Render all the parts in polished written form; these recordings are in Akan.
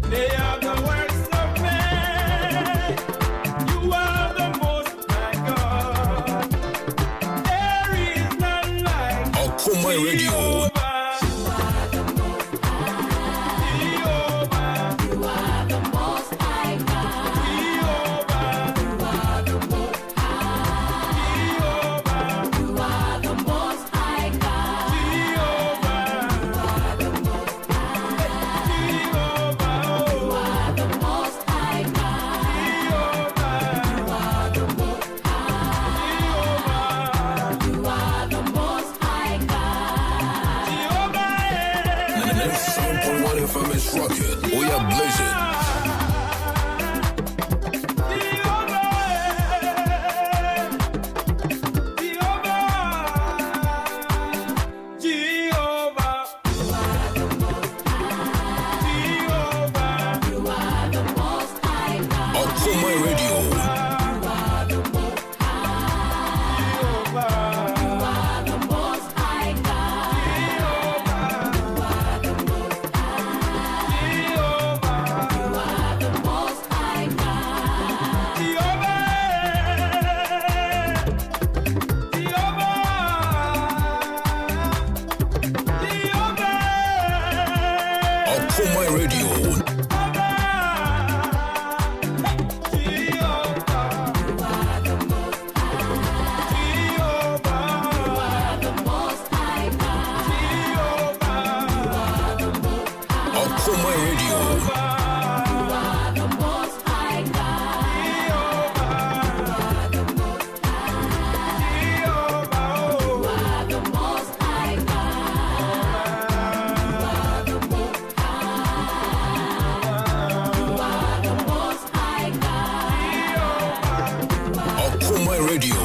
They are the works of men. You are the most high God. There is none like Okoman Radio. Rocket. We are blazing. Okoman Radio. Okoman Radio. Okoman Radio. Okoman Radio.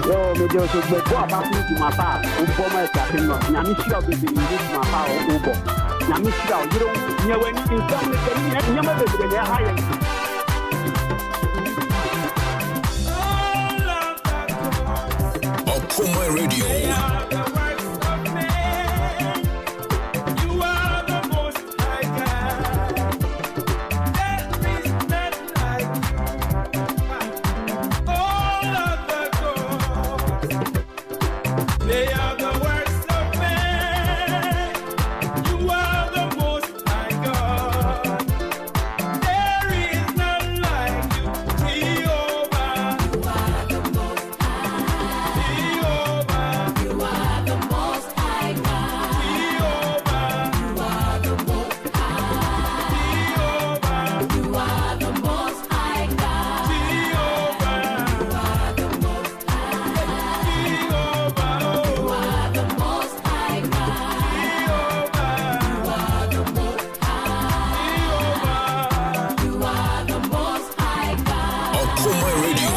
Yo, me just go about to my pal. Okoman Kasa. Nyami sure be the my pal. Obo. Nyami sure you don't. You when you come the nyama be the higher. Okoman Radio. They are the works of men. You are the most high God. There is none like you, Jehovah. You are the most high. Jehovah. You are the most high God. Jehovah. You are the most high. Jehovah. You are the most high God. Jehovah. You are the most high. Jehovah. Okoman Radio.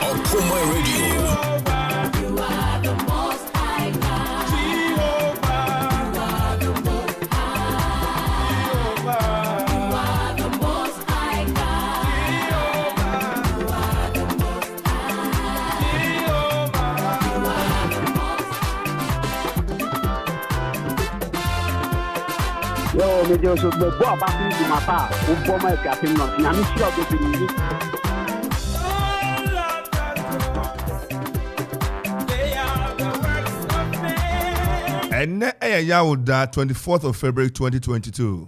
Okoman Radio. Yo, me just go about to my pal. Okoman Kasa. Nyami sure be the And Yauda, 24th of February 2022.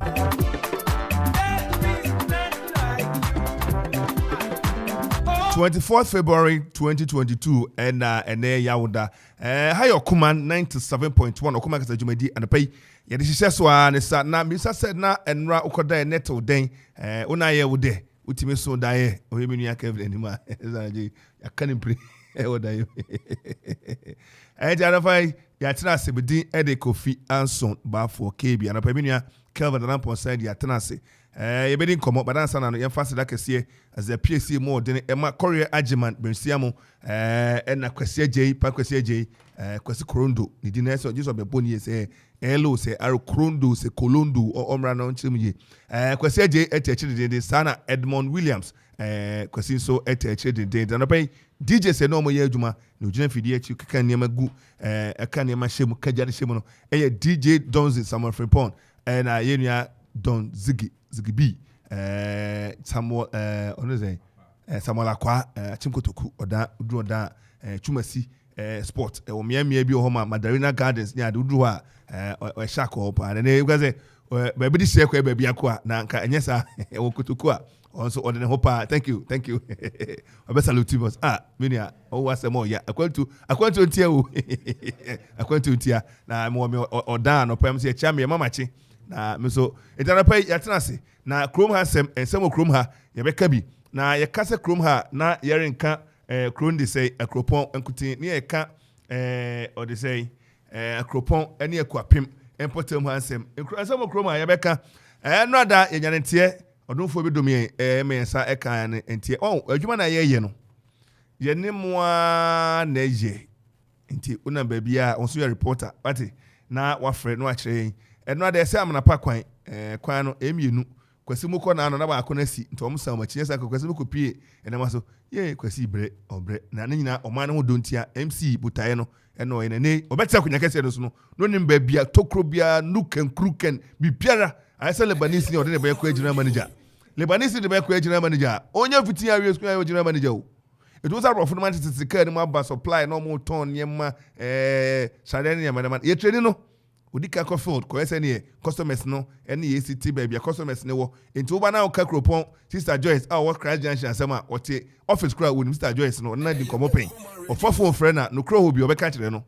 24th February 2022 and Yauda. Hi Okoman 97.1 Okoman Kasa Jumedi and the pay. Yeah, this is one is na Mr. said na and Ra Okoda Neto Den. Una ye would de. Ultimate so die. Oh, you mean you can't anymore. I can't Oda you. Janafai, Yatana Sebedi, Ede Kofi Ansong Baffour KB, and a Peminia, Kelvin and Ampon said Yatanase. You been come up, but that's an emphasis that I see as a PSC more than a Korea Agiment, Bensiamo, and a Quesia J, Paquesia J, Quasi Crondo, the dinner so just of the pony say, Elo say, Aro Crondo, say Colundu, or Omran on Chimney, Quesia J, the Sana Edmond Williams, Quesin so at a day, and I pay DJ say no more Yajuma, no Jen Fidia, you can near Magu, a can near my shame, Kajari Shimono, a DJ Donzi, Summer Fripon, and I Yenia Don Ziggy. Zigibi, Samuel, Samuel Aqua, Chimkotoku, or that, Udro da, Chumasi, Sport, or Miami, Homa, Madarina Gardens, near Udrua, or Shako, and then because baby shake, baby aqua, Nanka, and yes, Okutukua, also on the Hopa. Thank you. I best salute you, Minia, oh, what's the more? Yeah, according to Tia, according to Tia, now more or down, or perhaps a champion, Mamachi. Na meso etana pay yatenase na krom ha sem ensem krom ha ye beka bi na ye kase krom ha na ye renka krom de say akropon enkutin ne ye ka o de say akropon ene akwapem empotem ha sem ensem krom ha ye beka no ada ye nyanentie odunfo bi domi mensa e kan entie adwuma na ye no ye ne moa na ye entie una babia onso ye reporter ati na wa frɛ no akire eno ade se amana pa kwan kwan no emienu kwasi mu kɔ na no na ba akɔ na si nto ɔmo sam akyie sa kwasi mu kopie enema so ye kwasi bre obre na ne nyina ɔman no ho dontia MC butaye no eno ene ne obɛtia kunya kɛse no so no nim ba bia tokro bia nuken kruken bibiara ayese Lebanese ni ɔde ne ba kɔ agina manager Lebanese de ba kɔ agina manager onya fiti awie school agina manager o it was out of man to care no ba supply no more ton yema share ne yema ye training no Udika Kofield, Koesene, customers no, any ACT baby, customers no, into Uba now Kakropon, Sister Joyce, our Christ Junction, Sama, or take office crowd with Mr. Joyce, no, nothing come open. Or 4 friend, no crow will be over country, no.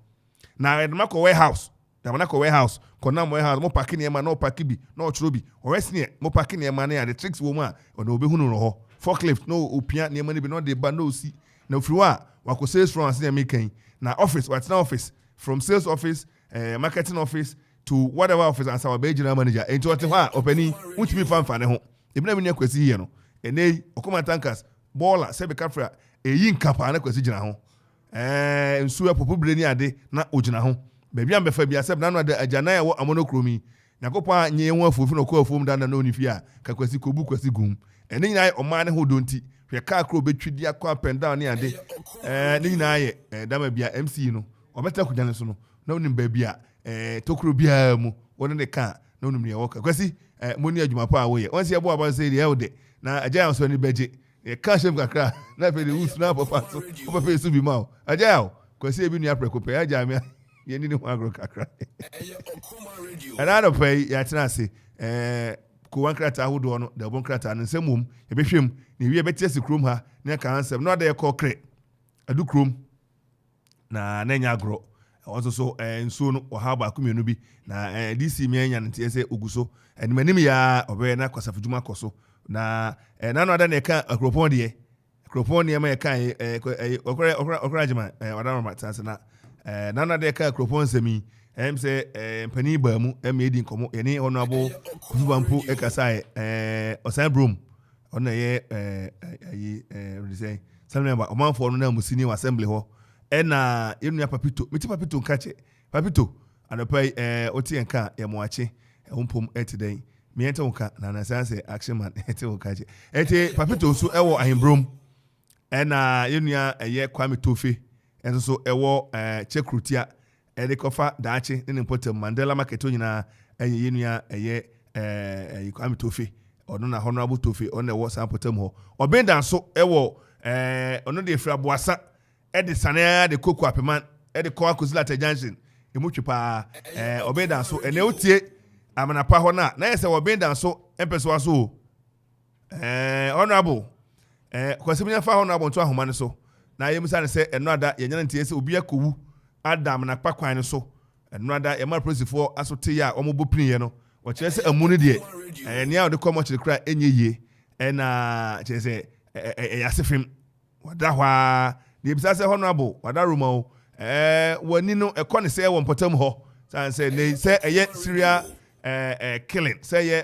Now at Mako warehouse, the Monaco warehouse, Konam warehouse, more packing yama, no pakibi, no truby, or resting more packing your money and the tricks woman, or no behuno, forklift, no upia, near money, but not the bando see, no frua, Wako sales from us near making. Now office, what's an office? From sales office, marketing office to whatever office and our general manager into what opening which be fan home. If never near kwesi here no. Ene Okoman tankers baller sebe kafra yin kapa na kwesi gina ho. Nsu ya popo breni ade na ogina ho. Baby am befa bia sebe na no ade agana ya wo amonokromi. Nakopa nye ho afofu no ko afom dan na no nifi a ka kwesi kobu kwesi gum. Ene nyina oman ne ho donti. Hwe ka kro betwidi akwa up and down ne ade. Ne nyina ye dama bia MC no. Obeta kugane so no. Na onim baby a tokro bia mu won ne ka na onim ne woka kwasi moni adwuma pa wo ye won se ebo aba se de e de na agya so ni beje e ka shem kakra na fe de us na papa so papa so bi ma o agya kwasi e bi nu apreko pe agya me ye ni ho agro kakra ana no pe ya tena se ko wan krata hodo no da bon krata no nsɛmum e be hwem ne wie betie se krom ha ne ka ansɛm no da ye kɔ kre adu krom na nya agro also nso no oha ba kumienu bi na DC me anya ntie se oguso animanim ya obe na kwasafudwuma koso na na no ada na ka akropon de ma ka okra jima wada ma tanse na na no ada ka akropon semi se mpani ba mu edi nkomo ene honorable Kufubampu ekasa osan brom ona ye we say salmemba omanfo no na musini assembly ho ena yenu papito meti papito nkache papito anapai oti enka ya moache umpom etiden me ente nka na na sanse action man ete nkache ete papito nso ewo ahimbrom ena yenu ya eye kwame tofe enso so ewo chekrutia ede kofa daache ne important Mandela market onyina eye yenu ya eye kwame tofe ono na honorable tofe ono ewo sampotem ho obenda nso ewo ono de fra boasa edi sanaya de koko apeman edi ko akozila te junction emutwipa obeda so ene otie amana pa ho na yese obeda so empeso aso honorable kwasibunya fa honorable nto ahoma ne so na yemusa ne se eno ada yenyana ntie se obi akowu adam na pa kwan ne so eno ada ye ma prosifo asote ya omobo pinye no wo kire se amuni de ne ya de ko mo kire kra enye yie na kire se yasefim wada hwa the bisa say honorable wadaruma o wani no ekɔ ne say won potam ho say they say serial killing say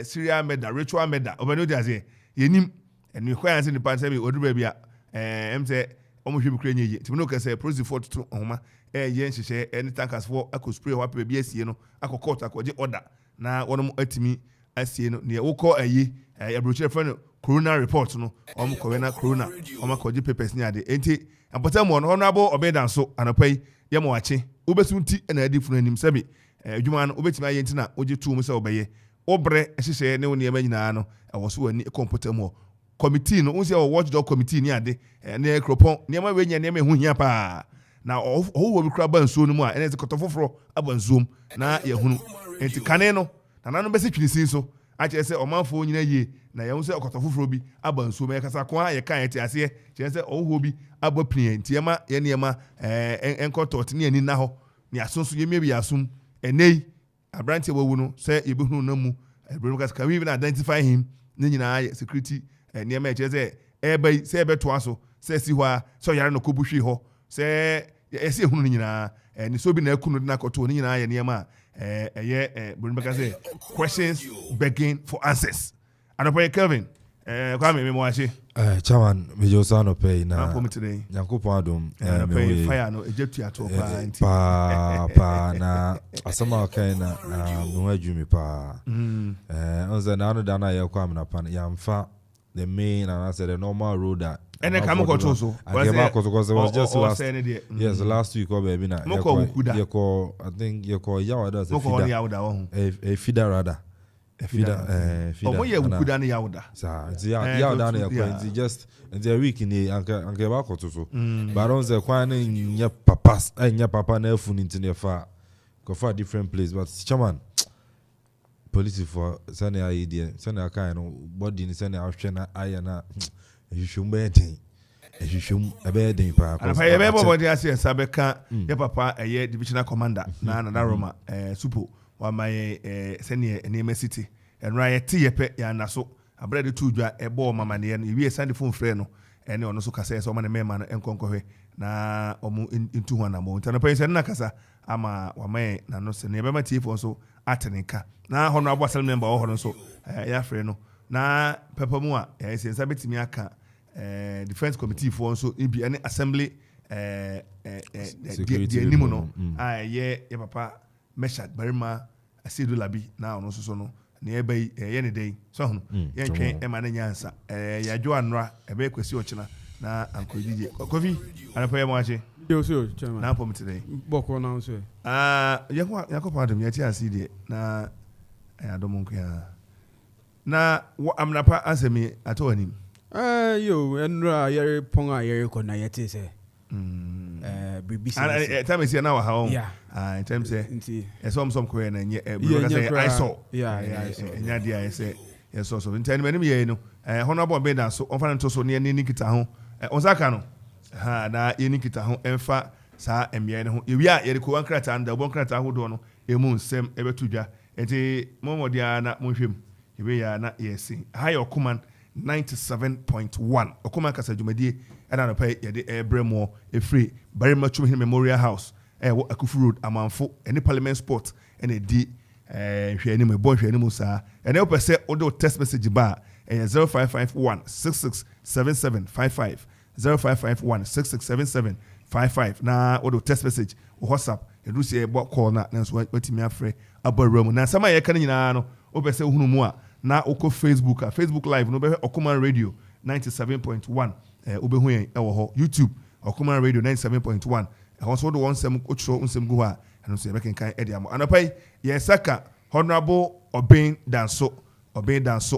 serial murder ritual murder obano dey say yenim enu kɔ yan say ni pan say bi odu ba bia em say omo hwe bi kura nyeyi timi no ka say procedure for to homa ye nhyehyɛ any tankers for spray wa pa bi asie no akɔ court akɔgye order na wɔn atimi asie no ne wokɔ ayi abrochire fa no corona report no corona akɔgye papers ni ade enti ampɔtam no honorable obedan so anapai ye mo wache obesunti na adi funu anim sɛbi adwuma no obetimi ayɛ ntina ogye tu mu sɛ obɛyɛ obre hyehyɛ ne wo ne nyinaa no ɛwɔ so wani computam ho committee no unse o watchdog committee ni ade ne kropon niam we nya niam ehu hia pa na owo bi kra ba nsuo no mu a ene se kotofoforo aba nsuom na ye hunu enti kane no nananom bese twinisin so a che se omanfo nyina yie na ye hu se kotofoforo bi aba nsuom ye kasa ko a ye kan eti ase che se owo bi aba pnie enti ema ye niam enkotot ne ani na ho ne asonso ye mie asum enei abrante wawu no se ye behunu na mu ebremukas can we even identify him ne nyina ye security niam eche se ebe se ebe to aso se si hwa so yare no kobuhwe ho se ese ehunu ni nyina ni so bi na ekunu na koto ni nyina ye niam a Brunbeka say questions begging for answers anopo Kelvin kwa me mo ache chairman me jo sa no pay na for me today Yakupon adom me fire no ejetu ato pa nti pa na asama kai na no adwumi pa onze na no da na ye kwa na pan yamfa the main and I said the normal road that and then come control so because it was just last week or baby na you call I think you call Yawada a feeder rather a feeder oh you could done Yawada Yawada na just the week in the anke ba ko so but on the kwan nya papas nya papa na fun into the far go for different place but chairman police for send idea send a kind of body send ahwe na ayana ehwehwum beden ehwehwum abeden pa and pa ebe body ase sabeka ye papa divisional commander na Roma supo wa my senior enema city and right ye pe ya naso abrade tudwa ebo mama ne no wie send phone frɛ no ene ono so kasa so ma ne mema no enkonkohwe na omu into ho na mo ntana pa ise na kasa ama wa mai na no se ne be ma tifo so ateneka na hono abo asel member wo hono so ya frɛ no na papa mu a ya ise nsa betimi aka defense committee for so ibi any assembly the animu no ye papa Meshad Barima Asidu Labi na ono so no na ye bai ye ne dai so hono ye ntwen e ma na nyansa ya jo anra e be kwesi ochina na ankodije Kofi anapo ye mo ache yo so chairman na pom today boko na so yakop adam ya ti aside na adom nko ya na amnapa asemi ato anim yo enra yere pon a yere ko na yete se BBC time see na wa ha in terms say some ko na nye I saw nya dia say yes so intend me ye no honorable beda so on fa nto so ne ni kita ho on saka no ha na ye ni kita ho emfa sa emye ne ho ewi a yere ko wan krata nda bon krata ho do no emu nsem ebetudwa enti momodia na monhwem ewe ya na yesi high Okoman 97.1 Okoman Kasa Jumadie and no pay yede ebremo efree very much Memorial House Akufu Road amanfo any parliament sport and a d hwe ni me bon hwe ni mu sa and e pese odo text message ba 0551 667755 0551 667755 na odo text message WhatsApp edu se call na so watimi afre abaram na sama ye kan nyina no o pese hunu mu a na oko Facebook live no be Okoman Radio 97.1 obehu yen ewo ho YouTube Okoman Radio 97.1 also do one sem ochro nsem go ha eno se bekin kan ediamo anapai ye saka honorable Oben Danso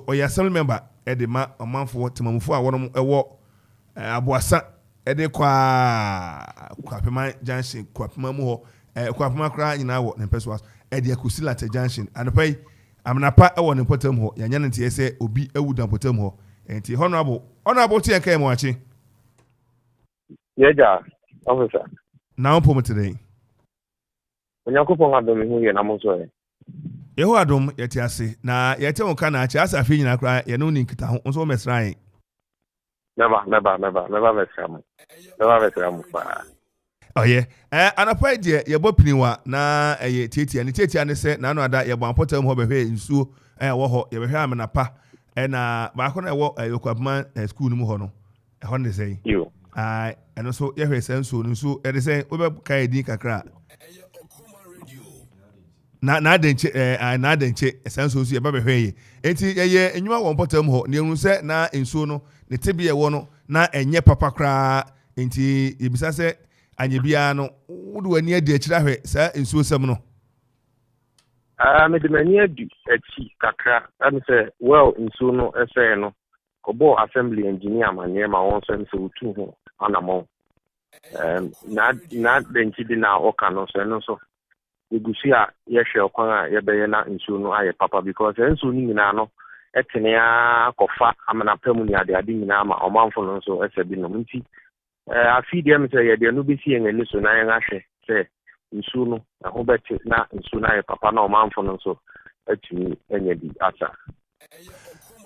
oya assembly member edema omanfo temamufo a wonom ewo aboasa ede kwa pema junction kwa pema mu ho kwa pema kra nyina wo ne peso ede akusila te junction anapai amnapa ewo ne potam ho yanya nti ese obi ewudan potam ho enti honorable tie kan mo achi yeja officer now pom today Onyankopon adom hu ye na mo so e yeho adom yeti ase na yete won kana achi asa afi nyina kra ye no ni nkita ho nso mesran Never Vesram. Never Vesram. Oh yeah. Anapa de ye bopiniwa na ye tieti ani tieti ani se na no ada ye bɔ apotam ho behwe nsuo wo ho ye behwe amenapa na ba ko na wo Okoman school no mu ho no ho ne sei You. Eno so ye hwe se nsuo no nsuo e de sei wo be kai din kakra na adenche na adenche esanso nsuo ye ba behwe ye enti ye enwuma wo apotam ho ne ehunu se na nsuo no ne tebie wo no na enye papa kra enti yebisa se anye bia no wudu wani adi akira hwe sa nsuo sam no Me de mani adi achi kakra am say well nsuo no ese no kobo assembly engineer manye ma won so nso utu ho anamo na denchi di na oka no so egusi a ye hwe okwan a ye beye na nsuo no aye papa because nsuo ni nyina no etene a kofa amana pamu ni ade nyina ma omanfo no so ese bi no nti I feed them say they no be seeing any so na yan ahwe say nsu no ho beti na nsu na papa na o man fo no so atumi enya di asa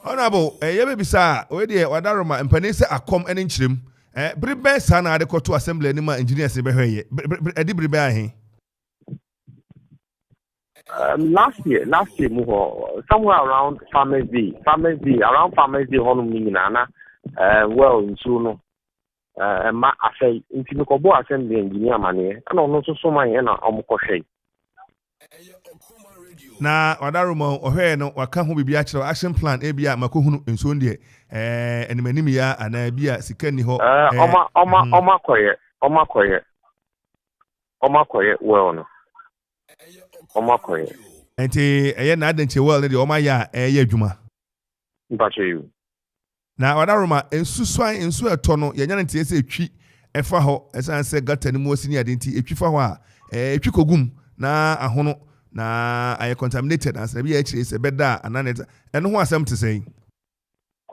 honorable ye be bisa we de wadaroma mpani se akom ene nchirem bribe sa na ade koto assembly ani ma engineers be hweye edi bribe ahe last year mu somewhere around Farmers Day around Farmers Day honum ni na well nsu no ma afei nti no kobo assembly engineer mane ana ono so man na omukohwe na wadaroma ohwe no waka ho bibia kire action plan e bia makohunu nso ndie enemanim ya ana bia sikani ho omakoye well no omakoye enti eye na adanche well de omaya eye adwuma mpache you na wadaroma nsu eto no yenya nte ese etwi efa ho esan se gata ni mu osini ade nti etwi fa ho a etwi kogum na ahono na aye contaminated and se bia ekire se beda ananeta eno ho asem te sei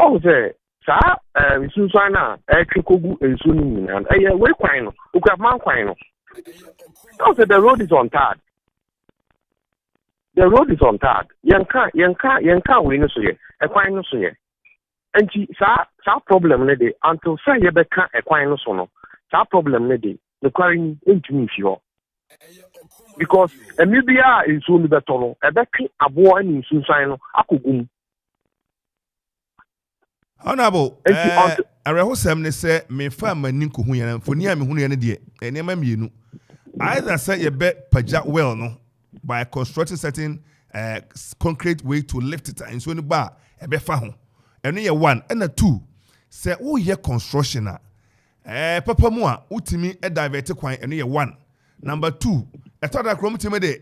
oh say sa nsu na etwi kogu nsu ni nyina eye we kwan no Okoman kwan no oh say the road is untarred yanka we no so ye ekwan no so ye enti sa problem ne dey until say ye beka ekwan no so no sa problem ne dey the quarry entumi fi ho because emibia nsu ni beto no ebeki abo ani nsu san no akogum honorable arehosem ne se me fa mani nkohu yana mfoni a me hunu yana de enema mienu either say ye be paja well no by constructing certain concrete way to lift it and so ni ba ebe fa ho eno ye 1 and 2 say wo ye construction a papa mu a utimi divert kwan eno ye 1 number 2 etoda krom timi de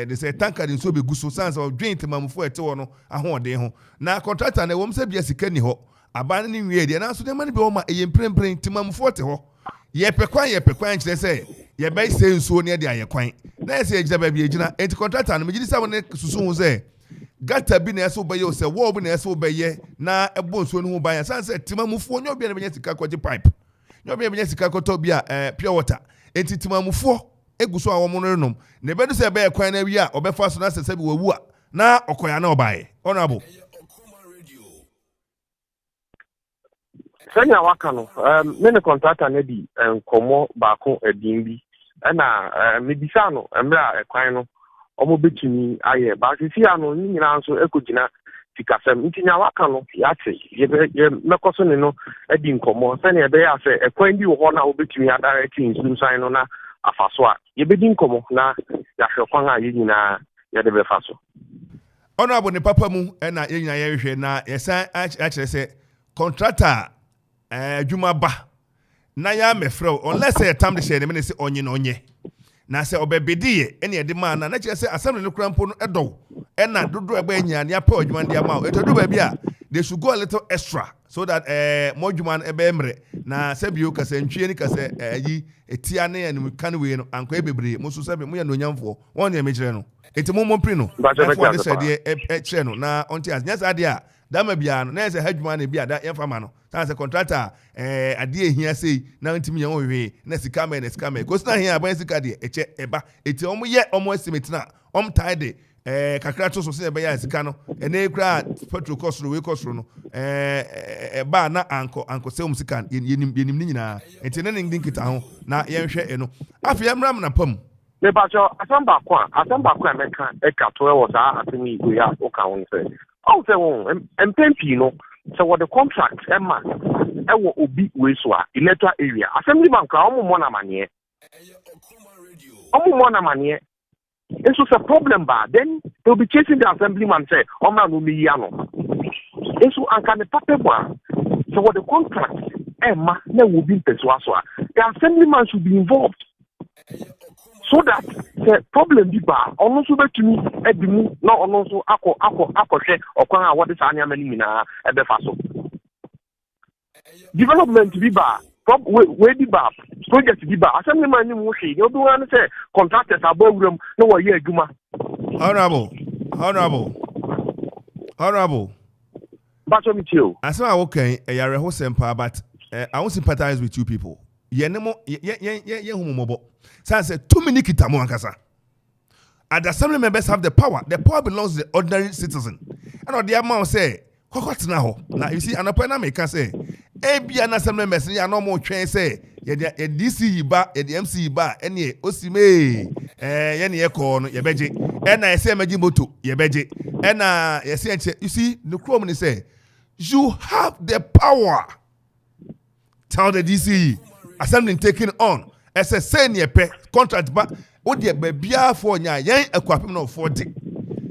they say tanker din so be guso sans o dwen temamfo ete wo no ahoden ho na contractor na wom se bia sika ni ho aban ni wie de na so de mani be wo ma eye mprempren temamfo te ho ye pekwan kire say ye be say nsuo ne de ayekwan na ye say ejida ba bi ejina enti contractor no megidi sa wo ne susu ho say gata bi na eso be ye say wo bi na eso be ye na ebo nsuo no ho ban sans temamfo nyo bi na benya sika kwaje pipe nyo bi benya sika kwato bi a pure water enti temamfo eguso a wo mo no nom na bedu se be kwan na wi a obefa so na sese bi wawu a na okoya na obae honorable sanya waka no me contractor na di nkomo baako edin bi na me bisa no emra kwan no omo betumi aye ba sisi ano ni nyina nso ekogina tikasem ntinya waka no yate ye mekoso ne no edi nkomo sanya be ya se ekwan bi wo ho na obetumi adirect nsu san no na afaso a ye bedi nkomo na ya hwe kwan a ye nyina ye de be faso honorable ne papa mu na ye nyina ye hwe na ye san a kire se contractor adwuma ba na ya mefrɛ unless ye tam de share ne me se onye na onye na se obebedie ene ye de ma na kire se assembly no krampo no edo na dodo eba nya ne apa adwuma de ama eto do ba bia they should go a little extra so that more adwuma no eba emre na se bio kase ntwie ni kase yi etia ne anu kan we no anko ebebre mo so se me mo ya no nyamfo won ne me kire no enti mo mpri no for this idea kire no na onti as nya sa de a dama bia no na se hadwuma na bia da yemfa ma no ta se contractor ade ehia sei na ntimi ye hwe na sika me ko sina hia ban sika de eche eba eti omo ye omo estimate na om tie de kakra to so se be ya sika no ene kra petrol cost we cost no ba na anko se sika yenim ni nyina enti ne ndin kita ho na yenhwe eno afi yamram na pam me ba cho asamba kwa meka to e wo sa atimi go ya o ka won se o se won empempi no so what the contract emma e wo obi we so a electoral area assemblyman kra omo na manie it's a problem ba then they'll be chasing the assemblyman say omo no me ya no it's anka ne papebwa so what the contract emma na wo bi mpeswa so a the assemblyman should be involved so that the problem be ba ono so betumi edimu na ono so akọhwe okwan a wode sa anya mani mina ebefa so development be ba we be ba project be ba assemblyman ni mu hwe ni obi wan say contractors abawuram na wo ye adwuma honorable bacho mi tio asema okay yare ho sempa but I won't sympathize with you people yenemo ye humobo say too many kitamo ankasa and the assembly members have the power belongs to the ordinary citizen and the amount say kokotena ho na you see anopa na make say ebia na assembly members ya no mo twen say ye DC ba ye MC ba ene osime ye ne ye ko no ye beje na ye say maji moto ye beje na ye say enche you see the chrome ni say you have the power. Tell the DC assembly taking on as a senior pay contract ba o de bia for nya yen akwapem no 40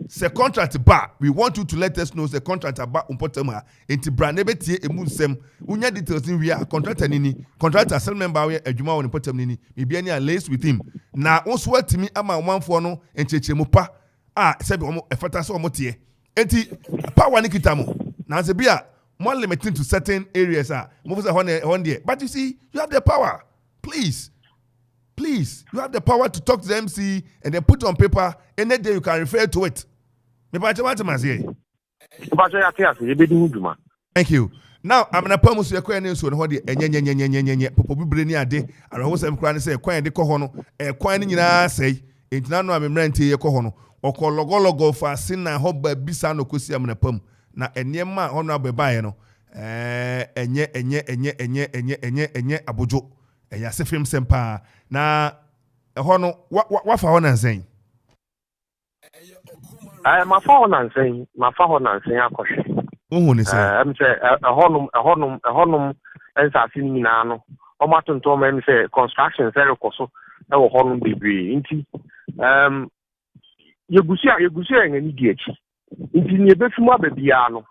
se contract ba we want you to let us know the contract ba umpotema enti brand betie emu nsem unya details in wia contractor nini contractor assembly member we adwuma won potem nini me bia ni lace with him na onso atimi ama omanfo no enchechemu pa se be omo efata se omo tie enti power ni kitamo na se bia more limited to certain areas but you see you have the power. Please you have the power to talk to the MC and then put on paper and then you can refer to it. Thank you. Now I'm gonna promise you a question so no de enye popo bibre ni ade araho sem kra ne say kwan de kɔ hɔ no kwan ni nyina sei entina no amemrante ye kɔ hɔ no okɔlogologo fa sina ho ba bisa no kosi am na pam na enema honorable bae no enye abojo eya se film sempa na ho no wafa ho na nsen ma fa ho na nsen akɔhwe ohu ne se am se honum ensa fin nyina no o matonto ma em se construction se rekoso e wo honum bebre nti yegusia ngani di achi nti ne befimu ababia no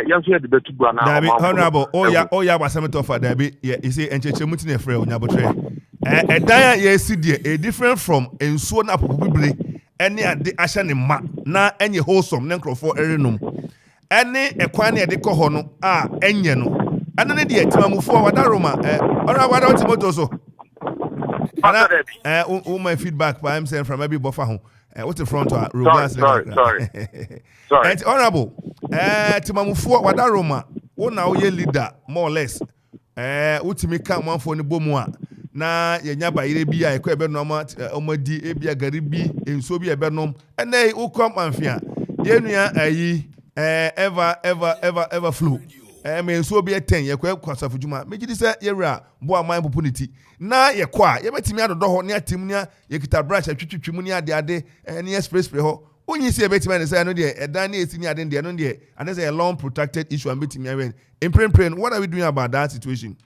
yanso ye de betugua na Dabi honorable oya wasameto for Dabi you say enchechemu ti na frɛ onyabotre dan ya esi die a different from ensuo na popobibre ene ade ahya ne ma na enye wholesome ne nkrofo erenom ene ekwan na ede kɔ hɔ no enye no ana ne die timamufo wadaroma honorable timoto so ana my feedback by him saying from every buffer home what's the front to Rugas sorry and honorable timamufo wadaroma wona wo ye leader more or less utimi ka manfo ne bomu a na yenya bayire bi a ekɔ ebe no omadi ebia garibi enso bi ebe no ene ukom anfia yenua ayi ever flow me enso bi 10 yekɔ kwasafujuma megidi sɛ yewra bo aman opportunity na yekɔ a yebetimi adodo hɔ ne atim ne yekita branch atwitwitwimu ne ade ne express spray hɔ onyi se yebetimi ne sɛ no de edan ne esi ne ade de no de and say a long protected issue and betimi awen in what are we doing about that situation?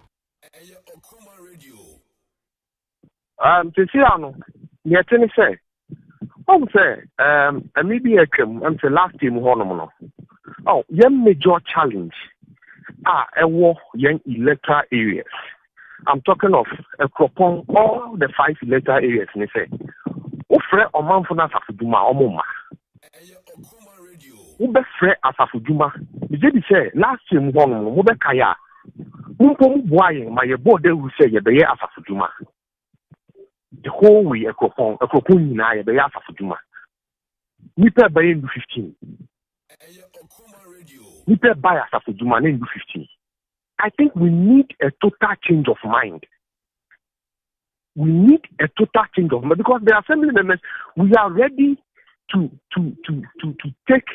Tesiano yetini say maybe am say last team honum no yem major challenge ewo yen electoral areas. I'm talking of Ekropon, all the 5 electoral areas ni say ofre omanfo na asafuduma omoma wo be frɛ asafuduma me dey say last team honum no wo be kaya mumpo boaye ma ye board wu say ye be ye asafuduma the whole way Ekropon nyina ye be ye asafuduma nipa be ye 15 nipa buy asafuduma na 15. I think we need a total change of mind. We need a total change of mind because the assembly members, we are ready to take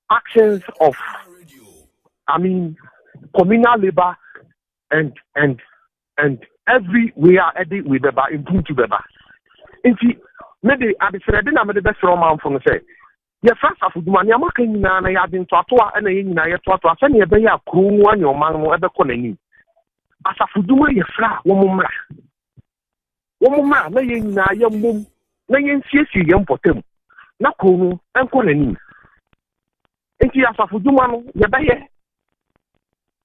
actions of, I mean, communal labor and every way are added with the improve to the bar. And see, maybe I decided I made the best Roman from say, your first of the money I'm working now, I have been to and I have to send you a bay of crew one your man will ever call any. As a Fuduma, your fra, woman, laying na young mum, laying CC young for them, not cool and call any. And see, as a Fuduma, your bay.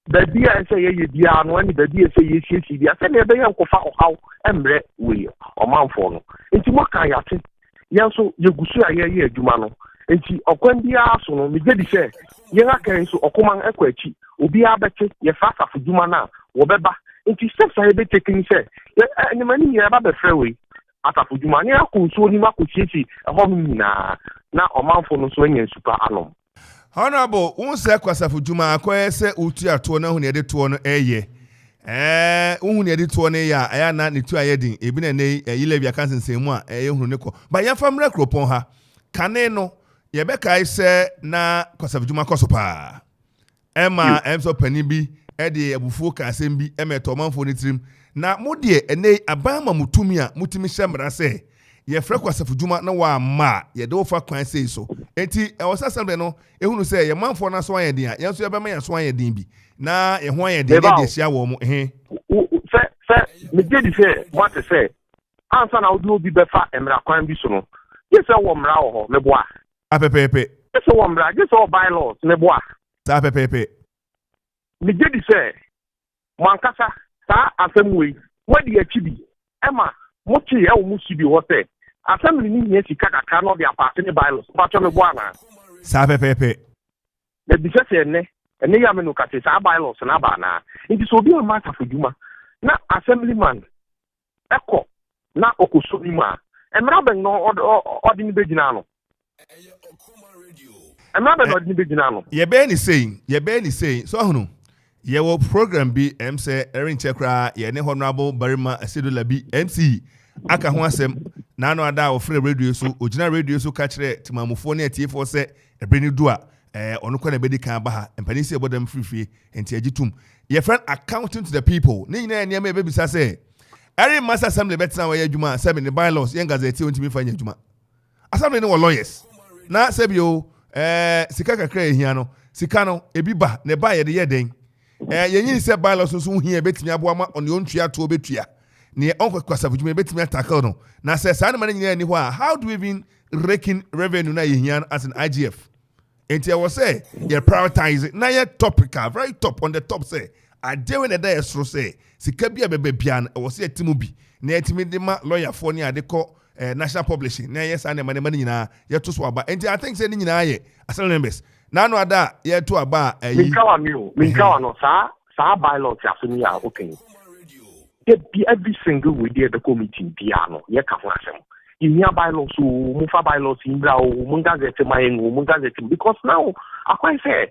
Baby, I say, you are no any baby, say, yes, I send a bay of how and red way or mount for no. Into what kind of thing? Yanso, you go see a year, Jumano. And see, or when the arsenal, me did say, Yanga can so Okoman Equity, Ubi Abete, your father for Jumana, Wobeba, and she steps I be taking say, and the money you have the freeway. At a Fujumania, who so ni Makuchi, a home now or mount for no swinging super alum. Honorable, unse kwasa fujuma akwa se utu ato na hu ne de to no eye. Hu ne de to no ya aya na ne tu ayedin ebi na ne yile bia kan sensemu a hu ne ko. Ba ya famra kropon ha. Kane no ye be kai se na kwasa fujuma koso pa. Emma emso pani bi e de abufuo ka asem bi emeto manfo ne trim. Na mo de ene abama mutumi a mutimi hyemra se ye frɛ kwasafo dwuma na wa ma ye de ofa kwan sei so enti e wo sasambe no ehunu sɛ ye manfo na so ayɛden a yenso ye bɛma ye so ayɛden bi na ye ho ayɛden de hia wo mo sɛ me dey say what say ansa na wo bi bɛfa emra kwan bi so no ye sɛ wo mra wo ho me boa apepepe ye sɛ wo mra ye sɛ wo bylaws me boa sa apepepe me dey say mankasa sa asɛm wei wadi achi bi ema mochi ya wo musi bi wo sɛ assembly ni nye sika kakra no de aparte ne bylaws ba to me boa na sa pepepe na bi sɛ ene ya me no kate sa bylaws na ba na nti so obi o ma tafoduma na assemblyman eko na okoso ni ma emra ben no odi ni begina no emra ben odi ni begina no ye be ni saying so ahunu ye wo program bi say erin chekra ye ne honorable barima asedola bi MC aka ho asem na no ada wo free radio so ogina radio so ka kire timamufo ne atiefo se ebreni du a ono kwa na bedi kan ba ha empani se bodam free enti agitum ye friend accounting to the people ne nyina ne ma bebisa se erin master assembly betina wa adwuma se ne bylaws ye ngazeti ontimi fanya adwuma assembly ne wo lawyers na se bio sika kakra ehia no sika no ebi ba ne ba ye de ye den yenyi se bylaws so hia betimi aboa ma on yontua to betua ne onko kwasafujuma betimi attackle no na se sa na ma nyina ni ho a how do we even reckon revenue na yehia as an IGF enti I was say you prioritize it na ye topical very top on the top say ade we na da esro say sika bia bebia na was say timu bi na etimi de ma lawyer for ni ade ko national publishing na yes and ma nyina ye to so aba enti I think say ni nyina ye asal members na no ada ye to aba mi kawa no sa bylaws ya so ni a okay every single we did the committee piano ye ka ho asem you hear bylaws so mu fa bylaws in bra o mu gazette my mu gazette because now akwan say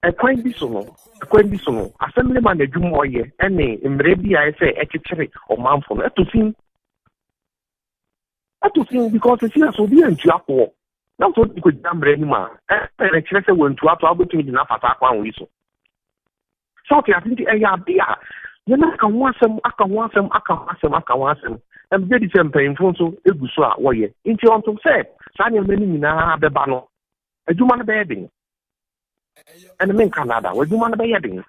akwan bi so no assemblyman na dwumo ye ene mre bia say ekekere o manfo no to sin because it's here so be antu akwo na so ko jambre ni ma kire say wantu ato abotumi di na fata akwan we so I think ya bia you na aka wasem and be the same pain for so eguso a wo ye nti on to say sa nya mani nyina beba no adwuma no be yedin and men Canada adwuma no be yedin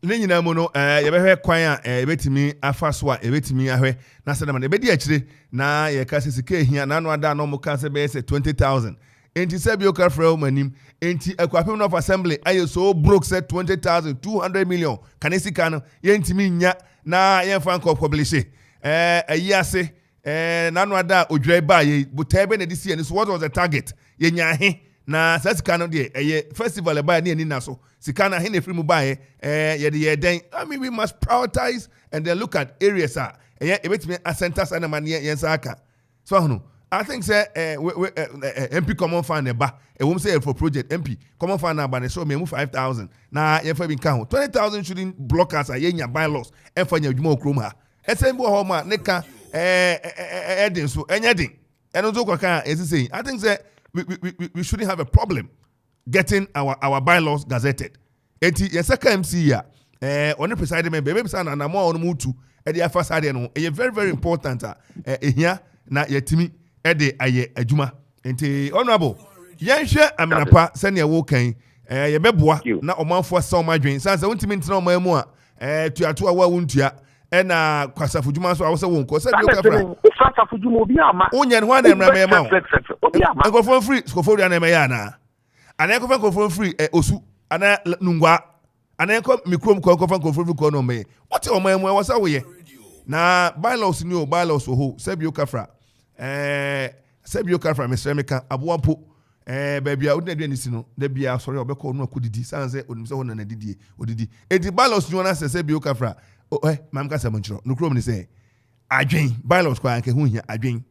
ne nyina mu no ye behwe kwan a ebetimi afa so a ebetimi ahwe na se na ma ebedi akire na ye ka sesika ehia na no ada no mo ka se be say 20,000 enti sabio ka fra manim enti akwapem of assembly aye so broke said 20,000 200 million kanesika no ye ntimi nya na ye fan ko publish ayi ase na no ada odwrai ba ye butabe na this year so what was the target ye nya he na sasika no de festival e ba na ni na so sika na he na free mu ba ye ye den I mean we must prioritize and then look at areas e betimi a centers and man ye nsaka so hono I think say MP common fund eba e wom say for project MP common fund na ba so me mu 5,000 na ye fa bi kan 20,000 shouldn't block us a yenya bylaws e fa nya adwuma okrom ha e say mbo ho ma ne ka Edin so anything. And also is saying I think that we shouldn't have a problem getting our bylaws gazetted. Eti yesaka MC ya on the presiding member maybe say na more on mutu e dey first side no e very very important ehia na yetimi e dey aye adwuma. Enti honorable yenhwe amenapa se ne wo kan ye beboa na omanfo sa omadwen sanse wontimi ntina omamu a tuato a wa wontua e na kwasafo dwuma so a wo se won ko se bi okafra kwasafo dwuma obi ama onye ne ho na emra me ma obi ama nkofo free skofo dia na me ya na ana nkofo free osu ana nungwa ana mikrom ko nkofo free ko no me what omamu e wo sa wo ye na bylaws ni o bylaws ho se bi okafra Sebio Kafra Mesremeka Abuapo baby I wouldn't do anything no bia sorry obeko no akudidi sanse onimse ho na didie odidi edi bylaws ni ona se Sebio Kafra mam ka samonchro no krom ni say adwen bylaws kwa anke hu hia adwen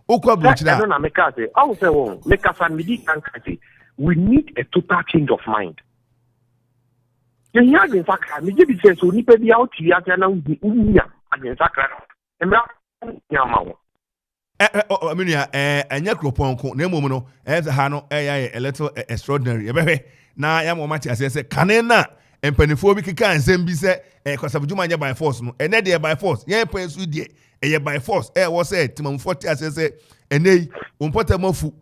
okwa blochira na meka say I will say won meka fan midi kan say we need a total change of mind yen ya gen sakra me give say so nipa bia o ti aka na unya agen sakra emra nyama wo Aminia anya kroponko na emom no ha no a little extraordinary ebehwe na ya mo mati ase kane na empanifo bi keka ansem bi se kwasabudwuma anya by force no ene de by force ye pan su de by force wo se timamfo ti ase enei ompota mafu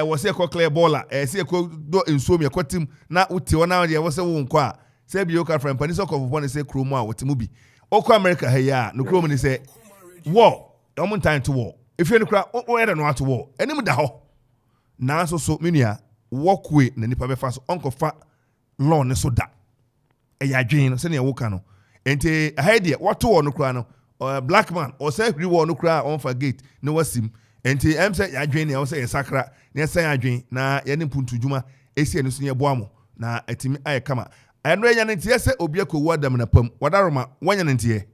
wo se ko clear baller se ko do ensuom ye kwatim na uti wona de wo se wo nko a se bi yoka from paniso kofo ne se kromo a wotimu bi okọ America ha ya no kromo ni se war omo time to war if you cry, oh, I don't know how to walk. And him da ho. Na so minia walkway na nipa be fast uncle fa law ne so da. E ya dwen se ne woka no. Enti ahide what to no kra no. Black man or say free war no kra on for gate no wasim. Enti em say ya dwen ne say sakra ne say ya dwen na ye ne puntu dwuma esi ene so ne boa mo na atimi aye kama. Eno enya ne tie se obi akowu adam na pam. Wadaroma wanya ne tie.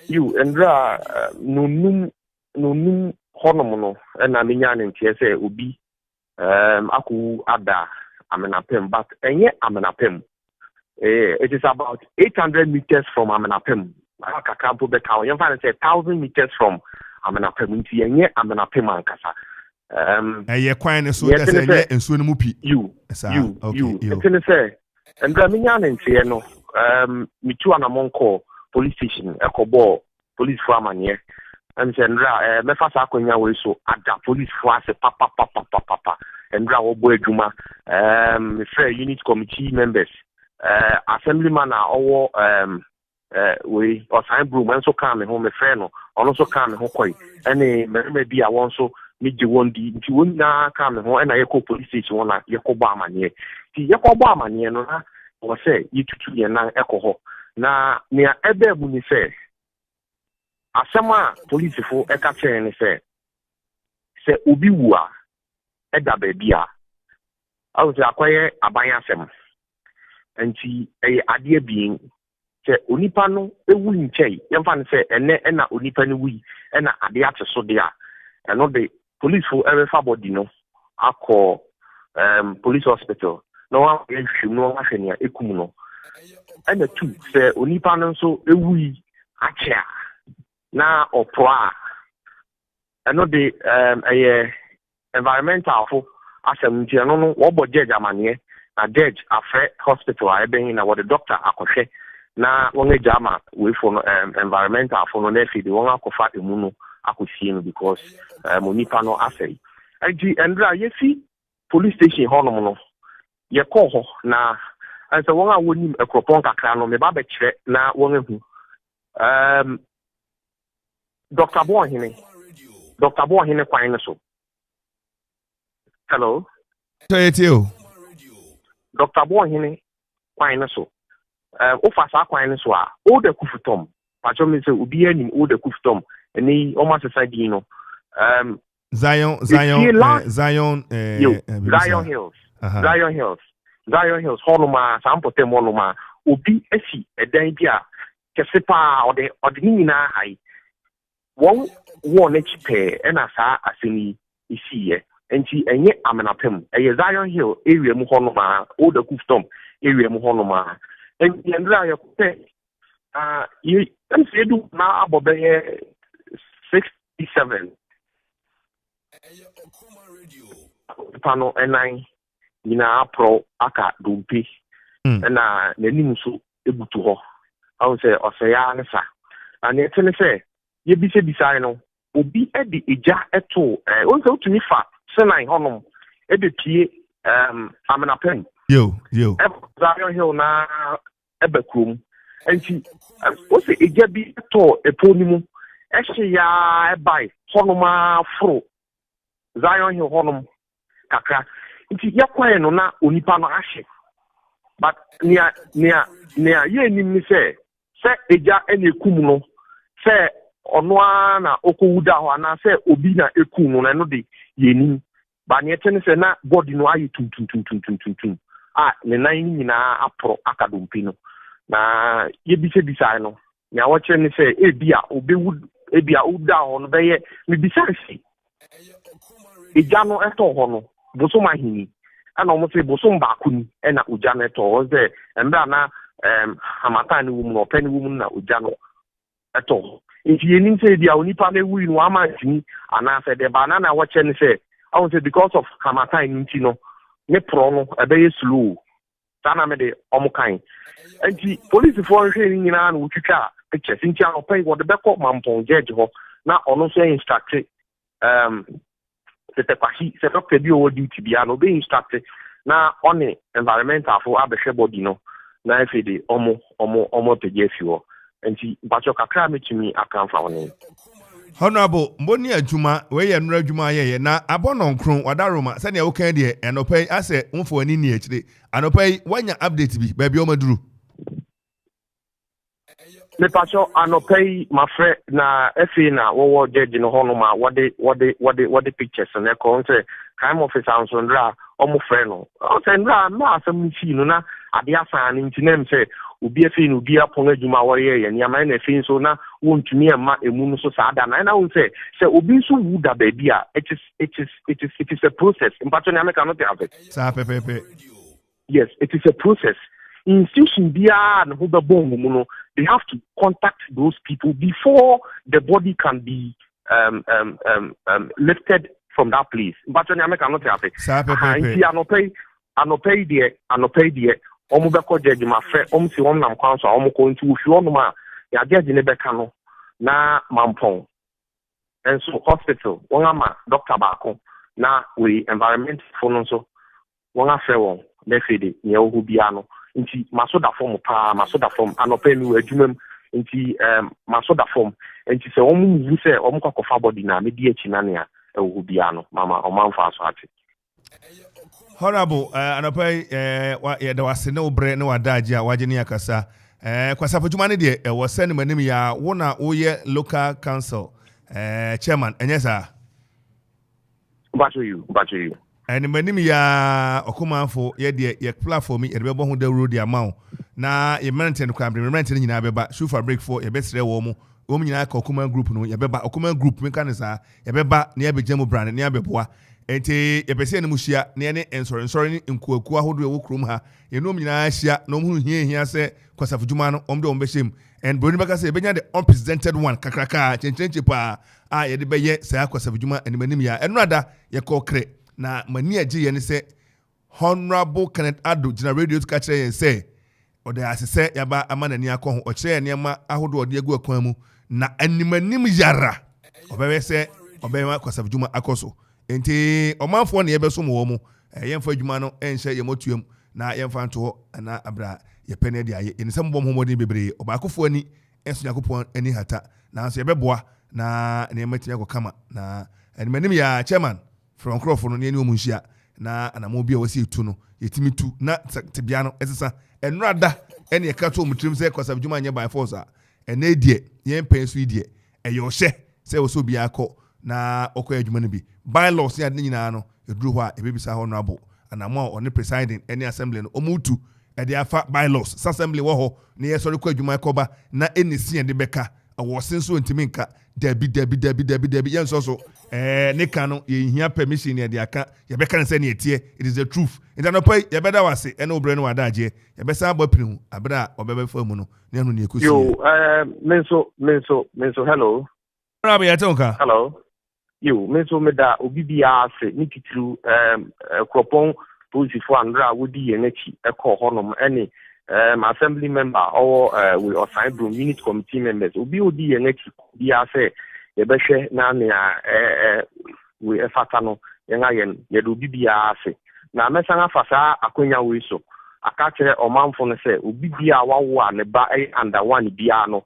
You endra no honom no na menya ne ntie se obi aku ada amenapem but enye amenapem it is about 800 meters from amenapem aka campo be town you find say 1000 meters from amenapem nti enye amenapem ankasa eye kwan ne so da se enye enso ne mu pi you it say endra menya ne ntie no mitu anamonko police station ekobo police for amanye and sendra me fasa akonya we so ada police force papa endra wo bo adwuma me free unit committee members assemblyman owo we osan bru man so kan me ho me free no ono so kan me ho koi ene me bia won so me je won di nti won na kan me ho na ye ko police station wona ye ko ba amanye ti ye ko ba amanye no na wo say yitutu ye na ekoho na ne ebe bu ni say asema police fo eka chen ni se obi wu a eda ba bia awu se akoye aban asem enti ade abien se onipa no ewu nchei yemfa ne se ene na onipa no wi na ade ate so de a eno de police fo erefa body no akọ police hospital no wa yehwim no wa hwene ekum no ena tu se onipa no so ewu achia na opra eno de environmental fo asem ntia no wo bo judge amane na judge afre hospital a eben na wo the doctor akohwe na won ejama we for environmental fo no na fi de won akofa emu no akosie no because monipa no asai agi endra yefi police station honom no ye call ho na ansa won a wonim ekropon kakra no me ba be kire na won ehu Dr. Bohine kwan so. Hello. Tell Dr. Bohine kwan so. Ofasa kwan so a o de kufutom. Pacho me se obi anim o de kufutom. Eni o ma society no. Zion Hills. Zion Hills honoma sampote monoma obi esi edan bi a kesepa ode ni na hai. One HP and a sa asini isi enti enye amenapem Zion Hill area mu honoma o da kuftom area mu honoma enti ndra ya kupe you am sedu na abobe 67 pano enai nyinaa pro aka dompe na n'anim so ebutu hɔ ahu sɛ ɔsɛya ne sa ana ɛte ne sɛ yɛbisɛ no obi de egya ɛto wɔn sɛ wotumi fa senan hɔnom ɛbɛpie amenapɛn yo Zion Hill na ɛbɛ kurom nti wɔsɛ egya bi ɛtɔ ɛpɔ ne mu ɛhye ya ɛbae hɔnom aforo Zion Hill hɔnom kakra nti yɛkɔɛ no na onipa no ahye but nea yɛnim ne sɛ egya ɛna ekum no sɛ ɔno ara na ɔkɔwu da hɔ anaasɛ obi na ekum no na ɛno de yɛnim ba nea ɛkyɛ ne sɛ na body no ayɛ tuntum a ne nan nyinaa aporo akadompi no na yɛbisɛ no nea wɔkyerɛ ne sɛ ebia woda hɔ no bɛyɛ mebisa si egya no ɛtɔ hɔ no bosom ahini ɛna ɔmo sɛ bosom baako ni ɛna ogya no ɛtɔ hɔ sɛ mmerɛ na hamatan no wɔ mu na ɔpɛ no wɔ mu na ogya no ɛtɔ hɔ nti yɛnim sɛ bia onipa no ewu no ama ntini anaasɛ deɛ baana na wɔkyɛ ne sɛ ɔmo sɛ because of hamatan no nti no ne porɔ no ɛbɛyɛ slow saa na mede ɔmo kan nti polisifoɔ nhwɛ ne nyinaa na wotwitwa pictures nti anɔpɛ yi wɔde bɛkɔ mampɔn judge hɔ na ɔno nso instruct tete kwasi sɛ dɔkta bi ɔwɔ duty bia na ɔbɛ instruct na ɔne environmental fo abɛhwɛ body no na afei de ɔmo apagya afi hɔ nti mpakyɛ kakra metumi akamfa wo ne Honorable mboni adwuma we ye nnura adwuma ye na abɔnɔnkron wadaroma sɛ nea wokan de ɛnɔpɛ asɛ mfo ani ni akyire anɔpɛ wanya update bi baabi o maduru mepacho anɔpɛ mafrɛ na afei na wɔwɔ judge no hɔ no ma wɔde pictures na ɛkɔ sɛ crime officer nso ndra ɔmo frɛ no sɛ ndra ma asɛm nsi no na ade asan ne nti nam sɛ obi afei no obi apɔn adwuma wɔyɛ yɛ nneɛma na afei nso na wɔntumi ɛma emu no so saa da na ɛna wo sɛ obi nso wu da baabi a it is a process mpacho na meka no te ave saa pepepe yes it is a process institution biara na ho bɛbɔ mu no they have to contact those people before the body can be lifted from that place mpacho na meka no te ave saa pepepe nti anɔpɛ die ɔmo bɛkɔ judge ma frɛ ɔmo si wɔn nam kwan so a ɔmo kɔ nti wofi ɔnom a ya judge ne bɛka no na mampɔn nso hospital wɔn ama doctor baako na we environment fo no nso wɔn afrɛ wɔn na afei de nea ɔwɔ bia no nti maso da fam anɔpɛ mi wɔ adwuma mu nti maso da fam nti sɛ ɔmo mu sɛ ɔmo kɔkɔfa body na me di akyi na nea ɛwɔ bia no mama ɔmo amfa so ate Honorable anɔpɛ yɛda wase ne wobrɛ ne wadaagye a wagye ne akasa kwasafo dwuma ne deɛ ɛwɔ sɛ ne manim yɛ wo na woyɛ local council chairman ɛnyɛ saa mbacho you ne manim yɛ ɔkomanfo yɛdeɛ yɛ platform yɛde bɛbɔ ho dawuro de ama wo na yɛmmerɛntɛ no kwambre mmerɛntɛ no nyinaa bɛba shoe fabric for yɛbɛsrɛ wɔ mu wɔn nyinaa ka Okoman group no yɛbɛba Okoman group meka ne saa yɛbɛba ne yɛbɛgya mu brand ne yɛbɛboa enti yɛpɛsɛ ne mu hyia ne yɛne nsɔrensɔre ne nkuaku ahodoɔ ɛwɔ kurom ha yɛnom nyinaa hyia na ɔmo hia sɛ kwasafo dwuma no ɔmo de ɔmo bɛhyɛ mu and broni bɛka sɛ yɛbɛnya the unprecedented one kakraka kyɛnkyɛnkyɛ paa a yɛde bɛyɛ saa kwasafo dwuma animanim yɛ ɛno ada yɛkɔ krɛ na mani agye yɛ ne sɛ Honorable Kenneth Ado gyina radio to ka kyerɛ yɛn sɛ ɔde asesɛ yɛaba ama n'ani akɔ ho ɔkyerɛ yɛn nneɛma ahodoɔ ɔde agu akwan mu na animanim yara ɔbɛyɛ sɛ ɔbɛyɛ kwasafo dwuma akɔ so enti ɔmanfoɔ ne yɛbɛso mu wɔ mu yɛmfa adwuma no ɛnhyɛ yɛmɔtuam na yɛmfa nto hɔ na abra yɛpɛ ne de ayɛ yɛnsɛm bɔ mmɔden bebree ɔbaakofoɔ ani ɛnso Nyankopɔn ani hata nanso yɛbɛboa na nneɛma tumi akɔ kama na animanim yɛ chairman from nkurɔfoɔ no ne ani ɔmu nhyia na anamo bi a wɔsi etu no yɛtumi tu na tebea no ɛsesa ɛnora da ɛne yɛka to ɔmu tirim sɛ kwasafo dwuma nyɛ by force a ɛnɛ deɛ yɛn pɛn so yi deɛ ɛyɛ ɔhyɛ sɛ wɔsɛ obi akɔ na ɔkɔ adwuma no bi bylaws ne ade nyinaa no ɛduru hɔ a ɛbɛbisa Honorable anamo a ɔne presiding ɛne assembly no ɔmu tu ɛde afa bylaws sa assembly wɔ hɔ ne yɛsɔre kɔ adwuma ɛkɔba na ɛne si ɛde bɛka wɔse nso ntimi nka dabi yɛn nso so ne ka no yɛhia permission ne yɛde aka yɛbɛka ne sɛ ne yɛteɛ it is the truth nti anɔpɛ yɛbɛda wase ɛne wobrɛ no wadagyeɛ yɛbɛsa abɔ piri ho aberɛ a ɔbɛbɛfa mu no ne ɛno ne ɛkɔsi menso hello Rabi Atonka. Hello. You, me so me da obi bia ase ni titru kropon posifo andra wodi yenechi ekọ honom any assembly member or we assign room unit committee members obi odi yenechi bia say ye behwe na we efata no yenga yen ye do obi bia ase na mesanga fasa akonya we so aka kire omanfo no say obi bia wawo a ne ba under one bia no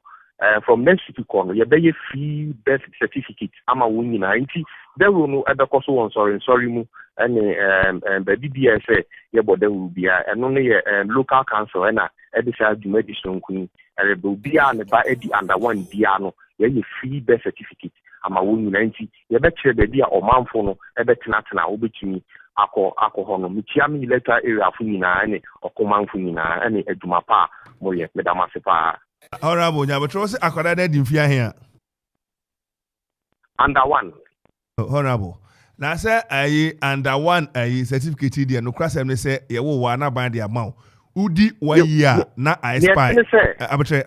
from next week on, you be free birth certificate. I'm a winning. There will no other cost on sorry, mu and the BBS yeah, but there will be and only local council and decide the medicine queen and will be on the Eddie under one piano. Yeah, you free birth certificate. I'm a winning 90. You better be dear or man for no, a better not now be to me. Alcohol, Michiami letter area funina and Okoman funina and a dumapa, Moya, Madame Sepa. Honorable, but was accorded in fear here. Under one. Honorable. Now, sir, I under one a certificate there. No cross and say, you will want to buy the amount. Udi 1 year, na I spy. Abutre.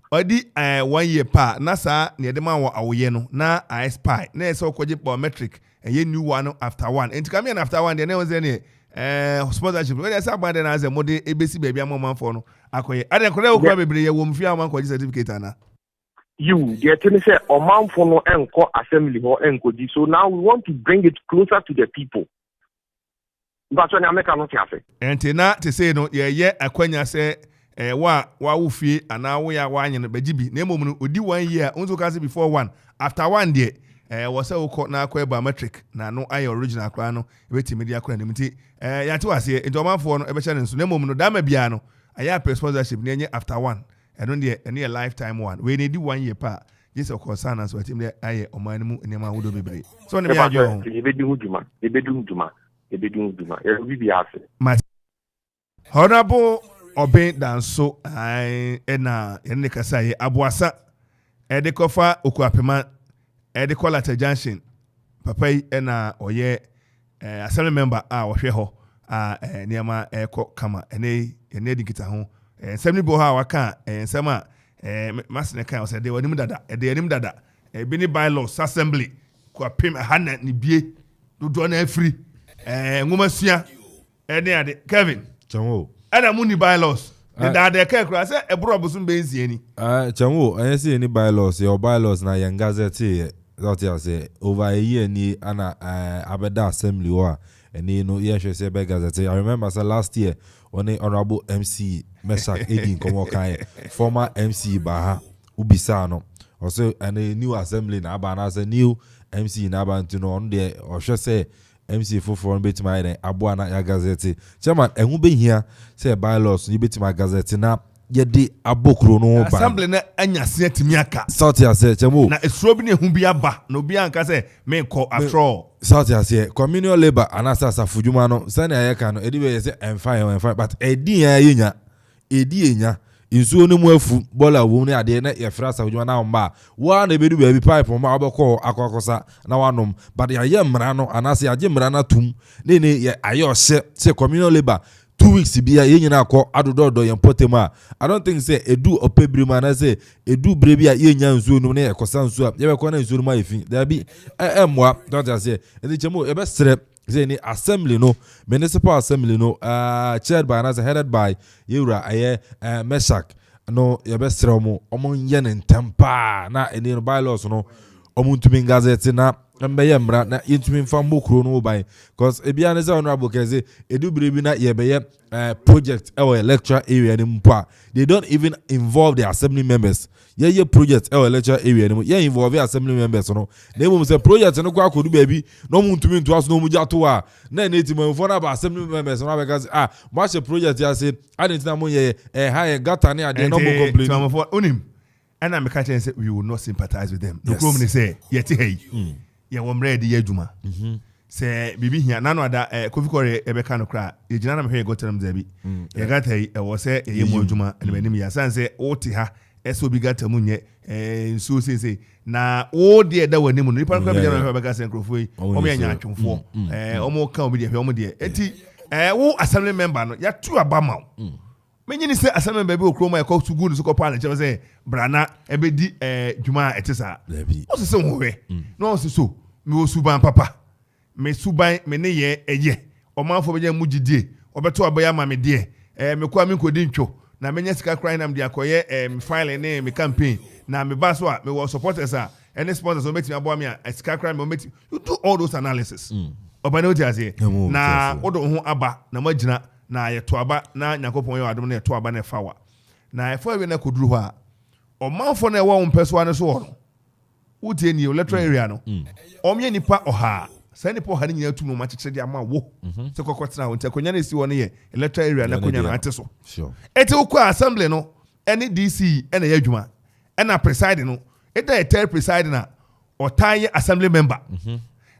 Odi 1 year pa, na sa near the man wa awayeno, na I spy. Na so kwaji biometric, and ye new one after one. And to come in after one, there was any. Sponsorship. When I say about the as a model, ABC baby, I'm man for no. Akoye. I don't know who be a woman fear man kwa certificate ana. You, the attorney say, or man for no enco assembly or enco. So now we want to bring it closer to the people. But when I make a note, and to say no, yeah, akwanya say, wa ufi, and now we are one in the bejibi. Name we do 1 year, unzo kasi before one. After 1 day, was a court na kwa biometric na no I original kwa no weti media kwa nimti ya tu ase into man for no e be channel so nemo no da ma bia no aya per sponsorship na nye after one and on there any a lifetime one we need 1 year pa just of course na so wetim there aye oman mu nema wodo bebre so ne bia jo e be du duma e be bi ase honorable oben danso ai na ene kasa ye aboasa e de kofa okuapema the Quality Junction, Papa and oye assembly member ohwe ho niama eko kama ene di kita ho assembly bo ha waka ensema masne kan o se de wanim dada bi ni bylaws assembly ko apem hana ni bie dodo na afri ngoma ene ade Kevin chanwo ada mu ni bylaws the ka kura se ebro bosun be nsiani chanwo anse ni bylaws your bylaws na yan gazette that you say over a year ni ana abeda assembly wa and no yes say be gazette. I remember say last year on honorable MC Mesak Edin komo kai former MC Baha ubisa no also and a new assembly na aba na say new MC na aba ntino on there or say MC for bit my aboa na ya gazette chairman ehun be hia say bylaws you bit my gazette na yedi abokro no ba assembly na anya se atimi aka south ya say chemo na esuro bi ne hu bi aba na obi anka say me ko after all south ya say communal labor anasa safudwuma no sane ayeka no edi we say fine but edi enya insuo no mu afu bola wo ne ade na ye fra safudwuma na mba wa na bedu ba bi pipe ma obekọ akokosa na wanom but ya ye mra no anasa ya je mra na tum ne ye ayo hye say communal labor 2 weeks bia ye nyina akọ adododo ye potema I don't think say edu opebrima na say edu brebia ye nya nsuo no na ekosa nsuo a ye be kọ na nsuo ma efi there be emwa don't say edi chemo e be sre say ni assembly no municipal assembly no chaired by and headed by Yura aye Mesak no ye be sre omo ye ne ntempa na eni no bylaws no omo ntumi gazette na mbeye mra na yentumi mfa mbokro no ban cause ebia ne say honorable keze edu brebi na ye beye project our electoral area ni mpa they don't even involve the assembly members ye project our electoral area ni ye involve assembly members no na emu say project no kwa kodu baby no mu ntumi nto aso no mu jato a na netima mfo na ba assembly members no because mo she project ya say adentina mo ye high gata ne ade no mo complain onim and I'm catching say we will not sympathize with them no problem say yeti hey ya wo mre de yadwuma se bibi hia nano ada Kofi Kore ebeka no kra ye gina na mehwe goteram zabi ye gata yi wo se ye mu adwuma ne manim ya sanse oti ha eso bi gata munye nso sese na o de da wani mu nipa kra bi gina na beka se nkrofo yi o me anya atwomfo o mo ka obi de hwe o mo de eti wo assembly member no ya tu abama Many ni say assembly baby okroma e call to good so call and say brana e be di dwuma etisa. What's say wo we? No so me wo suban papa. Me suban me ne ye eye. Omanfo be mu gidie. Obeto abaya ma me de. Me kwa me kodi ntwo. Na me nya sika cry na me de akoye me file ne me campaign. Na me ba so a me wo supporters a any sponsors o meti abo me a sika cry me meti. You do all those analysis. Obana oti ase. Na odo ho aba na magina na yeto aba na nyakopon ye adom na yeto aba na fawa. Na efo we na koduru ho a omanfo na e wo mpeso ane so wo no. Utie ni electoral area no. Omye nipa oha. Say nipa oha ni nyina tum no ma chekere dia ma wo. Se kokotena ho ntakonya na si wo no ye electoral area na konya na ate so. Sure. Ete ukwa assembly no any DC ena ye adwuma. Ena preside no. Ete e tell preside na otaye assembly member.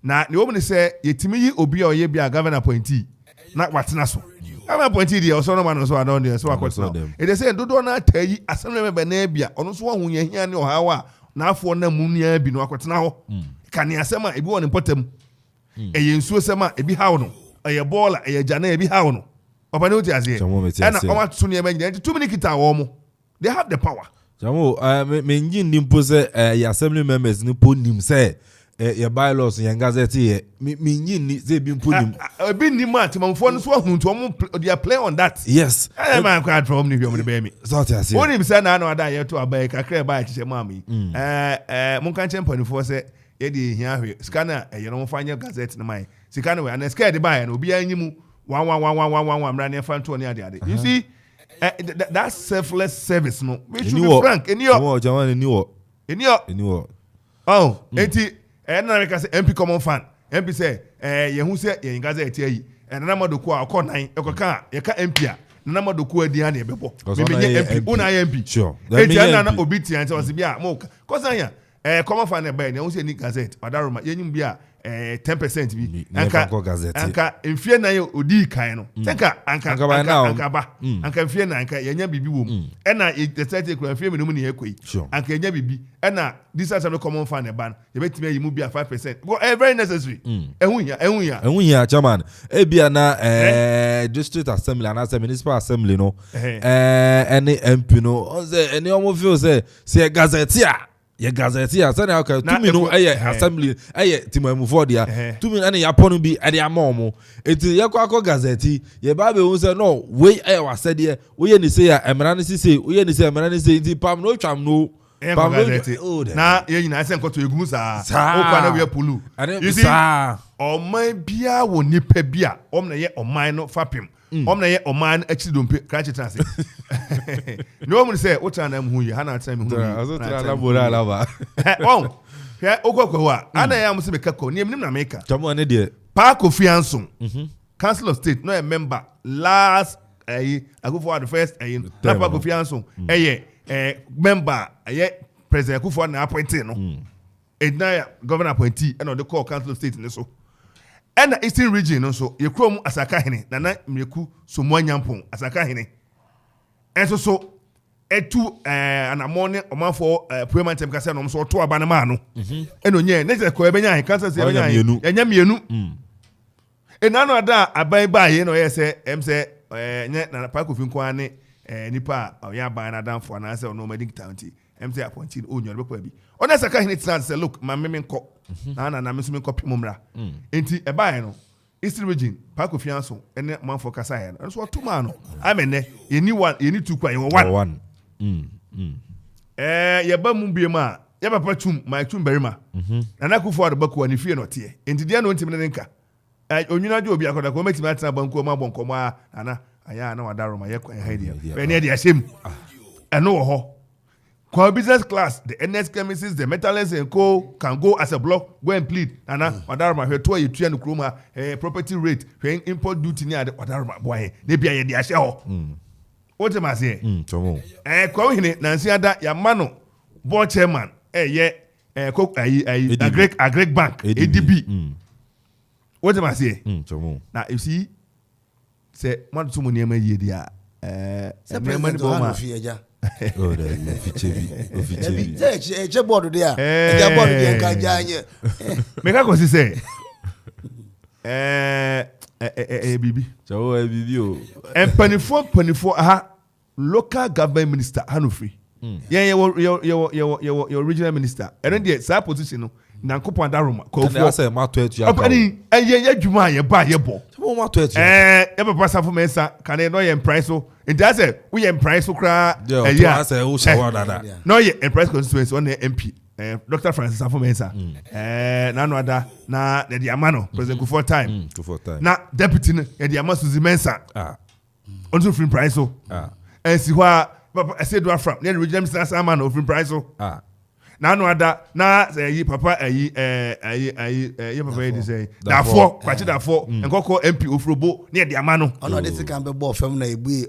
Na ne wo ni say yetimi yi obi a oye bia governor appointee na watena so. Governor appointee dia o so no man so adon dia so akotena. Ete say dodo na tayi assembly member na bia ono so ho hia ne oha wa na afọ na munia bi no akotena ho kane asema ebi won potem eye nsuo sema ebi hawo no eye bola eye jana ebi hawo no oba ne oti ase na o to ne ma nyina too many kita wo mo they have the power jamo me ngi ndimpo se ya assembly members ni po nim se ya bylaws ya gazette ye me ngi ni se bi mpo nim ebi nim ma temamfo no so ahun to mo they play on that yes man quite from ni hwom de be mi so ati ase onim se na ada ye to abai kakra ba chiche mami mun kan champion se ye di hia hwe scanner ye no fanya gazette na mai scanner we and scared buy na obi anyimu 1111 amra ne fa nto ne ade you see that selfless service no we should be frank enio jamani enio oh enti na make say MP common fan MP say ye hu say ye gazette ayi na madoku a akọ nan ekoka ye ka MP a na madoku adi ha na ebebo me be MP una MP sure enti na obi tia nti wasi bia mo kosan ya common fan e buy na hu say ni gazette padaroma ye nyum bia 10% bi anka enfie na ye odi kan no tenka anka ba anka enfie na anka ye nya bibi wom na the set ekro enfie me no mu ne ekoi anka ye nya bibi na this is a common fan e ban ye betime yi mu bia 5% very necessary ehun ya chairman e bia na district assembly and municipal assembly no any MP no on say any omo feel say gazette ye gazette ya say na okay tumi no assembly timamu for dia tumi na ya pono bi e dia maomo enti ye kwa gazette ye ba be won say no we wa sede we ye ni say ya emra ni say we ye ni say emra ni say enti pam no twam no pam no na ye nyina say nkoto egum sa o kwa na we pulu you see oman bia wo nipa bia om na ye oman no fapem om na ye oman achidompe kranche transe no mo say o tana mu hu ha na tana mu hu azo tana bora lava on he okoko wa ana ya mo se bekako ni na meka chamo ne de pa Kofi Ansong Council of State no a member last I go for the first na pa Kofi Ansong member president Akufo na appointee no edna governor appointee and the call Council of State ne so and the Eastern region no so ye krom asaka hene na mreku so mo anyampon asaka hene enso so etu anamone omanfo parliament tem kase no so to aba na ma no eno nye ne se ko ebenya he Council se ebenya enya mienu enano ada aban ba ye no ye se emse nye na pa Kofi nkwa ne nipa oya ban na danfo na se no madi county emse appointee onyo be kwa bi ona asaka hene tran se look ma me nko na me so me nko pimomra enti e ba ye no Eastern region pa Kofi Ansong ene manfo kasa ye no so to ma no amene yeni one yeni two kwa ye one ye ba mu biem a ye papa tum my tum berima na Akufo ado bakwa ni fie no te enti dia no ntimi ne nka onwuna jo obi akoda ko metimi atena banko ma bonkomo ana aya na wadaroma ye kwa ha dia be ne dia asem eno wo ho kwa business class the NS chemists the metallurgists and co can go as a block go and plead ana wadaroma hwe to yetua no kroma property rate hwe import duty ni ade wadaroma boy ne bia ye dia hye ho what am I say kwa hine nansi ada ya mano board chairman ye agric bank ADB what am I say now you see say man to mo niam yie dia money bomb oh the fichevi che board there e board there kan janye me ka ko si say bibi chawo bibi o empanifo aha local government minister Hanufri. Yeah, your regional minister. And then the same position no. Nankopon Daruma. I say ma to etu ya. Opani ye dwuma ye ba ye bo. Ma to etu. E be pass for mensa can no ye price so. Nti I say we ye price so kra e ya. I say who shawa dada. No ye price constituency on the MP. Dr. Francis Afo Mensa. Na no ada na the amano President Kufuor time. Na deputy e the amano Suzy Mensa. On free price so. Si hwa papa I say do from. Na regional minister amano free price so. Na no ada na say papa ye papa ye say dafo kwachi dafo enkoko MP ofrobo na de ama no ono de sika be bo fam na ebu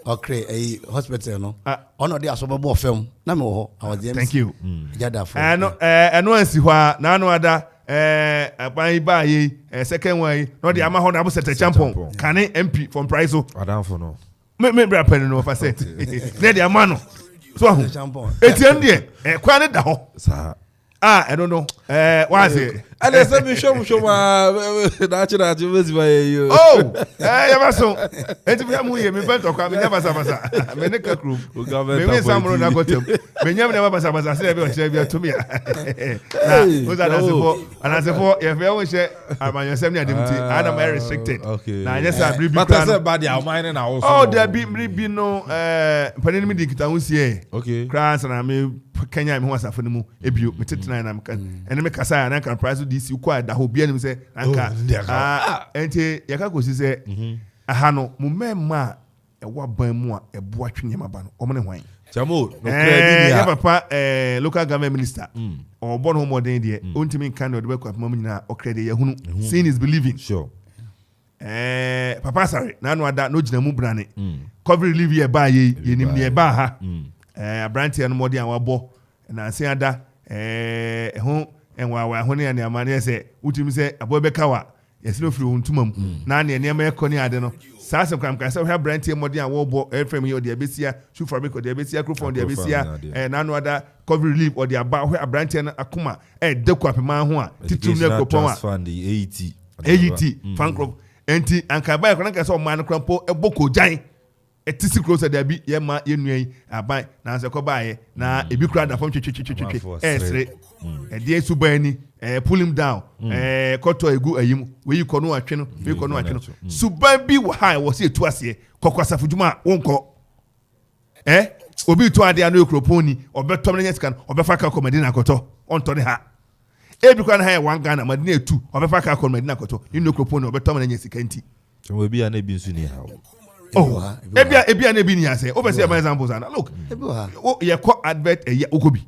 okre hospital no ono de aso be bo fam na me ho awade thank you ja dafo no ansi hwa na no ada apan ba ye second one no de ama ho na bo set champon kane MP from price so adamfo no me bra pen no fa set na de ama no so etian de kwa ne da ho sa I don't know why say and there's some show natural you oh yeah so enti me am here me pen to kwa me never basa me ne ka group me samro na gotem me nyam never basa say be o share be to me na who's anase for if you want share amanyosem ni ademti ana my restricted na yes I be but I say bad ya mine na also oh there be no panin mi dikita hu sie okay class na me Kenya me ho asafo ne mu ebio me tetena na me ene me kasa na kan price DC kwa da ho bia nim se anka enti yaka kosi se aha no mu memma ewa ban mu a ebo atwene maba no omo ne hwan chamo no credit ya papa local government minister or born home modern there ontimi kan no de be kwa pama nyina o credit ya hunu seeing is believing sure papa sorry na no ada no gina mu brane cover relief ye ba ye nim ne ba ha abrantia no modi an wabo na se ada ho enwa ho ne amane se utimi se abobeka wa yesi no firi huntumam na ne ne ma ekoni ade no saa se kwam kan se ho abrantia modi an wabo efrem ye odi abesia shu fabric odi abesia crofon odi abesia na no ada cover relief odi aba ho abrantia na akoma de kwapema ho a titum ne kopon a fund 80 fan crop enti anka ba ekona kan se o man krampo eboko jan etisi closer there be ye ma ye nuan aban na se ko baaye na ebi kura da fam twetwetwetwe esre de suban ni pull him down koto egu ayim we yiko no atwe no we yiko no atwe no suban bi wo high wo se etu ase kokwa safuduma wonko obi tu ade anu ekroponi obetom na nyesika obefa ka komedi na koto onto ne ha ebi kura na ha one Ghana madina etu obefa ka komedi na koto inu ekroponi obetom na nyesika nti so we bi an ebi nsu ni ha oh ebia na ebi ni ase obese my examples and look you call advert okobi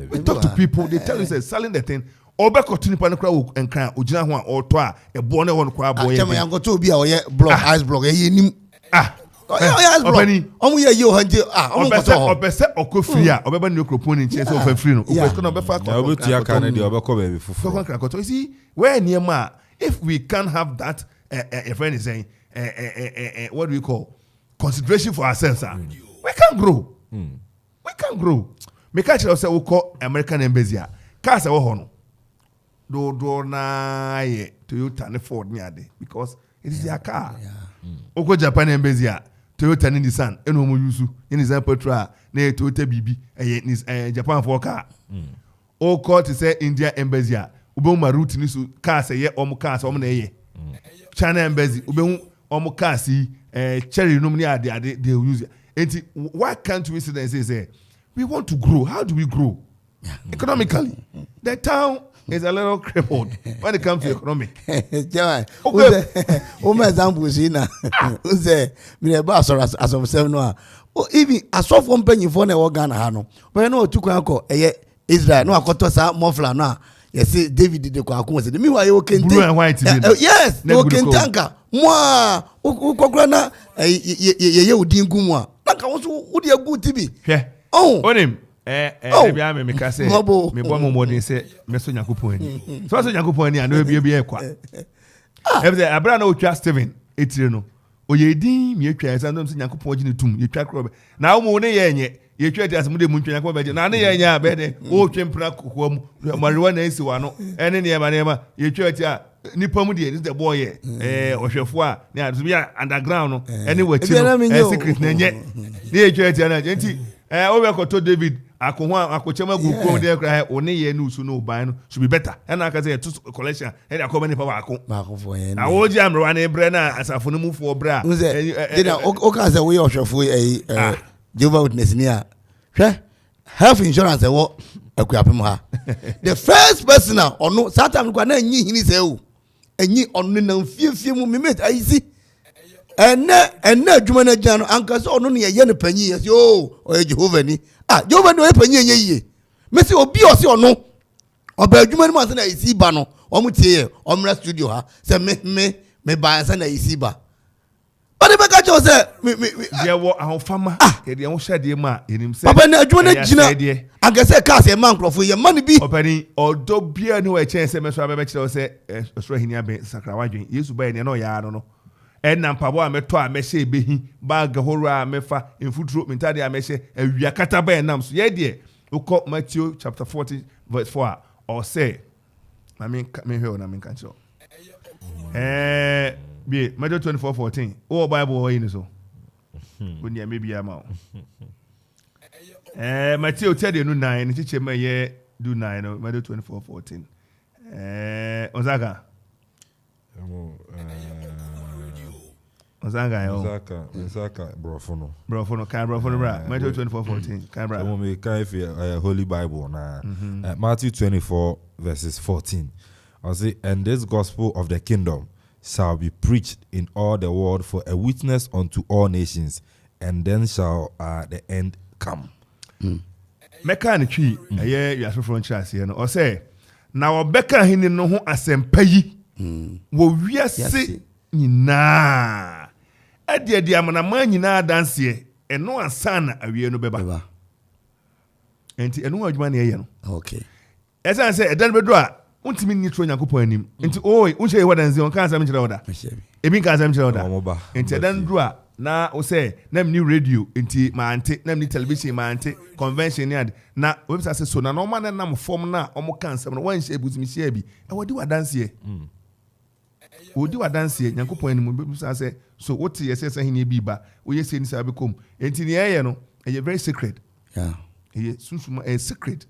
we talk to people they tell you say selling the thing obe continue pa no kra enkran ogina ho a oto a ebo na won kra boy chama yango to obi a oye block ice block nim ice block omu ye yo hanje omu ko to obese okofiri a obeba ni okroponi nche so fa free no obese no obefa ko obetu ya kan de obeko ba bi fufu so kra ko to see where near ma if we can have that a friend is saying what do we call consideration for ourselves we can grow we can grow me catch us we call American embassy cars we ho no do na ye Toyota ne Ford ni ade because it is their car go Japan embassy Toyota ni Nissan eno mo yusu ni Nissan petrol na Toyota bibi Japan for car o call to say India embassy ube ma route ni so cars ye cars na ye China embassy ube omo kasi cherry no ade they use it. Why can't we sit there and say we want to grow? How do we grow economically? The town is a little crippled when it comes to economic. Okay. My example is na say me be as of 7 no even as of one penny for na Ghana ha no but no tu kwan ko Israel no akoto sa mofla no yes David de kwa akun say me why you can blue and white yes no can tanka moi ukokura na ye udingu mu a naka wo so wo de agu tibi onim bia me ka say me bo mo modin say me so nyakopon ani so nyakopon ani ana bia ekwa say abra na otwa Steven etire no oyedin me etwa esa no so nyakopon gine tum yetwa krobe na wo mo ne ye enye yetwa ti asemu de mu ntwa nyakopon be na ne ye enya be de wo twempra kokwa mu mariwa na esi wa no ene ne ma yetwa ti a nipa mu de this the boy ohwefo a na so bia underground no anyway secret na nye na etwa tia na nti obekoto David akochema gu kom de kra one ye no su no ban no should be better and aka say to collection e da come nipa baako for ye na wo ji amro na ebre na asafo no mu fo bra dina o ka say we ohwefo Jehovah Witness ni a hwe health insurance e wo akuapem ha the first person ono satam kwa na anyi hini say o anyi ono na fiefie mu mimate ayisi ene adwuma na gya no anka so ono ne ye ne panyi ye o Jehovah ni Jehovah no e panyi ye yiye mesi obi o se ono oba adwuma ni ma se na isi ba no o mu tie ye o mra studio ha se me ba se na isi ba but e be ka cho se ye wo ahofama ye de ho hyade ma enim se papa na adwuma na gina anka se ka se man krofo ye man bi opani odo bia ni we chen se me so abebe kire se so hini abe sakrawadwen Yesu ba ye no ya no na mpabo a meto a mehye ebehi bag horo a mefa enfuturo mentade a mehye awia kata ba enam so ye de ukọ Matthew chapter 40 verse 4 or say me hwe na me kan cho be Matthew 24:14 o Bible o yin so oni am bia ma Matthew 10:9 ni chiche ma ye do 9 no Matthew 24:14 Ozaka Ozaka brofono bra Matthew 24:14 kan bra me kai fi Holy Bible na Matthew 24 verses 14 I say and this gospel of the kingdom shall be preached in all the world for a witness unto all nations and then shall the end come meka ne twi eye yasofro nchase no o say na obeka hini no ho asempa yi wo wiase nyina ade amana man nyina danse eno ansana awie no beba enti eno adwuma ne ye no okay esa say edan bedo a untimi nitro nyankopon anim enti oi unche wadanse on kan asam kire oda ebi kan asam kire oda enti edan do a na o say na mni radio enti ma ante na mni television ma ante convention ni na website say so na no ma na nam form na omo kan asam no wan hye buzimi hye bi e wodi wadanse odi wadanse nyankopon anim be say so what you say hini bi ba wo ye say ni sa be kom enti ne ye no e very secret ye sunsuma secret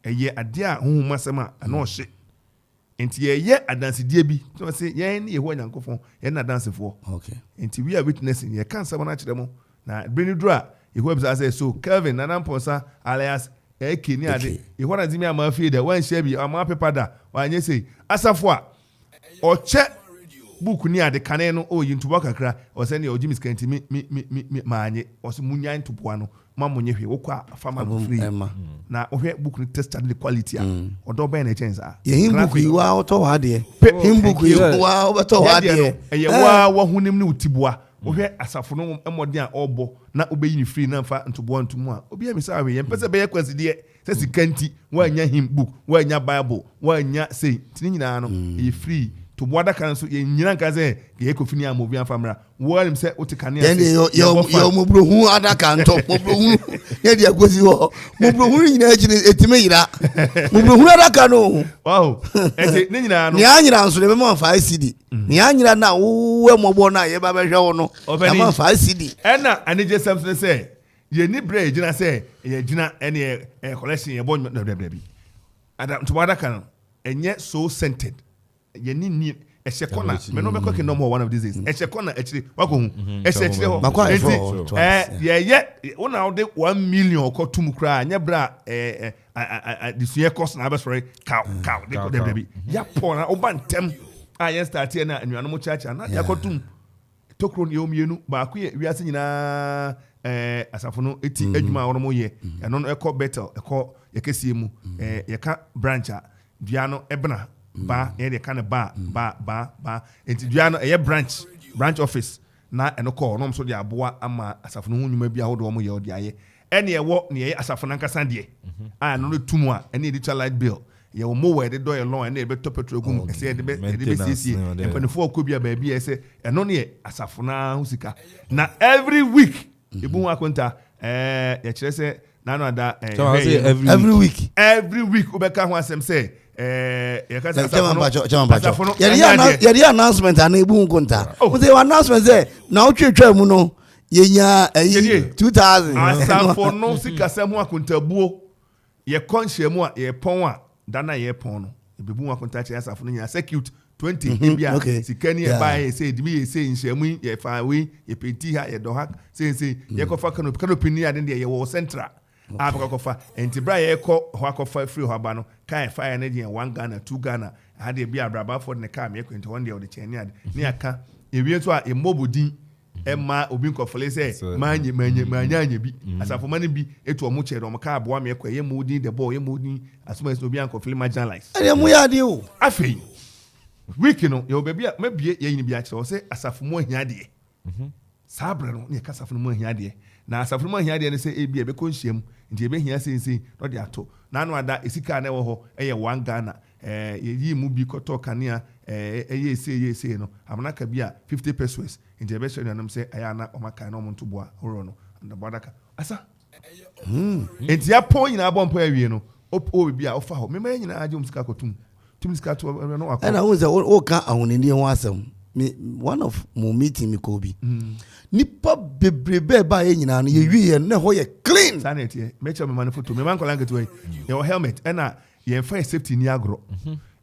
ye ade a honhom asem a na o hye enti ye adanse die bi so say ye ne ye ho nyankopon ye na dansefo okay enti we are witnessing ye kan asem na kire mo na breni dura ye ho be say so Kelvin na namponsa alias kini ade ye ho na zimi ama fie da wan hye bi ama pepa da wan ye say asafo a o che book ni ade kane no o yintubo kakra o se ne o Jimmy Skanti mi maanye o se munya ntubo ano mamonye hwe wokwa afama no free na o hwe book ni test the quality a o do ben na chance a ye him book yi wa o to wa de him book yi wa o to wa de ye wa hunim ni utiboa o hwe asafo no emode a obo na obeyi ni free na mfa ntubo ntumu a obi amisa we ye mpese be ye kwasi de se Skanti wa nya him book wa nya bible wa nya say tin nyina no e free to boda kan so ye nyina nka se ye Kofi ni amobi amfamra wo lim se otikane ase yo mobro hu adaka nto mobro hu ye dia gosi wo mobro hu nyina agine etime yira mobro hu adaka no wow ete ne nyina no ni anyira nso le be ma 5 CD ni anyira na wo mobo na ye ba be hwe wo no ma 5 CD ena anije something say ye ni bre gina say ye gina ene collection ye bon bi adam to boda kan enye so centered ye ni eshekona me no be cooking no more one of these days eshekona actually wako hu eshekire ho ye una de 1 million ko tum kra nya bra this year cost na be sorry cow de baby ya pona obantem ye start here na anuano mo church na ya ko tum tokro ne omienu ba ko ye wiase nyina asafo no eti adwuma wono mo ye eno no ekọ betel ekọ yekesie mu yeka branch a dua no ebna ba ye de kan ba enti dua no branch office na eno call no so de aboa ama asafo no nnwuma bi a wo do mo ye odi aye ene ye wo ne ye asafo nan kasa de no tumu a ene digital light bill ye wo mo we de do ye long ene be to petrol gum ese de be sisi empanifo akobia ba bia ese eno ne asafo na husika na every week ebu akonta ye kire se na no ada every week obeka ho asem say yɛde announcement ana ebu nkonta wote announcement say na wotwetwa mu no yenya 2000 asafo no sikasɛm akontabuo ye konhye mu a ye pon a dana ye pon no ebebu akonta kye asafo no nya secute 20 bia sikani e ba ye say dibi ye say nhyamu ye fa we ye penti ha ye do ha say ye kofa canopy ni ade ye wo central abakofa enti bra ye ko ho akofa free ho aba no kan fire na dey 1 Ghana 2 Ghana ade bia braba for ne car me kwenti one dey the cheni ade ni aka ewie to a emobodin Emma obi nkofole say manye bi asafo mane bi etu omo chere omo ka aboa me ekwa ye modin the ball ye modin asoma so obi nkofole marginalize ade mu ya de o afei week no ye obi a mabie ye yin bi a chere say asafo mo hia de sabre no ne kasafo mo hia de na asafo mo hia de ne say ebi ebe konhiem nti ebe hia sense no de ato na no ada esika na wo ho eye 1 Ghana ye yi mu bi koto kanea eye say no amana ka bi a 50 pesos nti ebe so nam say aya na omaka na omuntu boa horo no and bodaka asa nti ya pon nyina bompo awie no o bi a ofa ho mema nyina aje umsika kotum tumsika to no akọ and I was o ka ahoneni ho asem me one of my meeting me Kobi nipa bebrebe ba ye nyina no ye wie ne ho ye clean sanity make sure me man photo me man kola ngeto ye helmet na ye fire safety ni agro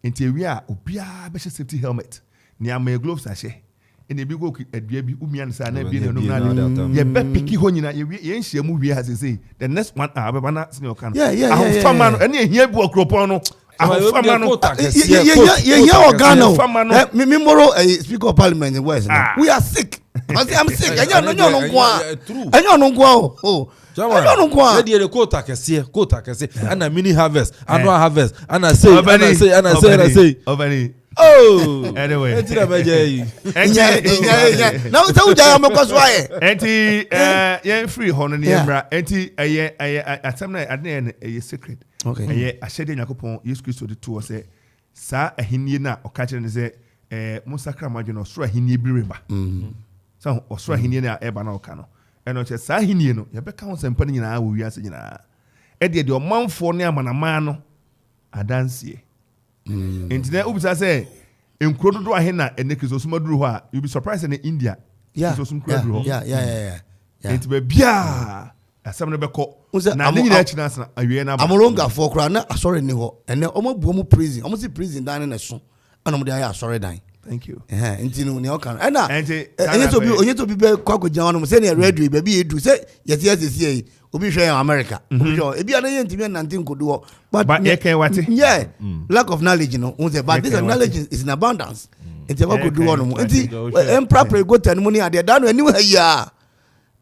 nti ewie a obia be safety helmet ni am gloves ahye ene bi go adua bi umia nsa na bi na no na ye be piki ho nyina ye nhia mu wie ha say the next one abeba na senior kan ahofama no ene ehia bi okropon no ahofama no ye organo me moro speaker of parliament in west we are sick I'm sick enyo no nkwa oh Jama, they the quota kese, and a mini harvest, annual harvest, and I say, oh, anyway, now tell you because why? Enti, yeah, free honor niembra. Enti, asamna adne a secret. Okay, I said in Yakupon, yes, Christo the two say, sa a hinina or catching is a Musakra margin or stra hini biriba. So, or stra hinina ebano cano. And oche sa hinie no ye beka won sempa nyina wo wiase nyina e de omanfo ne amanama no adansie enti na ubisa say enkro dodo ahe na enekizo sumaduru ho a you be surprised in India so sum kro duru ho yeah enti be bia asam no beko na ne nyina china asana awie na amolonga for kra na asore ni ho ene omabuo mu prison omo si prison dan na so ana mo de aye asore dan. Thank you. Enti no ne okan. Na onye to bi be kwako jan no se ne radio be bi edu se yesi obi hwe America. Obi hwe ebi ana ye ntimi na ntin kodo. But ye can what? Yeah. Lack of knowledge no. But this knowledge is in abundance. Enti ba kodo no. Enti emprapre go tan mu ni ade da no aniwa ya.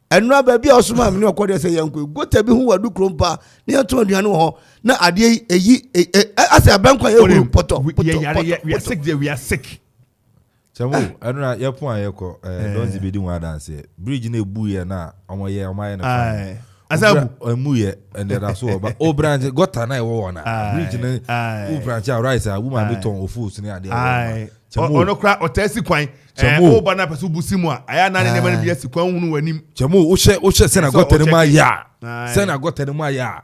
Enra ba bi osuma me ne okode se yanko go ta bi hu wadu krompa ne to aduane ho na ade eyi ase abankwa ye huru poto. We are sick there, we are sick. Chamu, I don't know. Your point, Yoko. Don't be doing what dance. Bridge ne buye na. Omoye na. Asabu. Muye and then so. But o branch got an eye one. Bridge ne. O branch out right. A woman be ton of fools near the. Chamu. Ono kra otesi kwan. Chamu. O bana pesu busimwa. Aya na ne mani biye si kwan hunu wanim. Chamu. Oshe sena got tenema ya. Sena got tenema ya.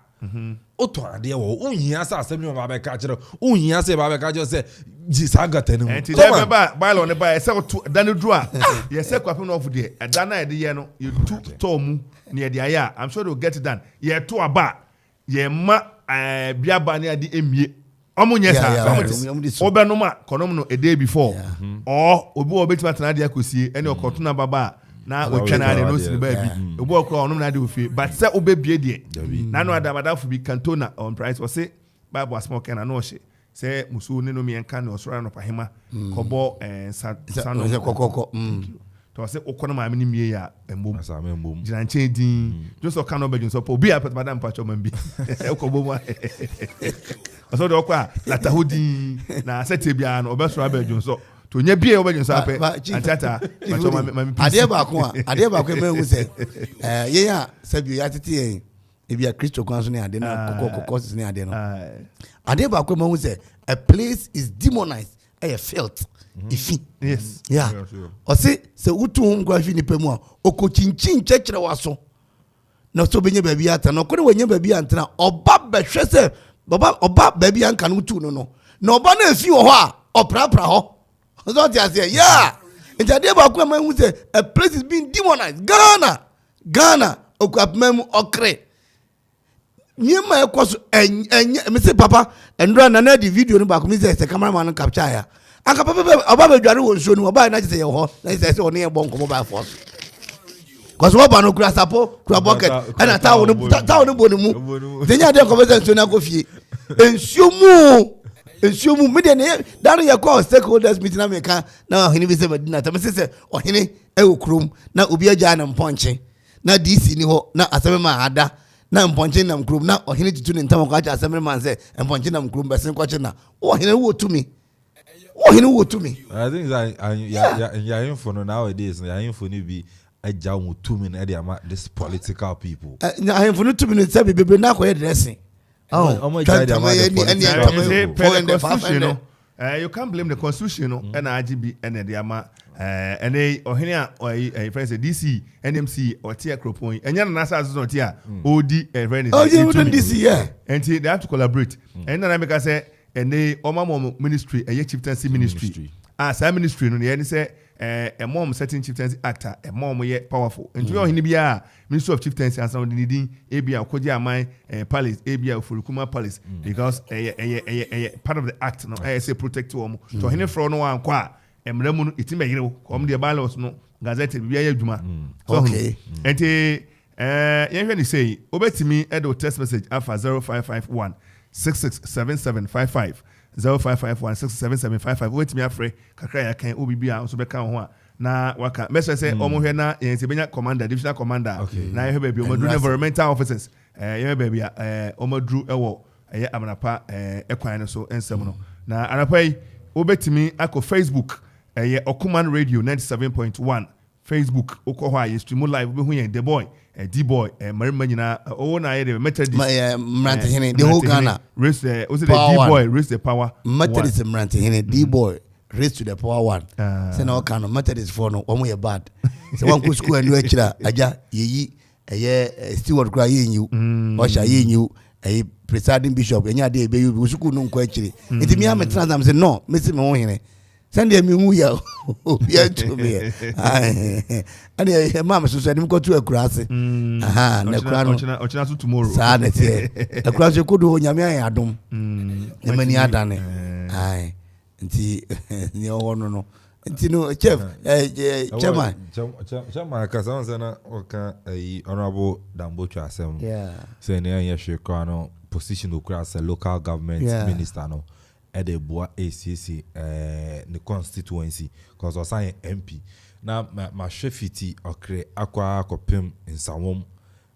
Oto ade wo unhia sa asem no ba be ka kire unhia se ba be ka kire se jisaga tenu enti de ba bailo ne ba se dane dru a ye se kwape no of de dana ye de ye no ye tu to mu ne ye de aya I'm sure they will get it done ye to aba ye ma biaba ne ade emie omunye sa obe no ma konom no a day before or obi obeti matana de akosie ene okoto na baba na otwana ne no sin ba bi obi okro onum na de ofie but say obebie de na no adamada fu bi cantona on price o say bible asmo ken na no hye say musu ne no mi enka ne osora no pahema kobo sano kokoko to say okono ma me mie ya embom jina nche din just o kan obedun so po bi apet madam pacho man bi okobo mu so de okwa latahudi na sete bia no obesoro abedun so to nya bia obedun so ape antata pacho man ade ba ko me hu se ye ya sabio ya tete yen e bia Christo kwan so ne ade na kokoko ne ade no ade ba ko me hu se a place is demonized a filth ifi yes yeah o se utu hum kwa fi ni pemu a okochinchin chechire waso na so benye baabi ata no ko ne wanya baabi antena oba behwe se oba baabi anka no utu no na oba na efi wo ho a oprapra ho so ti ase yeah ntade ba ko ma hu say a place is being demonized Ghana okuapmem okre nyema ekoso me say papa endro na di video no ba ko me say cameraman no capture ya aka papa oba be dware wo nsuo no oba na say ye ho na say say oni e bon komo ba force cause oba no kura sapo kura bucket ana tawo no bonu mu tenya de conversation nsuo na go fie nsuo mu me de ne that ye call stakeholders meeting na me ka na ohini bi say medina ta me say ohini e okrom na obi agya na mponche na DC ni ho na aseme ma ada na mponche na mkrom na ohini tutu ne ntam ko acha aseme man say mponche na mkrom besen kwache na ohini wo tumi I think that ya info no nowadays ya info ni bi aja wo tumi na dey ama this political people ya info no tumi no say bebe na ko dressing you can't blame the constitution and RGB and the ama and they ohenia or friends DC NMC or Tia Kropon and yan nasa as tia OD and friends DC yeah and they have to collaborate and then I make say and they Omamo ministry a chieftaincy ministry some ministry no they say a mom certain chieftaincy actor a mom ye powerful and to him be ministry of chieftaincy and some needing abia koja mine palace abia Furukuma palace because a part of the act no say protect to him from no one kwa emremu itimbe yire come the bylaws no gazette bia ya adwuma okay and yen hwe ni say obetimi edo text message afa 0551 667755 0551677755 wait me afre kakra ya kan obibi a so beka ho a na waka message say omo hwe na yensebenya commander divisional commander na ye baby omo do environmental officers ye baby omo dru ewo ye amanapa ekwan no so ensem no na anapa yi obetimi akọ Facebook ye Okoman Radio 97.1 Facebook okọ ho a ye stream live be hu ye the boy D-boy marima nyina o na ye the Methodist Mrante hene the whole Ghana raise the D-boy raise the power Methodist Mrante hene D-boy raise to the power one say na o kan Methodist for no omo ye bad say one go school and do akira aja yeyi steward kra ye nyu o sha ye nyu presiding bishop enya de be you school no nko akiri enti me am transam say no me see me ho hene Sunday me hu ya ya to me ani mama so so nim ko to akurase aha na kura no ochina so tomorrow sa na tie akurase ko do nyame an adom e mani adane ai nti ni o no nti no chef chairman Kasa on say na oka honorable Dambocho asem say na yan hwe kwa no position okura as a local government minister no the boa ACC the constituency because I was MP now my shefiti okre akwa kopim in Sawom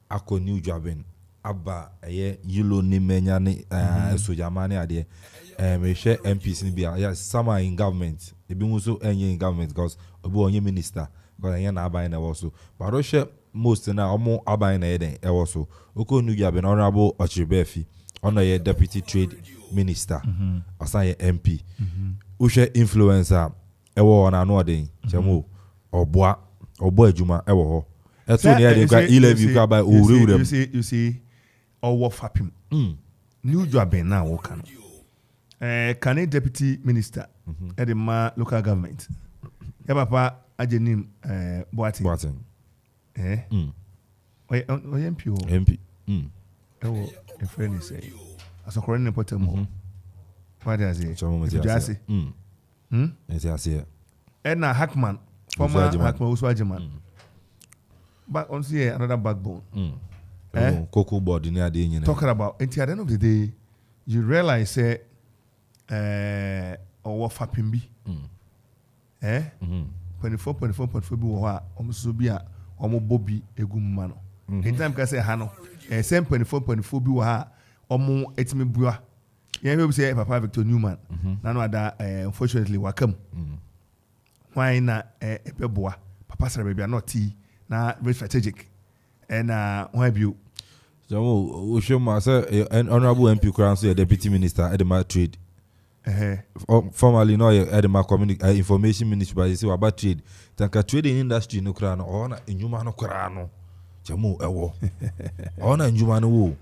ako New Jabin aba yilo ni menya ni sojamani ade me share MPs ni bia ya sama in government e bi muso enye in government because obi onye minister because enye na aba na woso but o share most na omo aba na eden e woso oko New Jabin honorable Ochibefi ono ye deputy trade minister asan MP ushe influencer ewo na no den chemo obo adwuma ewo ho eto ne ya kwa 11 kwa by ure you see owo fapim New Jabin na wo kan can deputy minister e the ma local government ya papa ajenim Boating o MP ewo a friend is say as a corona potem what does it just and Hackman former Hackman Uswajiman but on see another backbone Cocoa board in the talking about at the end of the day you realize say or what fapimbi 24.4 bi wo ha omso bi a omo bobi egum no in time ka say ha no 7.4 bi wo ha omo etimi bua yen we say Papa Victor Newman na no ada unfortunately wakam why na ebeboa Papa sara bia not na very strategic and why bi so o show ma say honorable MP Crown say deputy minister Edema Trade formerly no Edema information ministry but you see about trade tanka trading industry no kra no ona enjuma no kra no jamu ewo ona enjuma no wo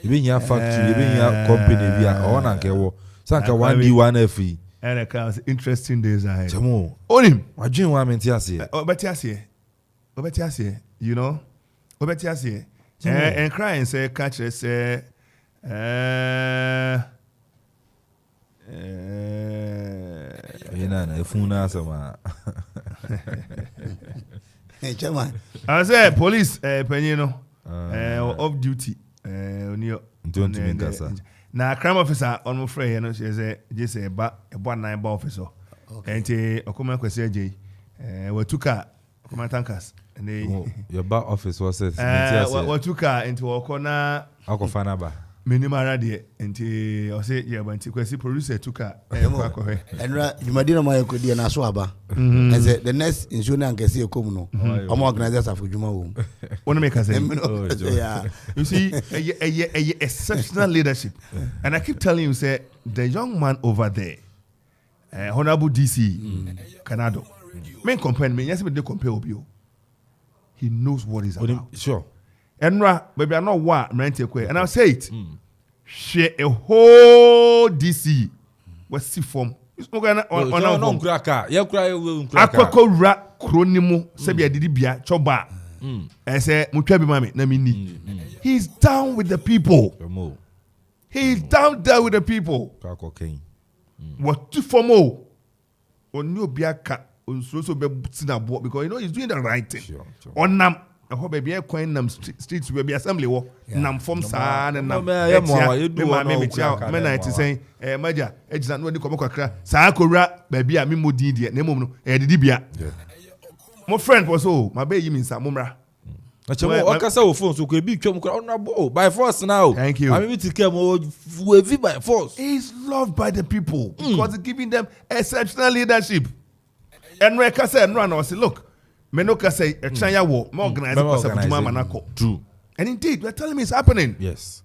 ebe nya factory ebe nya company bia ona nkewo Sanka 1D 1FE. And it comes interesting days ahead. Chamo. Onim. I dream one mentiasi. Obetiasi, you know. Obetiasi. And crying say catch say Funa sama. Hey, chairman. I say police penino off duty Don't mean Kasa. Now crime officer on my friend, you know, she say just a 1-9 officer. And Okoman Kasa we took her Okoman Tankers and they your back office was it. we took her into Okona Akofanaba. Minimum radio and I say yeah, but the producer took her And you might know my could be an aswaba. And said the next insurance can see a commono. I'm organizers of Juma. Want to make us say, Yeah. you see, a exceptional leadership. And I keep telling you, say, the young man over there, Honorable DC, Canada, men compare me, yes, but they compare with you. He knows what he's about. Sure. And maybe I know what, and I'll say it. Share a whole DC was see form. On cracker. Yeah, cry. Aquaco rat chronimo, Sabia Didibia, Choba. I say, Mutabi Mami, Namini. He's down with the people. He's down there with the people. What to for more? On no biaka, on so be because you know he's doing the right thing. On nam. I hope baby coin nam streets will be assembly war. Nam form san and nam. You do men I say, Maja, edge that no di come kakra. Sa akora baby a me modi die na mum no e didi bia. My friend was my baby means Mumra. Okasa phone so could be by force now. Thank you. I mean to come by force. He's loved by the people because he's giving them exceptional leadership. And when I say and run, I say, look. Menoka say a China war, more organized True. And indeed, we're telling me it's happening. Yes.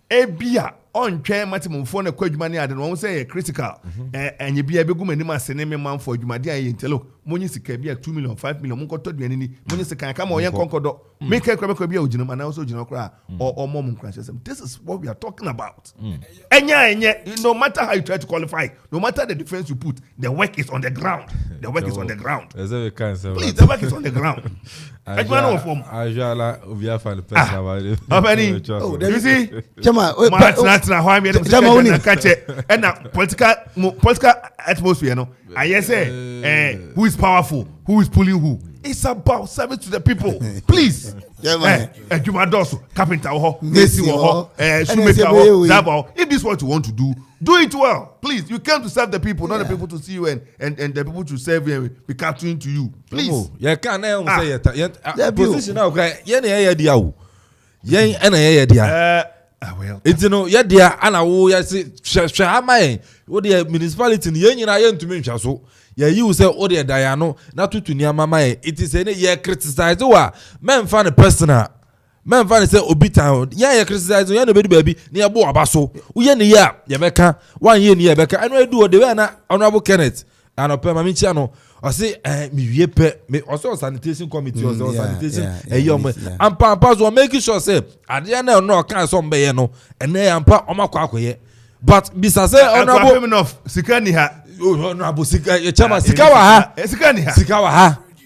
Ebia on chair maximum phone a quid money and won't say critical. And you be a big woman in my cinema man for you, my dear. Look, money can be 2 million, 5 million, Munko told me any money can come on young concord. Make a crab be a and also general cry or mom crashes. This is what we are talking about. And yeah, no matter how you try to qualify, no matter the difference you put, the work is on the ground. The work is on the ground. Please, the work is on the ground. I You see, political atmosphere. No, I say, who is powerful, who is pulling who. It's about service to the people. Please, Jumadoso, carpenter, mason, shoemaker, if this is what you want to do it well. Please, you came to serve the people, not the people to see you and the people to serve you and be catering to you. Please, you can't say it. Position now, it's no, yet dear, and I will say, Shahamay, what the municipality in the union I am to mention so. Yeah, you say, oh, dear Diano, not to near my mind. It is any year criticized. Oh, man, find a personal. Man, find say, Obita, yeah, criticize the baby near Boabaso. We any year, Yabeka, 1 year near Becca, and I do what they were honorable Kenneth. And a permanent channel. I say, me also sanitation committee, also sanitation, a young man. And Pampas were making sure, say, I didn't know, can't some bayano, and they am part of my quack. But besides, honorable enough, Sikaniha, honorable Sikawa,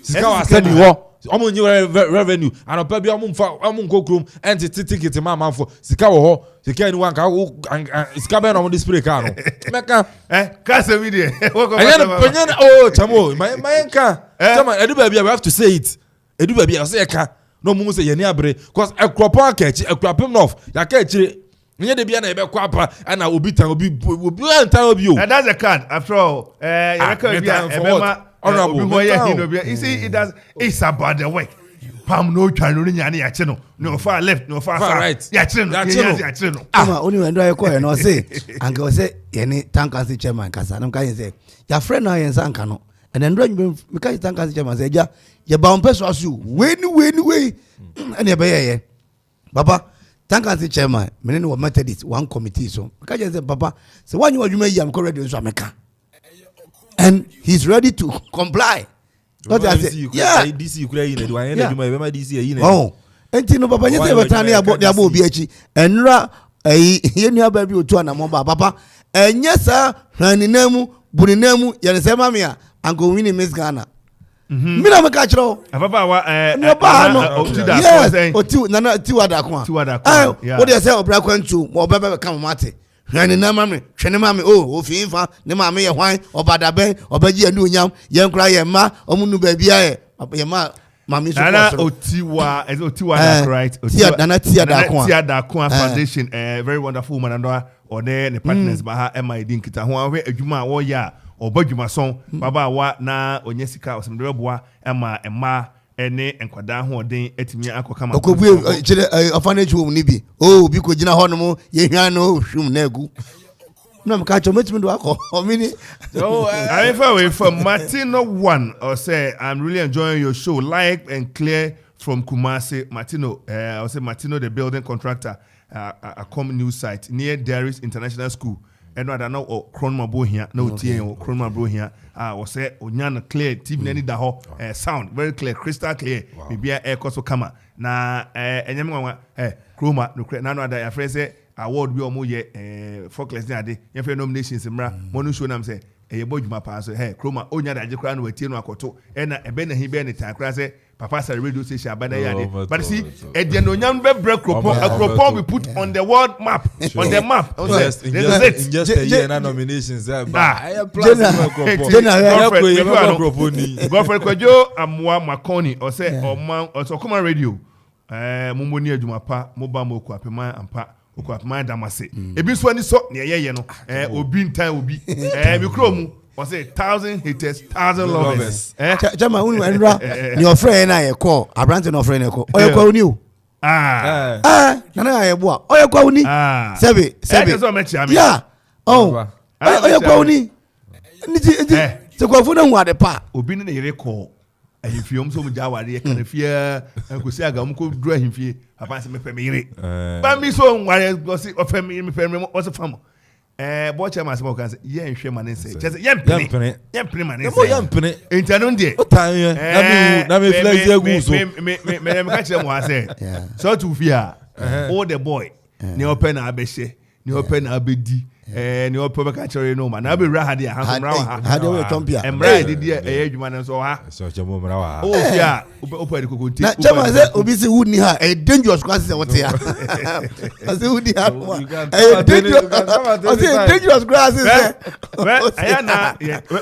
Sikawa said you were. Omo new revenue and opa bi omo nkokrom entity ticket mama for sika wo ho sika ni wan ka sika be na omo display car no meka ka se we dey penyen oh chamo my nka chama edu ba bia we have to say it edu ba bia say ka no mu say yeni abre cause ekropon ka echi ekropem no ya ka echi nye de bia na ebe kwa pa na obi tan obi antan obi o and that's a card after all ya ka bia ebema honorable you see it's about the work pam no twa no nya na ya no no far left no far right ya no only when do I call you no say and say any tankancy chairman kasa no kan say your friend na yen sanka no and then me kan tankancy chairman say ya ba on person asu we and ya be ye baba tankancy chairman me no methodist one committee so kan say baba say one you adwuma yi am ko ready so ameka and he's ready to comply. What I say? Yeah. DC Ukraine. Do I end my DC? Oh, and no papa, you say Batania about the Abu Biachi and Ra a Yenia baby to an Amomba papa Enyesa haninemu buninemu yanisema mia ango wini Miss Ghana. Mina me catch ro. Ababa wa yes, oti nana tiwada kwa. What they say obra kwantu, mo baba come mate. Haninema me, hwene ma me ofinfa, ne ma me ye hwan, obada ben, obaji anu nyam, ye nkra ye ma, omunu ba bia ye ma Mami Nana Otiwa, that's right. Nana Tiada Foundation, very wonderful woman and or there the partners baha Emma Dinkita who are Juma or ya or Bajuma song Baba wa na Onyesika or some Rebwa Emma Ene and Kwada who are then etimia Aqua come up. A financial woman nibi. Oh, because Jina Honomo, Yano, Shum Negu. No, catch a much to alcohol. I'm away from Martino 1 or say I'm really enjoying your show. Like and clear from Kumasi, Martino. I say Martino, the building contractor, a common news site near Darius International School. And I don't know or Cronmabo here, no tea or Cronmabo here. I was say Onyana clear, TV any daho sound very clear, crystal clear. Maybe air cost come na and Chroma no create none other phrase. Award bi omo ye Focus ni ade ye fe nominations mra monu show nam say e boy djuma pa so hey Chroma onya da agekra no watie no akoto e na ebe na hi be ni tan kra say papa say radio station abana ya ade but see e de no nyam be break Akropong we put on the world map on the map just a year na nominations I Godfrey Kwajo amwa makoni o say Oman o Okoman radio mumbo ni adjuma pa moba moku apema ampa Okoman damase ebi so ani so ne yeye no obi ntan obi mi kromu o say 1,000 haters 1,000 lovers chama unu enra ni ofre na ye call abrante no ofre na call oyekwa uni o nana ye boa oyekwa uni sebe yeah oyekwa uni nti se kwa fu na hu ade pa obi ne yere call ahimfie so mu jaware ye kan fie enkosi aga mu ko duru ahimfie papa se me pɛ me yere ba mi so nware go si ofɛ me pɛ me o se fam bo che ma se mo kan se ye nhwe ma ne se che se ye mpene ma ne se ye mpene entano de o tan ye na me flex egu so me ka che mo ase so to fia all the boy ne open na abehye ne open na abedi ni opo be ka chere no ma na be ra ha dia ha mra wa ha dia we tompia emra de dia adwuma ne so ha so chemo mra wa o fia opo de kokonti na chama se obi se wood ni ha e dangerous class se wote ya se wood ni ha e dangerous class se aya na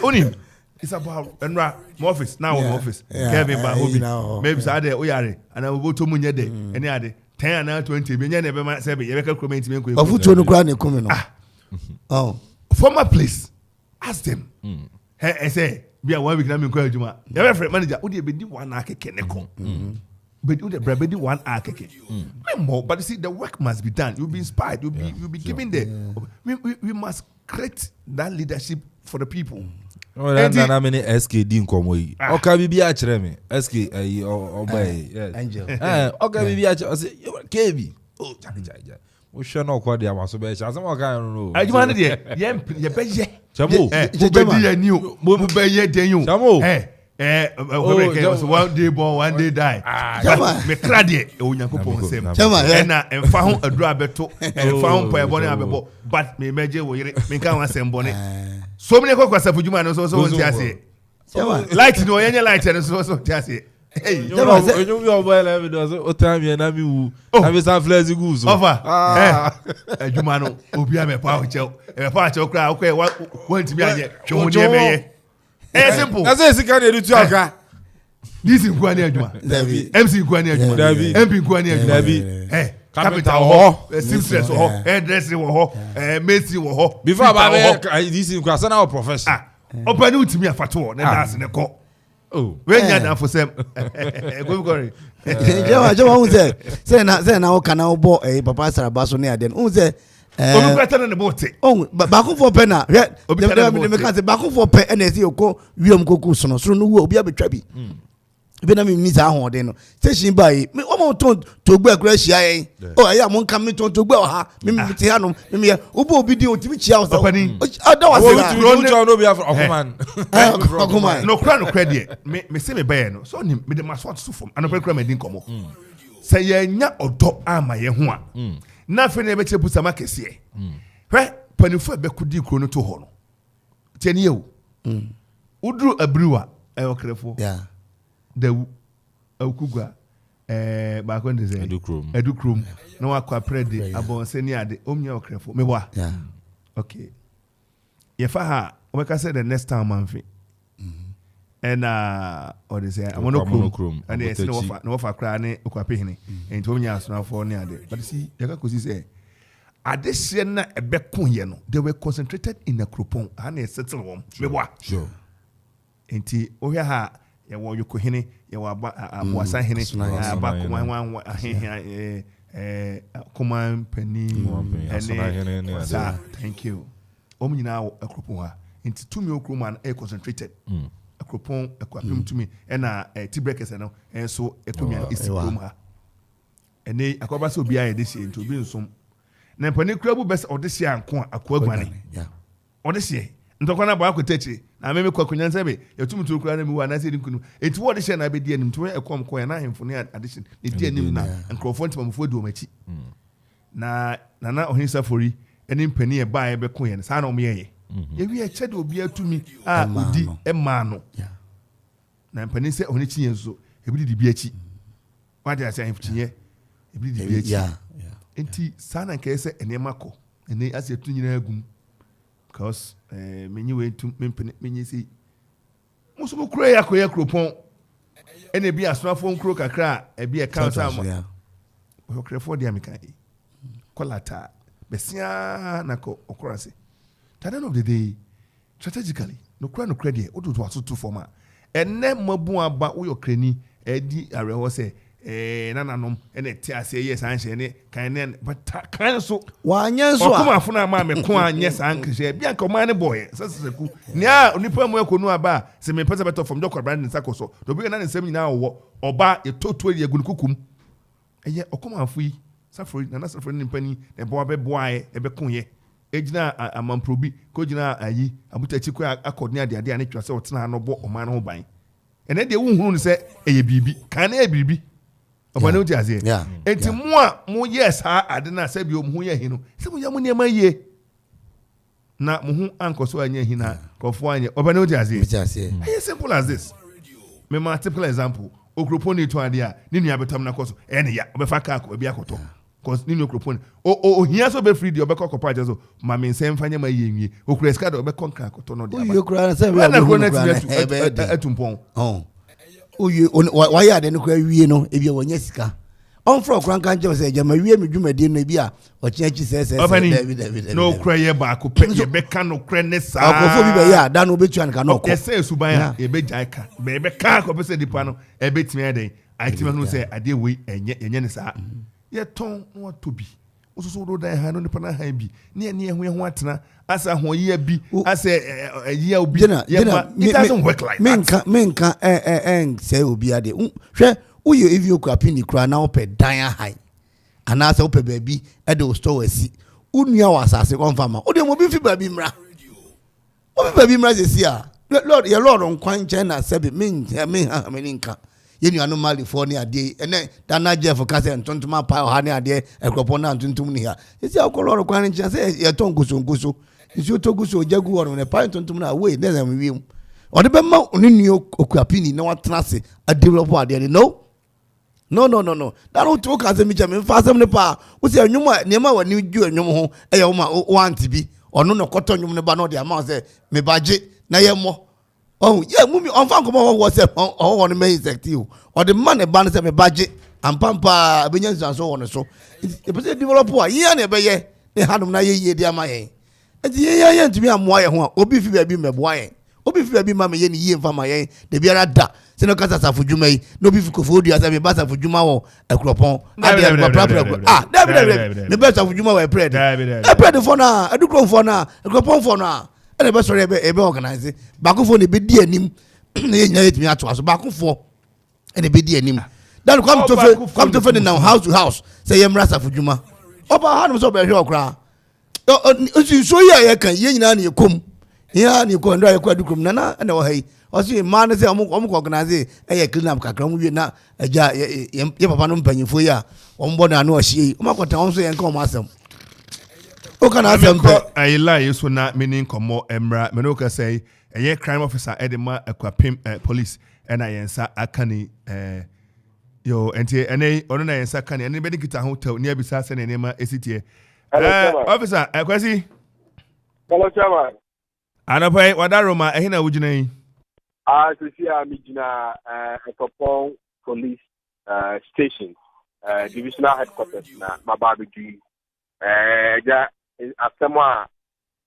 onim it's about enra my office now office Kevin ba hobi maybe say there o yare ana wo to munye de ene ade 10 and 20 be nya na be ma se be ye be ka comment me ko ofutuo no kra na ekomi no former place ask them I say be a 1 week na me ko adwuma your referee manager wo de be di one akeke ne ko but wo de be di one akeke more but you see the work must be done you'll be inspired you'll be given the we must create that leadership for the people na many SKD nkomo yi oka bibi a kire me SK obay angel oka bibi a say KB oh jaja o hwe na okwa dia maso be cha asem oka no adwuma ne de ye be ye chamo be di ya ni o mo be ye den yo chamo one day born one day die me kra de onyankopon sem na emfa ho adura beto emfa ho pa ebo ne abebo but me meje wo yire me kan wan sem bone so many kwakwasa fujuma no so won ti ase light no yenye light no so ti ase hey onyu bi obo ele mi do so o time na mi wu na be san flex gu so over adwuma no obi a me pa o che kra o won ti bi anye hwe ho ne meye simple na say sika na edu aka this is kwani adwuma MC kwani adwuma MP kwani adwuma capital ho seamstress ho hairdresser ho mason ho before ba this is kwasa na profession open ultimi afato na dance ne ko we nya na for sem go go jema hu say na o kana obo papa sarabaso ne aden hu say obi kwata na ne bote ba ko for pen na me kan say ba ko for pen na esi okọ wiom koku sono no wo obi abetwa bi be na me misa ho de no station bai me o mo ton to gba kura hia yen aya mo nka me ton to gba ha me ti ha no me ye obo obi di otimi chia o da wa se no be Okoman Okoman no kra de me se me bai no so ni me de maswat so fom anope kra me din komo say ye nya odo ama ye ho a na fe na be che busa makese hwe panifo be kudi kuro no to ho no tiani ye wo udru abriwa e okrefo dawu akugwa ba ko ndeze edukrom na wakwa prede abonse ni ade omnya okrefo meboa okay ye fa ha we ka say the next time manfi and what is it monochrome and yes no offer cry ne okwapehene enti omnya asonafo ne ade but see you can see say adehye na ebekon ye no they were concentrated in akropon and e settle wom meboa sure enti ohia ha ye wo yokohene ye wo aboasa hene aba koman ahehe Okoman Penny thank you omnyina akropon ha enti tumi okroman e concentrated akropon akwapem tumi na tibrekes no enso ekomia esikrom ha ene akoba se obi aye de sie enti obi nsom na mpani krabu bes odehye anko akwaguane odehye ntokwana ba akotachi na meme kwakunya nsebe etumtu kura na mi wa na se dinkunu enti wo odehye na be die nim to ekom ko na ahemfo ne addition ne die nim na nkrofo ntimamfo du omachi na ohinsa fori eni mpani e ba e be ko ye sa na omyeye yewi e chede obi atumi odi ema no na mpani se oni chinye nso ebidi di bi achi wade ase ahemfo chinye ebidi di bi achi enti sana nke ese enema ko ene ase etu nyina agum because menyi we tum mempene menyi si musumu kuro ya ko ya kropon ene bi asrafo nkuro kakra e bi e council ma o krefo dia meka e kolata besia na ko okorase at the end of the day strategically no kura de o do to aso to forma ene mabu aba wo yokrani edi arewo se nananom ene ti ase yes anhye ne kan ne but kan so wanyen so Okuma afuna ma me ko anye san krise bia ka man ne boy seseku nia onipa mu ekonu aba se me pese beto from dokwa brand nsa koso do bi na nsem nyina wo oba ye totu ye gunukukum eye Okuma afu safori na safori nimpani e bo abeboae e be konye ejina amamprobi ko jina ayi abutachi ko akodi ade ane twa se otena no bo oman ho ban ene de wo hunu ne se eye bibi kan na e bibi obane uti azie enti mo yes ha ade na se bi o mu ye hinu se mo ya mo niam ye na mo hu ankoso anya hina kofo anya obane uti azie it's simple as this me multiple example okroponi to ade a ni nua betam na koso ene ya obefa ka ko bi akoto cause ni okroponi o hia so be free di obekọ kopa ajeso ma me nsem fanya ma ye nwie okura ska de obekọ nka akoto no de aba you okura na se we etumpon oye why are they no wie no e bi wonya sika on fro kran kan je se jama wie me dwumade no bi a o chiachi se David no kra ye ba ko pe ye be ka no kra ne sa akofo bi be ya da no betu an ka no ko se suban ya e be jaika be ka ko be se dipa no e be timi eden ai timi no se ade we enye ne sa ye ton no tobi osusu do dan ha no ne pana ha bi ne ho atena asa ho ye bi asa ye obi it doesn't work like that menka say obi ade hwe uye if you kwapi ni kra na ope dan high ana asa ope baby e de store asi unua wasase konfama o de mo bi fi baby mra o bi baby mra se a lord ye lord nkwan nchen na sebi menka ye nua no California ade ene dana Jeff kase ntontoma pa ha ne ade ekropo na ntontom ni ha esi akoloro kwan nchen se ye ton guso nsi to guso jagu woro ne pa ntontom na we ne zam wiem o de be ma oninu okuapini na watena se a develop ade no that no to kase mi jam fasem ne pa wo se anwum ne ma wani ju anwum ho e ye wo ma want bi ono no koto anwum ne ba no de ama se me baje na ye mo oh yeah mumi on fan come on WhatsApp on me insective or the man e ban se me baje ampampa benya nsanso won so e pese develop a ye na be ye ne hanum na ye di ama ye enti ye ntimi amoa ye ho a obi fi ba bi meboa ye obi fi ba bi ma me ye ni ye mfa ma ye de biara da se no kasa safodwuma yi no bi fi kofodi asa me ba safodwuma wo ekropon ade David me ba safodwuma wo e bread for na edukron for na ekropon for na ene be sori ebe organize bakofo ne be di anim na ye nya yetimi ato aso bakofo ene be di anim dan come to fe now house to house say ye mrasa fudwuma oba hanum so be hwe okra so ye kan ye nyina na ye kom ya ni ko ndo ye kwa dukum na ene wo hai osi man say omo ko organize ye clean up kakra mu wie na aja ye papa no mpanyifo ya ombo na na o hie o makota on so ye nka o masem O can ask them. I lie so na meaning komo emra me no ka say a crime officer edema equipim police and I yensa akani yo enti ene ono na yensa kani ene be dikita hotel near bisa se ne ma esitie officer kwasi Hello, Chairman. anapai wadaroma ehina wujina yi To see Mijina Okoman Police Station, Divisional Headquarters, na Mababi. Asema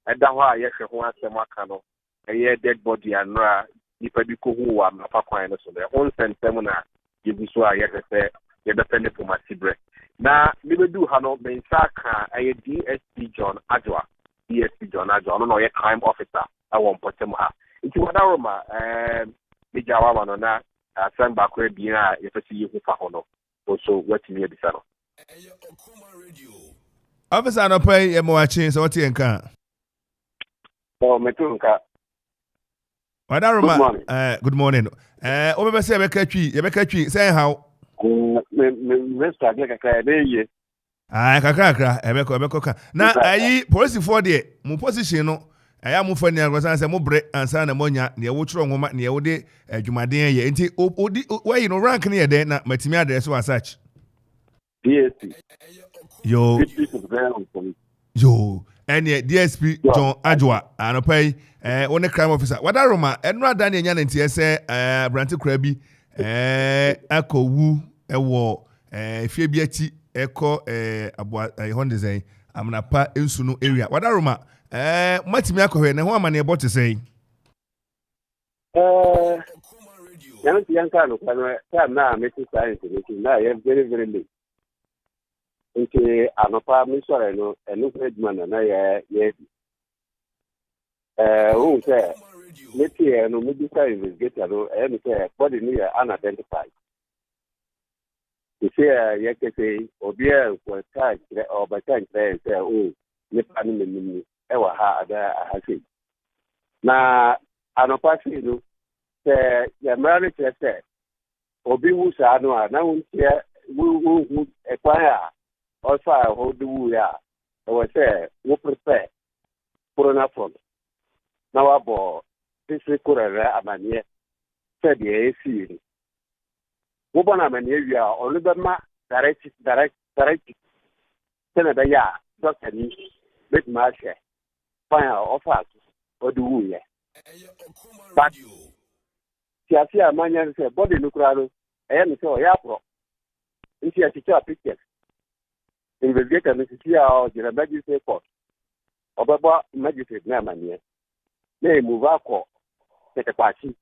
Edawa, yes, Asema Kano, a dead body and Ra, if I be who are Mapakwan, so the whole seminar, you be so I say, you depend for my sibre. Now, we will do Hano, Mensaka, a DSP John Adwa, DSP John Adwa, no, a crime officer, I won't put them up. It's what Aroma, Mijawa, no, na, send back where be if I see you for Hono, also what you need to sell. officer anapai e mo achi so what enka Oh, Metunka. wadaroma good morning obebe say ye be katwi say how Mr. Gaka, there ye. kakra ebeko ka na ayi police for there mu position no aya mu fani agwasan say mu bre ansa na monya na ye wo tworo nwoma na ye wo de adwumaden ye enti odi why no rank na ye de na matimi address wa search DSP. yo any DSP John Adwa anopai one crime officer wadaroma enro adan enya na ntie say branti krabi akowu ewo efie bi achi eko abua hondezai amnapa ensunu area wadaroma matimi akohwe ne ho amane ebote sei Yanka no kan na make science na very very late. Nke anopa mi sọ̀rọ̀ no enu Fredman na ye o say leti no medical investigator no me say body ni unidentified. Say ye ke say obi ko charge or by charge say o ni pa ni ni e wa ha ada ha say na anopa si no say ya mari say obi wu sa no na un wu ekwaya also I hold the way I was say we prepare corona front. Now about this corona amanye said the AC. We born amanye we are only the direct. Senator ya doctor ni make my share. Fine offer or do we? But Tiasi amanye say body nukralo. I am so ya pro. If you are picture. Investigator Mrs. Tia the magistrate court. Obaba magistrate na manie. Na move akọ tete kwachi.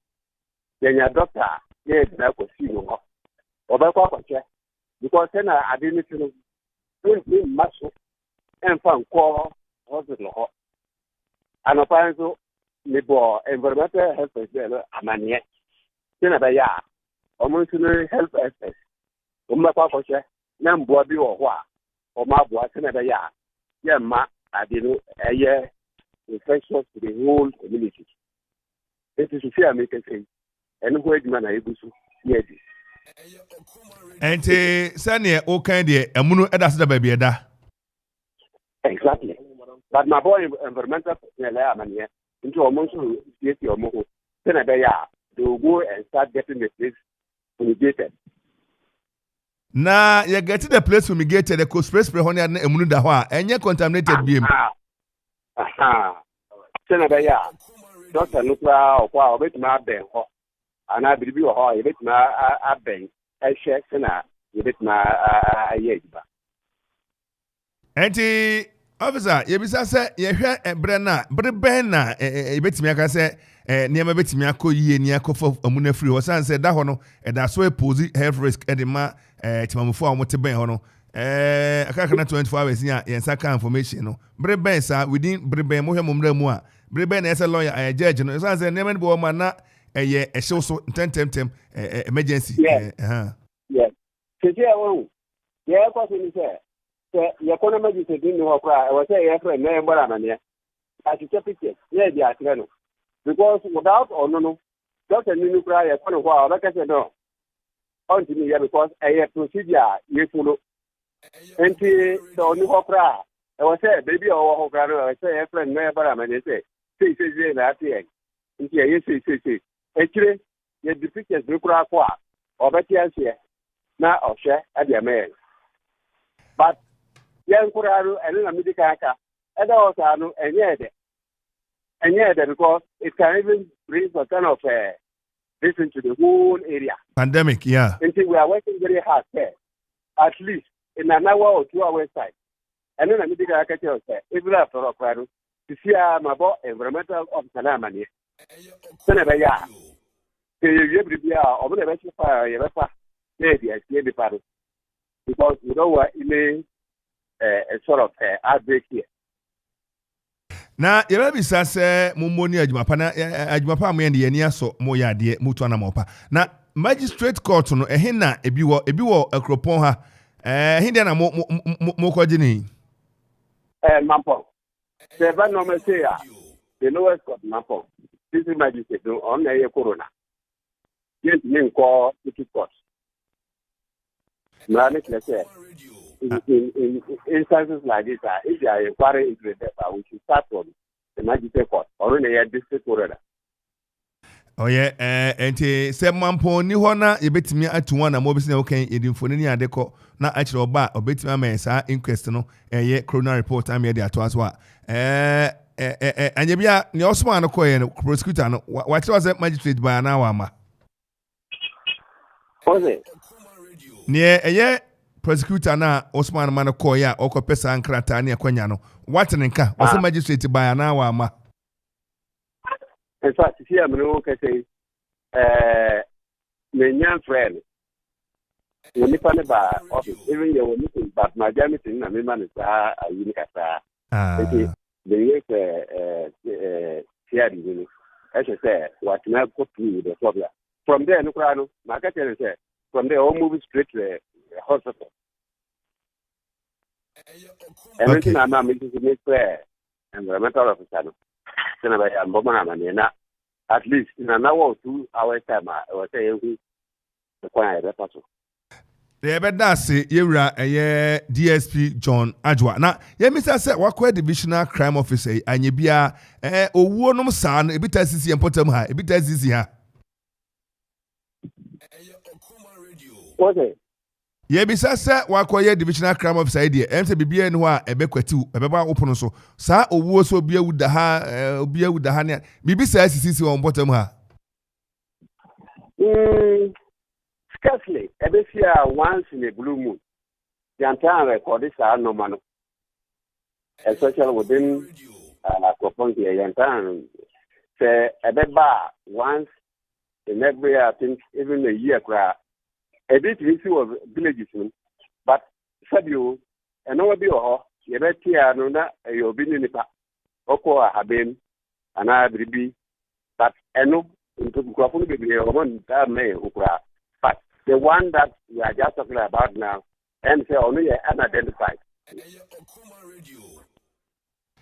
Yenya doctor ye na ko si no. Obaba kwa che. Because na adini tinu. We maso enfa nko hospital ho. Anopa nso me bo environmental health service amanie. Tena ba ya. Omo nso health service. Omo kwa che. Na mbo bi wo ho a Omabua Senabaya, Yama, Adino, Aye, infectious to the whole community. This is fear making thing. And where the man I able to hear this. And Sanya, O kind of a mono edasa baby. Exactly. But my boy, environmental mania, into a month of or more, Senabaya, they will go and start getting the place fumigated. Na you get to the place fumigated, the co-spray honey and emunu da ho enye contaminated biem. Senabaya, Doctor Nukra or kwa obetuma ben ho. Ana bibi ho obetuma aben e hye sena obetuma ayejiba. Enti officer, ye bisa se ye hwe ebre na bre ben na ebetimi aka se niam betimi akoyie ni akofo amuna free ho san se da ho no da so pose health risk edema timamufo a mote ben ho no aka kana 24 hours nya yensa ka information no bre ben sa within bre ben mo hwe momra mu a bre ben na lawyer judge no san se niam bo ma na ehye ehye so tentem emergency yes tete awu ye ko ni se ye ko na magistrate ni ho kwa e say ye friend na mbara na ne a certificate ye di atre no because without no doctor ni kura ye ko no kwa ba ka se no until me because a procedure you follow. And so, no opera, I was saying, baby, or I say, a friend, never, I mean, say, that thing. Yes, actually, the pictures look like or better, now, or share at your man. But, young Kuraro and then a Midikaka, and also, and yet, because it can even bring a kind of listen to the whole area. Pandemic, yeah. Until we are working very hard there, at least in an hour or 2 hours time. And then I need to get you even after a crowd to see my environmental of Sanamani. Senator, yeah. You be over the best fire, maybe I see the paddle. Because you know what, it means a sort of outbreak here. Na yɛbɛbisa sɛ mommɔ ni adwumapa na adwumapa mo yɛ de yɛni asɔ mo yɛ adeɛ mutu anamɔpa na magistrate court no ɛhe na ebi wɔ akropɔn ha ɛhe deɛ na mo kɔgye ni Mampong the van normal say the lowest court Mampong this is magistrate no on the corona yes me call city court na let's say in instances like this, if you are inquiring into the data, we should start from the magistrate court or in the district court. Oh yeah, enti sɛ mampo ni hɔ na yɛbɛtumi atu na mo bɛsi na wokan edinfo ni adekɔ na akyerɛ ɔba ɔbɛtumi ama saa inquest no ɛyɛ coroner report am yɛ de ato aso a anya bia ne ɔsoma no kɔɛ no prosecutor no wakyerɛ sɛ magistrate ba na wa ma ɔse ne ɛyɛ prosecutor na Osman man kɔɛ a ɔkɔpɛ saa nkrata ne ɛkwanya no what ne nka ɔsɛ magistrate ba na wa ma. In fact, here I'm going to say, my young friend, when you find about office, even your meeting, but my meeting, I mean, is a unique the years here, as I said, what now go through the problem. From there, no, my catcher said, from there, all moving straight to the hospital. Everything I'm not making to make clear, environmental officer. At least in an hour or 2 hours time, I was saying the quiet person. The bedase yewra DSP John Ajwa. Na ye misa say wakwa divisional crime officer anye bia owuo nom saa no ebita sisi empotam ha ebita sisi ha. Okay. Ye bisa say wakwa divisional crime officer dey emse bibia ni ho a ebekwati ebeba opono so saa owuo so bia wuda ha ne bibi saa sisi on bottom ha. Scarcely every year once in a blue moon. The entire record is normal, especially within Okoman Kasa. The entire say about once in every I think even a year. A bit issue of villages, but Sabio and no be or you bet here no na you been in the Oko Haben and I be but eno into Grafun be one that may ukra. But the one that we are just talking about now and say only unidentified.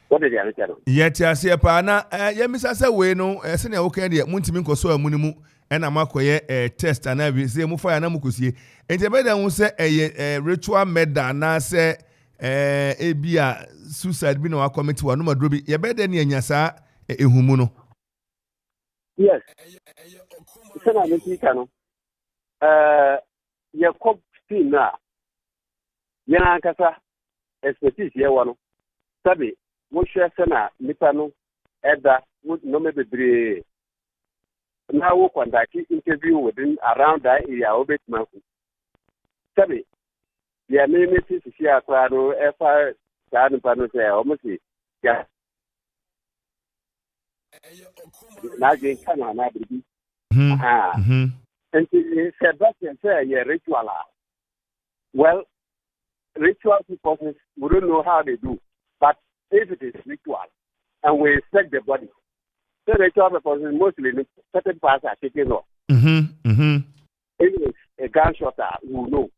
What did you understand? Yet ya se pa na ye misa se we no se na wokan de muntimi nkoso amuni mu ena makoye test ana bi se mu fa na mukosie ente be da hu se ritual murder na se ebia suicide bi na wa commit wa no madro bi ye be da ne anya sa ehumu no. Yes. Se na me tika no ye cop team na yana kasa expertise ye wa no sabe mo hwe se na nipa no eda no me bebre now we conduct interview within around that area obet manku sabe ya me meti sisi akwa no efa sa nipa no say almost ya na je kana na bibi and Sebastian say yeah ritual well ritual people we don't know how they do but if it is ritual and we respect the body. So the job because mostly certain parts are taken off. If it's a gunshot, we will know.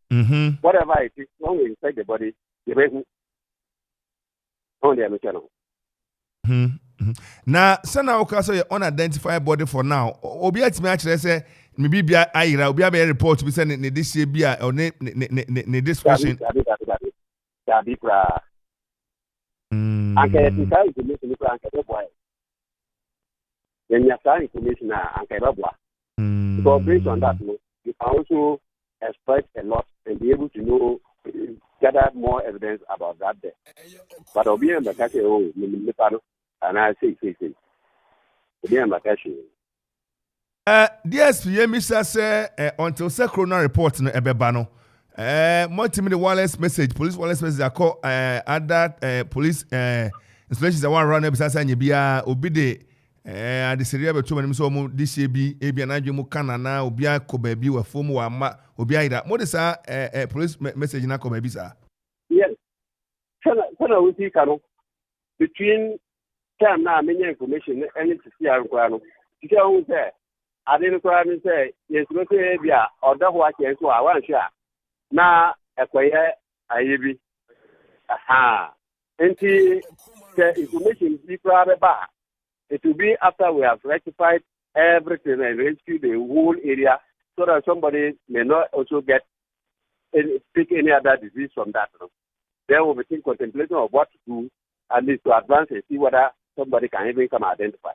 Whatever it is, when we inspect the body, the person only a channel. Na sana okaso ye unidentified body for now. Obi atimi akire say maybe bia ayira obi abia report bi say ne this year bia or ne this question. Anka yɛteka information kora anka bɛboa yɛnya saa information a anka bɛboa. Because based on that, you can also exploit a lot and be able to know, gather more evidence about that there. But I'll be in the country, and I say. Be in the country. DSP, Mr. say until corona report no ebeba no. Multi wireless message, police wireless message. I call other police installations. I want run up. Sasa nyebia obide. The seria be tuma nimso mu this bi ebi anadwe mu kanana obia ko ba bi wa fom wa ma obia ida mo de sa police message na ko ba bi sa. Yes. Kana we see kanu between time na menya information any to see ankwa no. Tika hu say ade no kwa mi say yes go say bia oda ho ake so a wan hwe a na ekoye ayebi. Aha. Enti the information bi kwa be ba. It will be after we have rectified everything and rescued the whole area so that somebody may not also pick any other disease from that. Then we'll be contemplating of what to do at least to advance and see whether somebody can even come identify.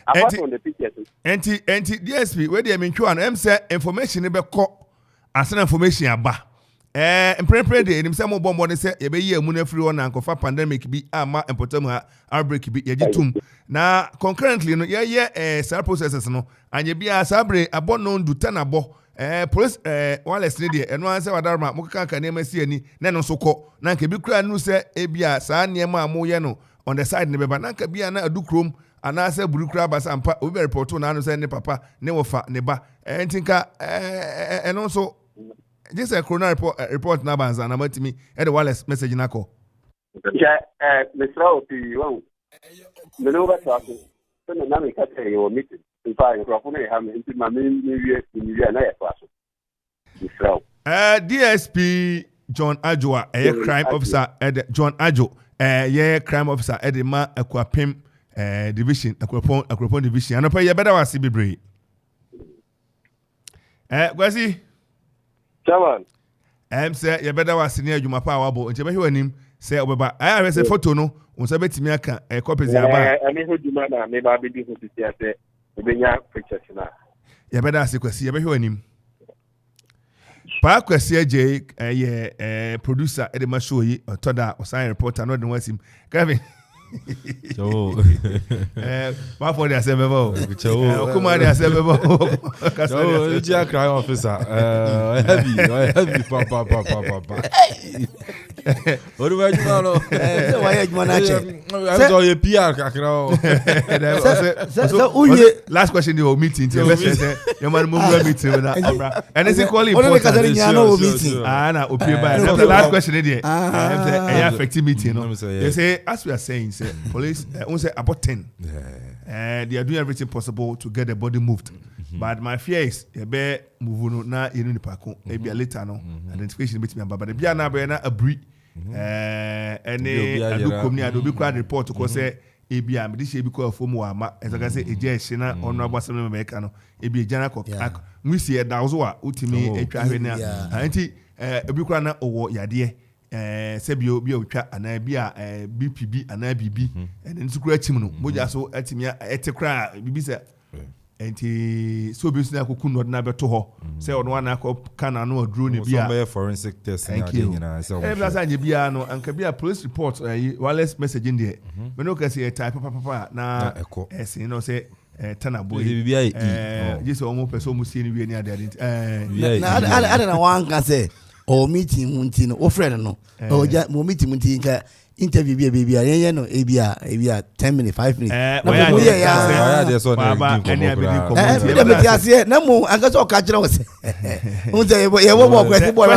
Apart from the pictures. DSP, where do I mean you and say information be call as information aba. Mpre de nim say mo bombo ne say ye be ye mu na free on ankofa pandemic bi ama empotam ha outbreak bi ye gitum na concurrently no ye sar processes no anye bia sabre abo no ndu tanabo police wireless ne de eno an say wadarma mo kaka ne ma si ani na no so ko na nka bi kura nu say e bia saa ne ma mo ye no on the side ne beba na nka bia na adukrom ana say burukura basa ampa obi report na no say ne papa ne wofa ne ba entinka eno so this is a corona report na banza na matimi e the wireless message na call. Mr. Opi won. Me no ba talk. So na me ka say your meeting. In fact, you go na have me ma me na ya kwaso. Mr. DSP John Adjoa crime officer John Adjo crime officer at the ma Akwapem division Akwapon division. Anopa ye better was bebre. Gwasi Chairman. Say you better was senior Juma Power Bo. Nche behi wanim say obeba. I say photo no. Unsa betimi aka copies ya ba. Me ho Juma na me ba be di ho titi ase. Ebenya pictures na. You better ask kwasi. You behi wanim. Pa kwasi ye producer e de ma show yi otoda osan reporter no de wasim. Kevin. Oh. For the assemble. Okoman Kasa. Oh, you crime officer. Heavy, papa. What do I do now? Why you wanna check? I'm sorry, a PR kakra. Last question you meeting. Your man move meeting and it's equally important. Meeting. Na the last question there. Effective meeting. They say as we are saying, police say about 10. They are doing everything possible to get the body moved. But my fear is be move na in the park. Maybe later no identification between but the bia na be na abri any do be quite report to say ebia me this be call for mu ama as I can say eje ehye na ono abasem me ka no ebia jana ko we see e da zo a utimi etwa hwe na anti ebi kwa na owo yade sebio bi otwa ana bia BPB ana BB and nsukura chim no moja so atimia etekra bibi se enti so bi sina koku no na beto ho se ono na ko kana no aduro ne bia some forensic test na dey nyina se e bla sa nye bia no anka bia police report wireless message in there me no ka say type papa na esin no say tana boy just omo person mu see ni wi ni ade na na wan ka say o meeting munti no o friend no o ja mo meeting munti ka interview bia yen no e bia 10 minutes 5 minutes na mo ye ya dey so na me dey ase na mo anga so ka kire wo se o je ye wo bo kwesi bo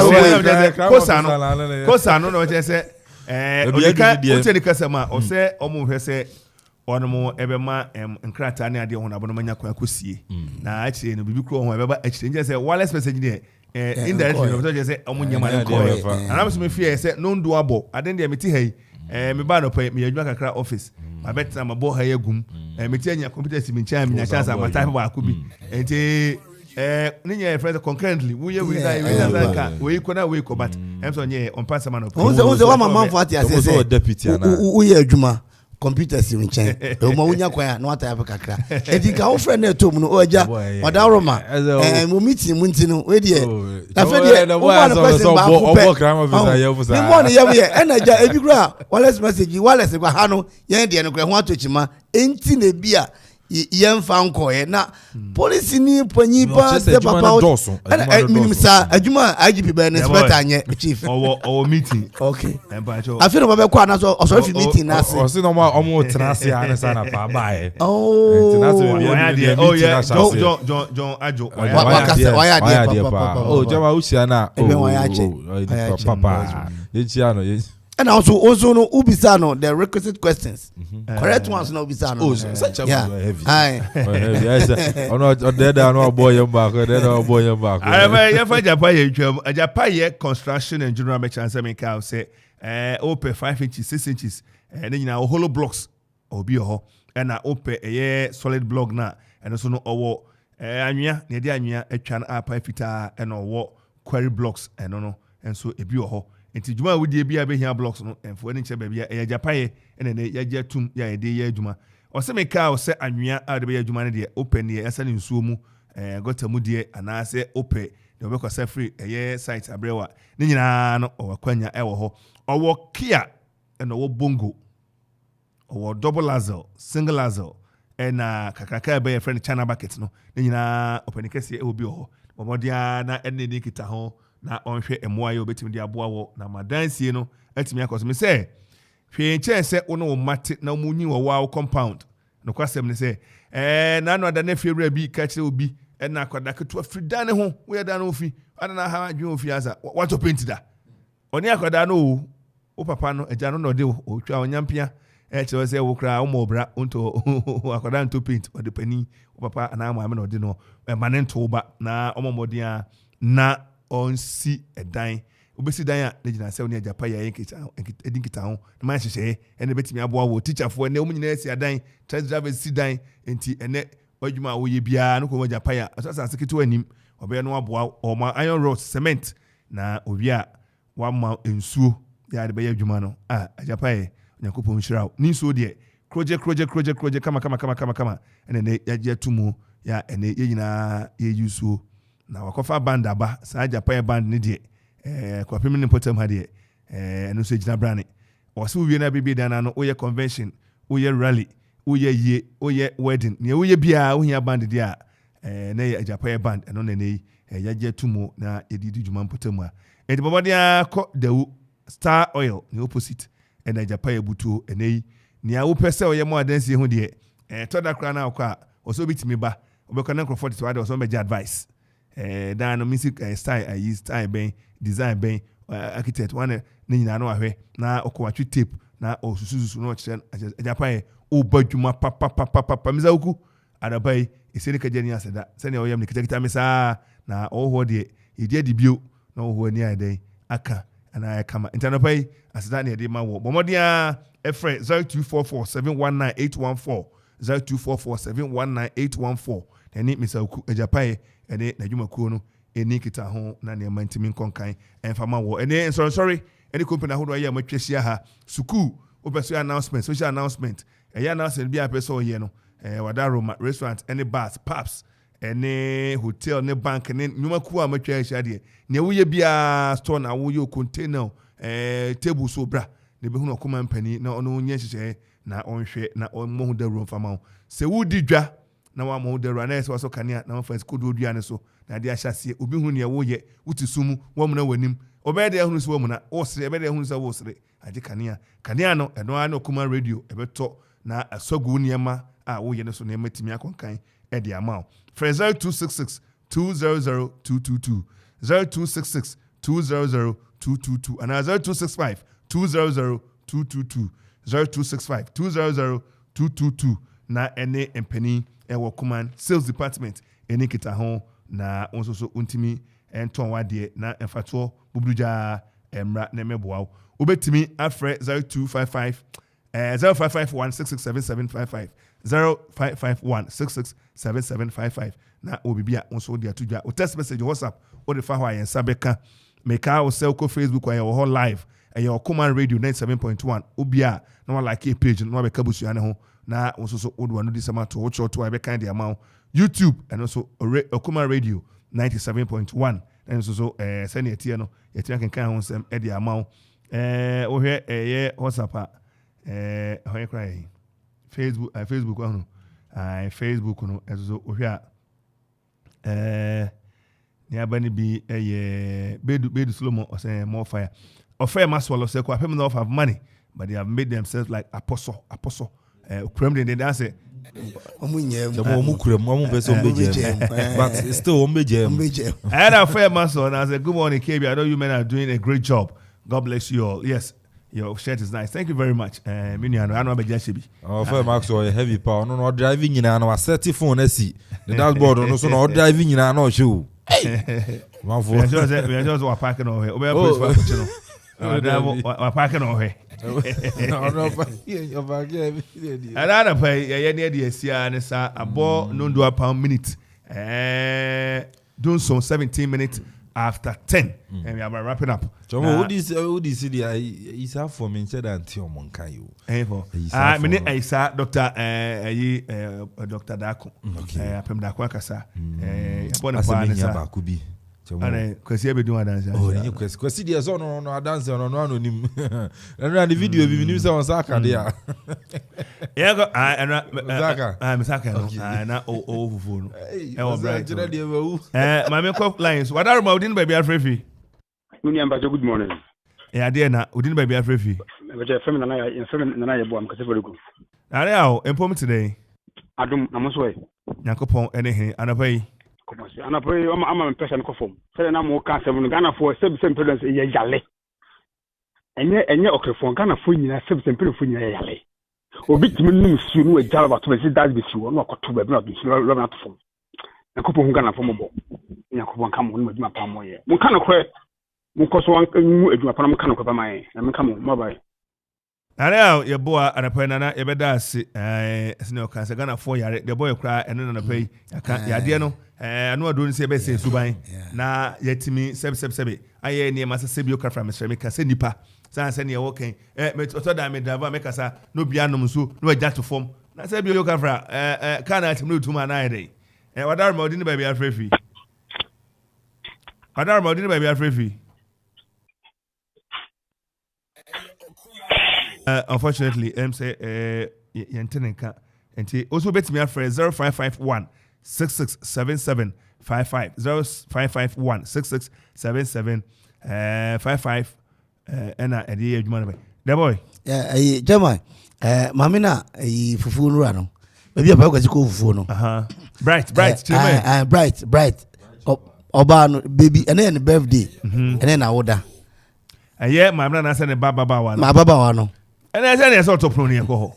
kosa no no je se odika o te nika sama o se o mo hwe se ono mo ebema nkrata ne ade ho na bono manya kwa kosie na akire no bibi kro ho ebeba akire nje se wireless message dey indirectly no just say omunyama na ko and I'm so me fear say no ndo abo aden dey meti hai me ba no pay me adwuma kakra office ma betra ma bo ha yagum meti anya computer sim ncha me nya chance ma type ba ko bi enti ninya friends concurrently we like we kona we ko but em so nye on pass man o se wa mama for ati so deputy ana o ye adwuma computer si nchen e mo unya kwa na wata ya kakra edi ka wo friend na tom no oja odaroma mo meeting mu ntino we de na fe de o ma na person ba ko crime officer ye officer ni mo ne ye energy ebi kura wireless message wireless kwa ha no ye de no kura ho atochima enti na bia yemfa nkoye na police ni panyi pa se papa minimisa adwuma IGP be na inspector anye chief our meeting okay afiro babe kwa na so fi meeting na se o se no ma omo trase ane sana pa bae John ajo waya dia papa oh jama usia na papa yechia no and also no ubisa no the requisite questions correct ones no ubisa no such a heavy yes ono odeda no boy yamba ko odeda boy yamba ko I fa japa ye twam japa ye construction and general merchant chemical say open 5 inches 6 inches ne nyina hollow blocks obi ho na open solid block na and so no owo anwia ne de anwia atwa na apa fita na owo quarry blocks no so ebi ho enti djuma wo die bia be hia blocks no enfo ni che ba bia e japaye ene ne ya jatum ya e de ya djuma o se meka o se anwia a de be ya djuma ne de open ne ya sane nsuo mu gota mu de ana se open de obekọ se free site abrewa ni nyina no o kwanya e wo ho owo kia ene wo bongo owo double lazel single lazel ena kakaka be friend China bucket no ni nyina open kese e obi ho bomodia na ene ni kita ho na onhwe emoaye obetimi dia boa wo na madansie no atimi akoso me se hwe nche se wono wo mate na munyi wo wa compound no kwasem ne se na no ada na fiewura bi ka kire obi na akwada keto afridane ho wo yeda na ofi ada na ha adwen ofi asa wato paint da oni akwada no o papa no eja no de o twa onyampia kire se wo kra wo mobra onto akwada nto paint o de pani o papa ana ama no de no mane nto ba na omomodia na on si edan obesi dan a ne gina se oni ajapa ya edinkita ho na man hyehyɛ ene betimi aboa wo teacher fo ene omnyina esi adan trust driver si dan enti ene adwuma wo ye bia no ko ajapa ya asasa sekito anim obe no aboa o ma iron rod cement na obia wa ma ensuo ya de be adwuma no ajapa ya nyakopon hyirawo ni so de kroje kama ene ne yaje tumu ya ene ye nyina ye yusuo na wakofa band aba sa Japan band ni de kwa pemi ni potem ha de no so gina brane o se wie na bibi dan no oye convention oye rally oye ye oye wedding ne oye bia ohia band de a na ye Japan band no na nei yaje tumu na edidi djuma potem a edi bobodia ko dawu Star Oil ni opposite na Japan butuo nei ni a wo pese oye mo adansi hu de toda kra na akwa o so bitimi ba obekona Crawford to ade o so be advice dan music style I use style ben design ben architect one ni nyina no ahwe na okowatwe tape na osususu no kire Japan o badwuma papa mizaku adabai eseni kajani aseda sene oyam ni kitakita mesa na oho de ide dibio na oho ni adan aka ana kama intanapai aseda na de ma wo bomodia efre 0244719814 0244719814 eni misaku Japan ene na dwuma kuo no eni kita ho na ne mantimi konkan enfama wo ene sorry eni company ahodo ya matwahia ha suku obeso announcement social announcement ya announcement bi apeso ye no Wadaroma restaurant any bars pubs any hotel ne bank ne nyuma kuo amatwahia de ne wo ye bia store na wo ye container table so bra ne be hu no Okoman pani na ono nye hyehyɛ na onhwe na onmo hu da room fama se wudi dwa na wa mo de rana so so kania na fa skodo duane so na de ahyase obi hu ne wo ye utisumu wo muna wanim obede hu so wo muna wo sere obede hu so wo sere ade kania no eno ana Okoman radio ebeto na asogu niema a wo ye ne so na matimi akonkan e de ama Fraser 266 200 222 0266 200 222 and 0265 200 222 0265 200 222 na ene empani ewo Okoman sales department eni kita ho na onsoso untimi enton wade na emfato bubruja emra na meboa obetimi afre 0255 0551667755 0551667755 na obibia nso de atudwa o text message WhatsApp o de fa ho ayen sabeka meka o sell ko Facebook ayen ho live ayen Okoman Radio 97.1 obia na wa like page na wa beka busua ne ho na nso so o do anu di sama to watch to abeka de amount YouTube and also Okoman Radio 97.1 and so send it here no yet can ho sem e de amount o hwe WhatsApp how you cry Facebook no Facebook no ezo ohia ni abani bi bedu slomo or say more fire offer maswalo say ko apem no of money but they have made themselves like apostle krem they say omunye but it's still ombeje and offer maswalo and I say good morning KB, I know you men are doing a great job. God bless you all. Yes, your shirt is nice. Thank you very much. Miniano, I know about Jashibi. Oh, for Maxwell, heavy power. No, driving in an set phone. The dashboard, no, so no driving in an shoe. Hey, we are just parking over here. We're parking over here. Another pay, near the SCR, and it's about no do a pound minute. Doing some 17 minutes. After 10, and we are wrapping up. Who this city is half for me said until Moncayo. I mean, I saw Dr. Dako. Pem Kofi Kasa. Could be. Because you be doing dance. Oh, you question the son on dance on one him. And the video be news on Saka there. Yeah, I'm Saka. I na phone. My makeup lines. What are my baby Afrefi? Good morning. Yeah, dear na udin baby Afrefi. But your family and I born because very good. Now, inform today. Adum Namosway. Yakopon anything and obey. And I pray I'm a person conform. Say na mo ka 7 Ghana for 7 presidents ye yale. Enye okefon Ghana for nyina 7 presidents for nyina yale. Obi timi num su no ejara ba to be that be su no akoto ba na be su lo na to fom. Yakopon Ghana for mo bo. Yakopon ka mo no adwuma pa mo ye. Mo ka no kwe. Mo koso wan mu adwuma pa mo ka no kwe pa man. Na me ka mo bye. Now, your boy and a penana, a bedas, snow cancer Ghana for yare, the boy cry and then pay. I can't, Yadiano, I know I don't say best Subai. Now, yet to me, seb. I hear near Master Sebioka from Mr. Meka Senipa. San Senia walking, met Otoda made Dava Mekasa, no piano musu, no just to form. Now Sebioka fra, can't move to my night. And what are Modin baby Afrefi? What are Modin baby Afrefi? Unfortunately, say Yantenka and also bet me a friend 0551 667755 0551 667755 and a dear money. The boy, Jama, Mamina, a fufu rano. Maybe a bag go fufu. Bright, bright. Obano, baby, and then birthday, and then I order. Yeah, my man, I sent a baba one. My baba one. And I said, I saw to prune your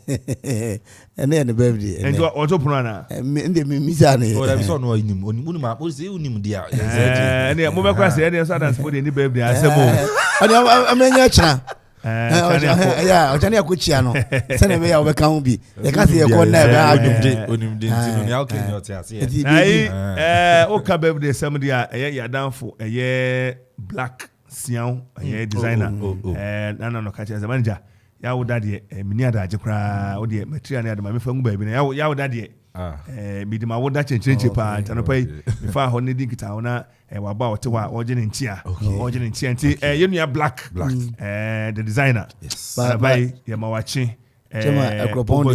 and then the birthday. And you are auto prana. And the Mizani. Oh, I saw no him. Only Munima was the Unim dear. And the moment I said, I saw put in the birthday. I said, I mean, yeah, I'll tell you a good channel. Send away our account be. They can't see a corner. Okay, birthday, somebody, a down for a year black Sian, a designer. And I don't know, catch as a manager. Ya wo dadie mini adaje kra wo de material na adama me fa ngu ba bi na ya wo dadie mi de ma wo da chenchenche pa ntano pai me fa ho ne din kita wo na wa ba wo te wa wo je ne ntia wo je ne ntia nti yenua black the designer yes bai ya ma wachi chema akropon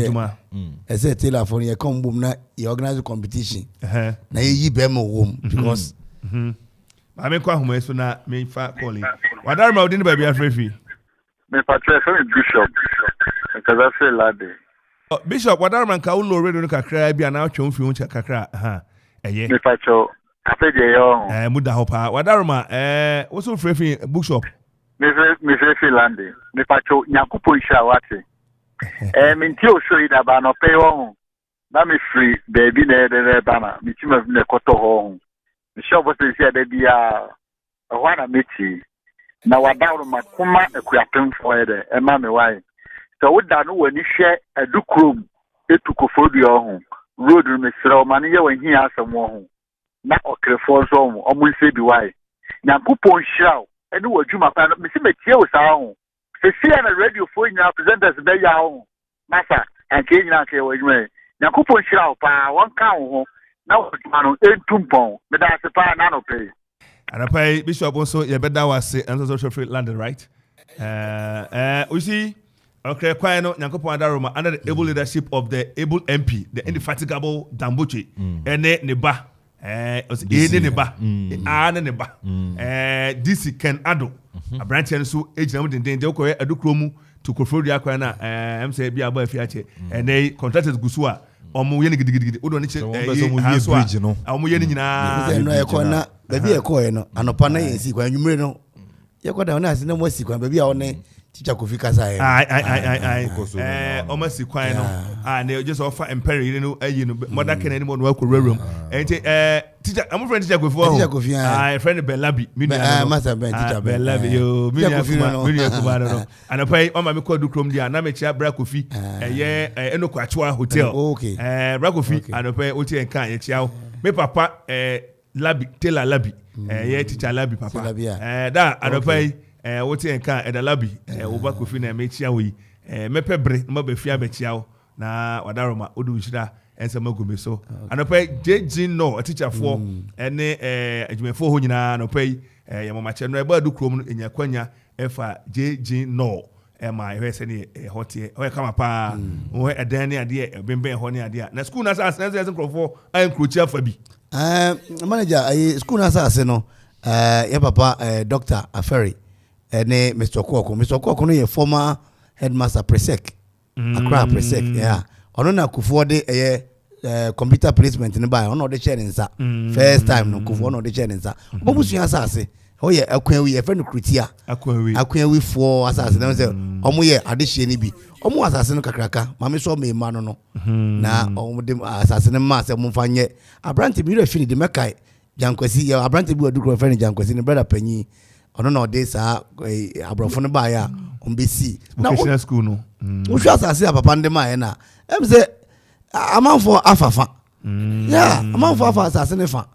de say tailor for ye come boom na ye organize competition na ye yi be mo wom because ba me kwa homo eso na me fa calling wadar ma odin ba bi afrefi me patre from Bishop because I feel like Bishop wadar man ka ulo radio no kakra bi ana atwa mfi uncha kakra eye me pacho afede yo muda hopa wadar ma wo so frefi bookshop me frefi lande me pacho nyakupo nsha wate me nti o show ida ba no pay ho na me free baby na de ba na me ti ma ne koto ho me shop so si ada bia ho na meti na wadawro makoma akuapem for there e ma me why so we da no wani hwe adukrom etukofodia ho road me sra o mane ye wan hia asem ho na okrefo so omo nse bi wai nyankopon hyiraw ene wadwuma pa no mesi metie wo saa ho se sia na radio fo nyina presenters be ya ho masa anke nyina ke wadwuma nyankopon hyiraw pa won ka ho na wadwuma no entumpon me da se pa na no pe anapai bishop also ye beda wase and so free London, right? We see okay, quite no nyankopon adaroma under the able leadership of the able MP, the indefatigable Dambuche, ene neba ene neba ane neba DC Ken Ado abranche nso ejina mu denden de okoye adukromu to Kofodia kwa na em say bia ba afiache ene contractors gusu omo ye ni gidigidi odo ni che bridge no omo ye ni nyina no e ko na baby e ko no anopa na yensi kwa nwumre no ye ko da na ase na mo si kwa baby a one teacher Kofi Kasa omo si kwa no na just offer empire you know ayi no mother ken any mo no akọ room enti teacher am friend teacher Kofi friend Belabi me no master Ben teacher Belabi yo me Kofi no anopa o ma me ko du krom dia na me chia bra Kofi eno Achua hotel bra Kofi anopa o tie kan ye chia me papa Labi Taylor Labi ye teacher Labi papa da anopa wote enka edalabi oba Kofi na mechia wi mepe bre no be fia bechia na wadaroma odu nhira ensema gome so anopa JG no teacher for ene adwumefo ho nyina anopa ye mamache no eba du krom no enya kwanya efa JG no ma ehwese ne hotie o kama pa o edan ne ade bemben ho ne ade na school na sense crofo an krochia fa bi manager school na ase no ye papa Dr. Aferi ene Mr. Kwoko no ye former headmaster Presec Accra Presec ono na Kufuor de computer placement ne ba ono de share nsa first time no Kufuor no de share nsa obobusu asase o ye akwanwi ye friend kritia akwanwi for asase na say omo ye ade hye ni bi omo asase no kakraka mame so me ma no na omo de asase ne ma se mo fanye abrante bi re fini de mekai jankwasi ye abrante bi odukro friend jankwasi ne brother panyi ono no dey sa abrofo ne ba ya ombesi na vocational school no wo hwa asase papa ndem aye na em say amanfo afafa amanfo afa asase ne fa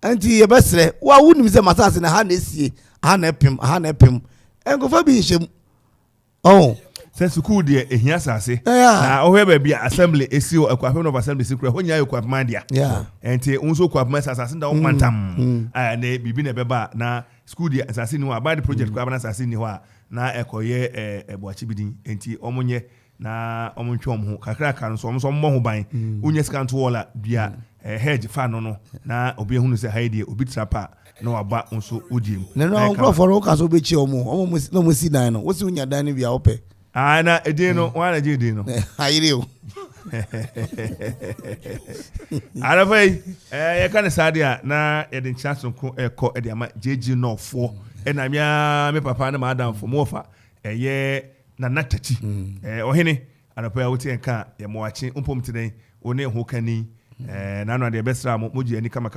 anti ye besre wa wunim say masase na ha na esie ha na epim enkofa bi nhyem say school de ehia asase na ohwe ba bia assembly esi equipment of assembly secret ho nya equipment dia enti unso equipment asase nda wo kwantam na bibi na beba na school de asase ni ho about the project kwa na asase ni ho na ekoye eboachi bidin enti omonye na omontwe ho kakra ka no so ommo ho ban unye scan to wall bia hedge fa no na obi ehunu se haide obi trapa na waba unso odiem no crofo ro ka so be chi omo no mo si dan no wo si unya dan ni bia ope na edin no wana je edin no ayire o arafai ye kan sadia na edin chason ko eko edi ama jeji no fo na me papa na madam fo mo fa ye na natachi ohene arafai wote enka ye mo achi umpom tiden one ho kani na no de besra mo moji ani kama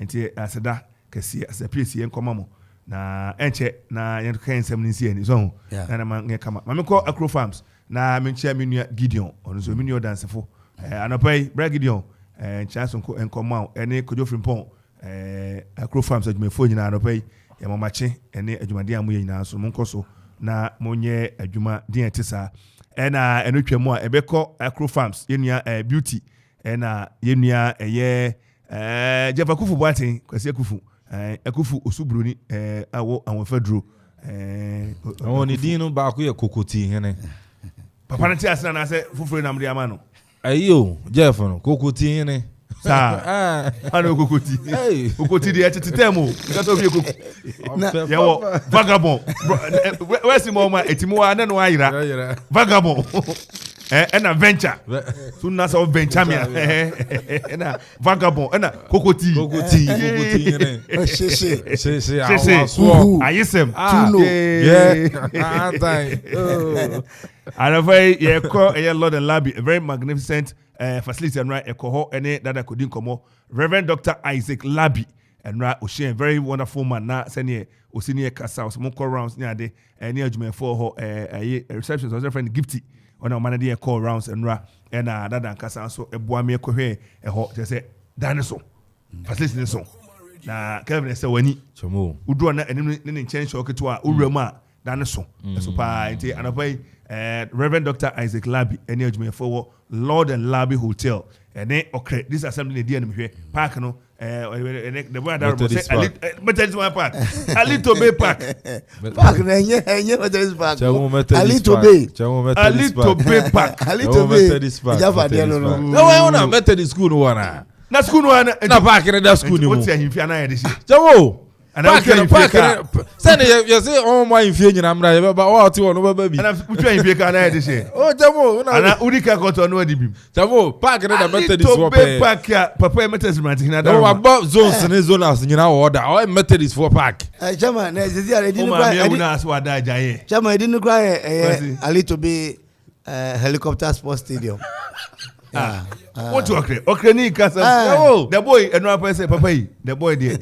enti aseda kasi asapiesi enkoma mo na enche na yen kan sem nsi ani so na ma nge kama ma me ko Acro Farms na me nchia me nua Gideon ono so me nua dansefo anopai bra Gideon nchaso ko enkoma ene Kojo Frimpon Acro Farms adwumefo nyina anopai ya mamache ene adwumade amu nyina so mo nkoso na monye adwuma din etisa ena enotwam a ebeko Acro Farms yenua beauty ena yenua eye Jeff Kufu Boatin kwasi Kufu Akufu Osubruni awo anwofadro oni dinu ba ku ye kokoti hene papa nti asena na se fufure na mde ama no ayo Jeff no kokoti hene sa ana kokoti de etetemo ngato bi kokoti yawo vagabond wesi mama etimo wa na no ayira vagabond ena venture sunna so venture me ena vagabond ena kokoti ene she ayisem tuno Arafai ye ko Lord and Labi, a very magnificent facility and right ekoho ene dada kodin komo Reverend Dr. Isaac Labi and right Oshin, very wonderful man na senior Osini Kasa osmo rounds near de any adjument for ho receptions was friend Gifty on our man dey call rounds and ra and dada Kasa so eboa me ko hwe ho just say dinosaur facility ne so na Kevin say wani Chamo. udu na enim ne nchen show keto a owura mu a da ne so so pa nti anapai Reverend Dr. Isaac Labi ene adwuma for Lord and Labi Hotel ene okre this assembly dey na mehwe park no the boy that say Methodist Park Alito Bay Park na enye Methodist Park Chamo Methodist Alito Bay Alito Bay Park Alito Bay Java dey no no we na Methodist school no wana na school no wana na park na that school ni mo what's your himfia na yede shi Chamo park say you say my infie nyina mra ye ba o ti won ba bi ana utu ahimfia ka na yede shi oh Chamo ana udika koto no adibim Chamo park na Methodist wo Bay Park ya papa Methodist man hina da no about zones ne zonas nyina wo order o Methodist for park Chama na zezi are di o ma me una aso ada ajaye Chama edi no cry Alito Bay helicopter sports stadium. What okay ni kasa the boy eno apa say papa yi the boy there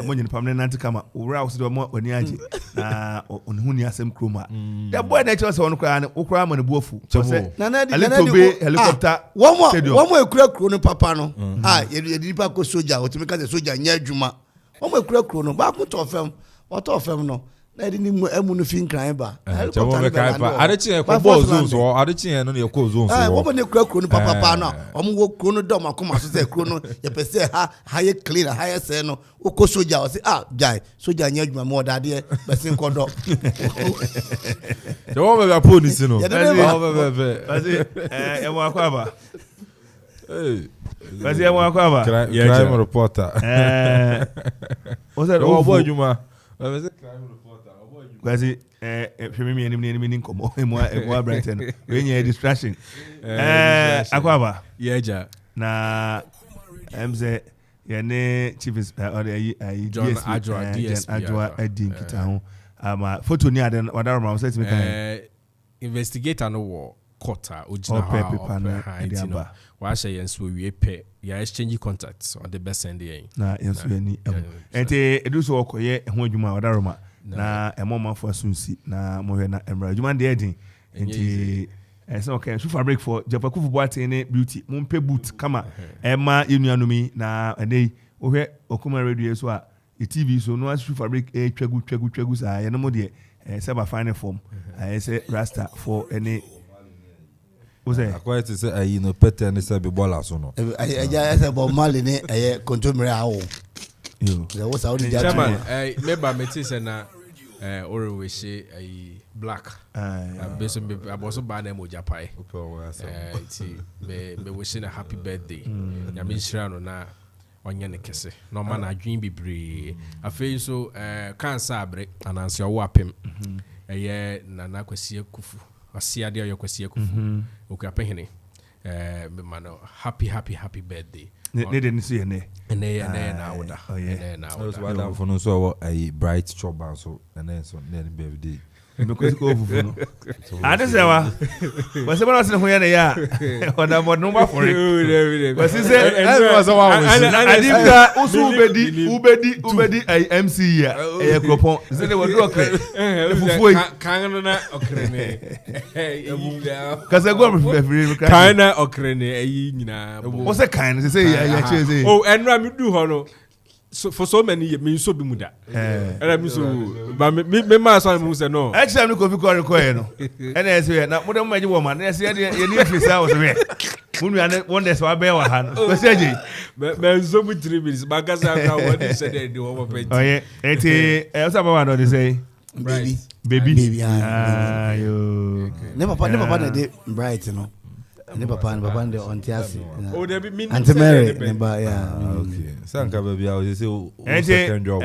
mo nyine pam na kama owura wo se mo oni age na onhu ni asem kroma the boy na chose won kwa na okra ma ne buofu say na Alito Bay helicopter stadium one more ekura kro no papa no yedi pa ko soja otimi ka soja nya adwuma one more ekura kro no ba ko to fam no na edi ni emu no fin kran ba Chamo me kai pa adechi ko ball zones o adechi no ne ko zones o wo ne ekura kro no papa no omo wo kro no do makoma so say kro no ye pese ha ye clean ha ye say no o ko soja o say jai soja nya adwuma mo da de besin ko do Chamo me ba police no Basi e mo akwa ba Basi e mo akwa ba crime reporter o say o boy juma basi crime reporter Quasi femi enim ni nkomo emo Brighton we nya distraction akwaba yeja na MZ ye ne chief or John Adwa Adwa Edin kita ho ama photo ni adan wadar ma say me kan investigator no wo kota ojina ha wa share yenso wie pe ya exchange contacts on the best end yen na yenso ni ente edu so okoye ho adwuma wadar ma na emoma for sunsi na mo na emra adwuma de edin enti so okay so fabric for Japakufu Boate ne beauty mo mpe boot kama ema enuanomi na enei ohwe Okoman radio so a TV so no asu fabric twagu sa ye no mo de seba fine form say rasta for any Ose akwa ti say ayi no pete ne say be bola so no aja say bo mali ne kontomre awo yo there was how the chairman member meti say na ore we she black beso be aboso ba na moja pai ti me wish na happy birthday ya me shira no na onye ne kese no ma na adwin bibre afei so cancer abre ananse owo apem na kwasie kufu asia de yokwasi kufu okapehene me mano happy birthday ne de nisi ne na oda na oda so adam for no so a bright choba so and so ne birthday me ko ko fufu no ade se wa se bana se ho ya ne ya oda mo no ba for it wasi se adimka usu ubedi MC ya kropon se ne wodu okre fufu kan na okre ne kase go me free kan na okre ne ayi nyina o se kan se ya cheze enra mi du ho no for so many years me so bi muda me so ba me ma so me say no actually me Kofi ko record no na say na mo dem maji woman na say ye ni officer was we munu ane one day so abe wa ha no ko say je me so bi 3 minutes ba ka say ka what say dey do over plenty oh yeah eti o say baba no dey say baby yo ne papa na dey bright no ne papa de on tiasi oh there be mean Auntie Mary ne ba yeah okay sanka baby I was say second job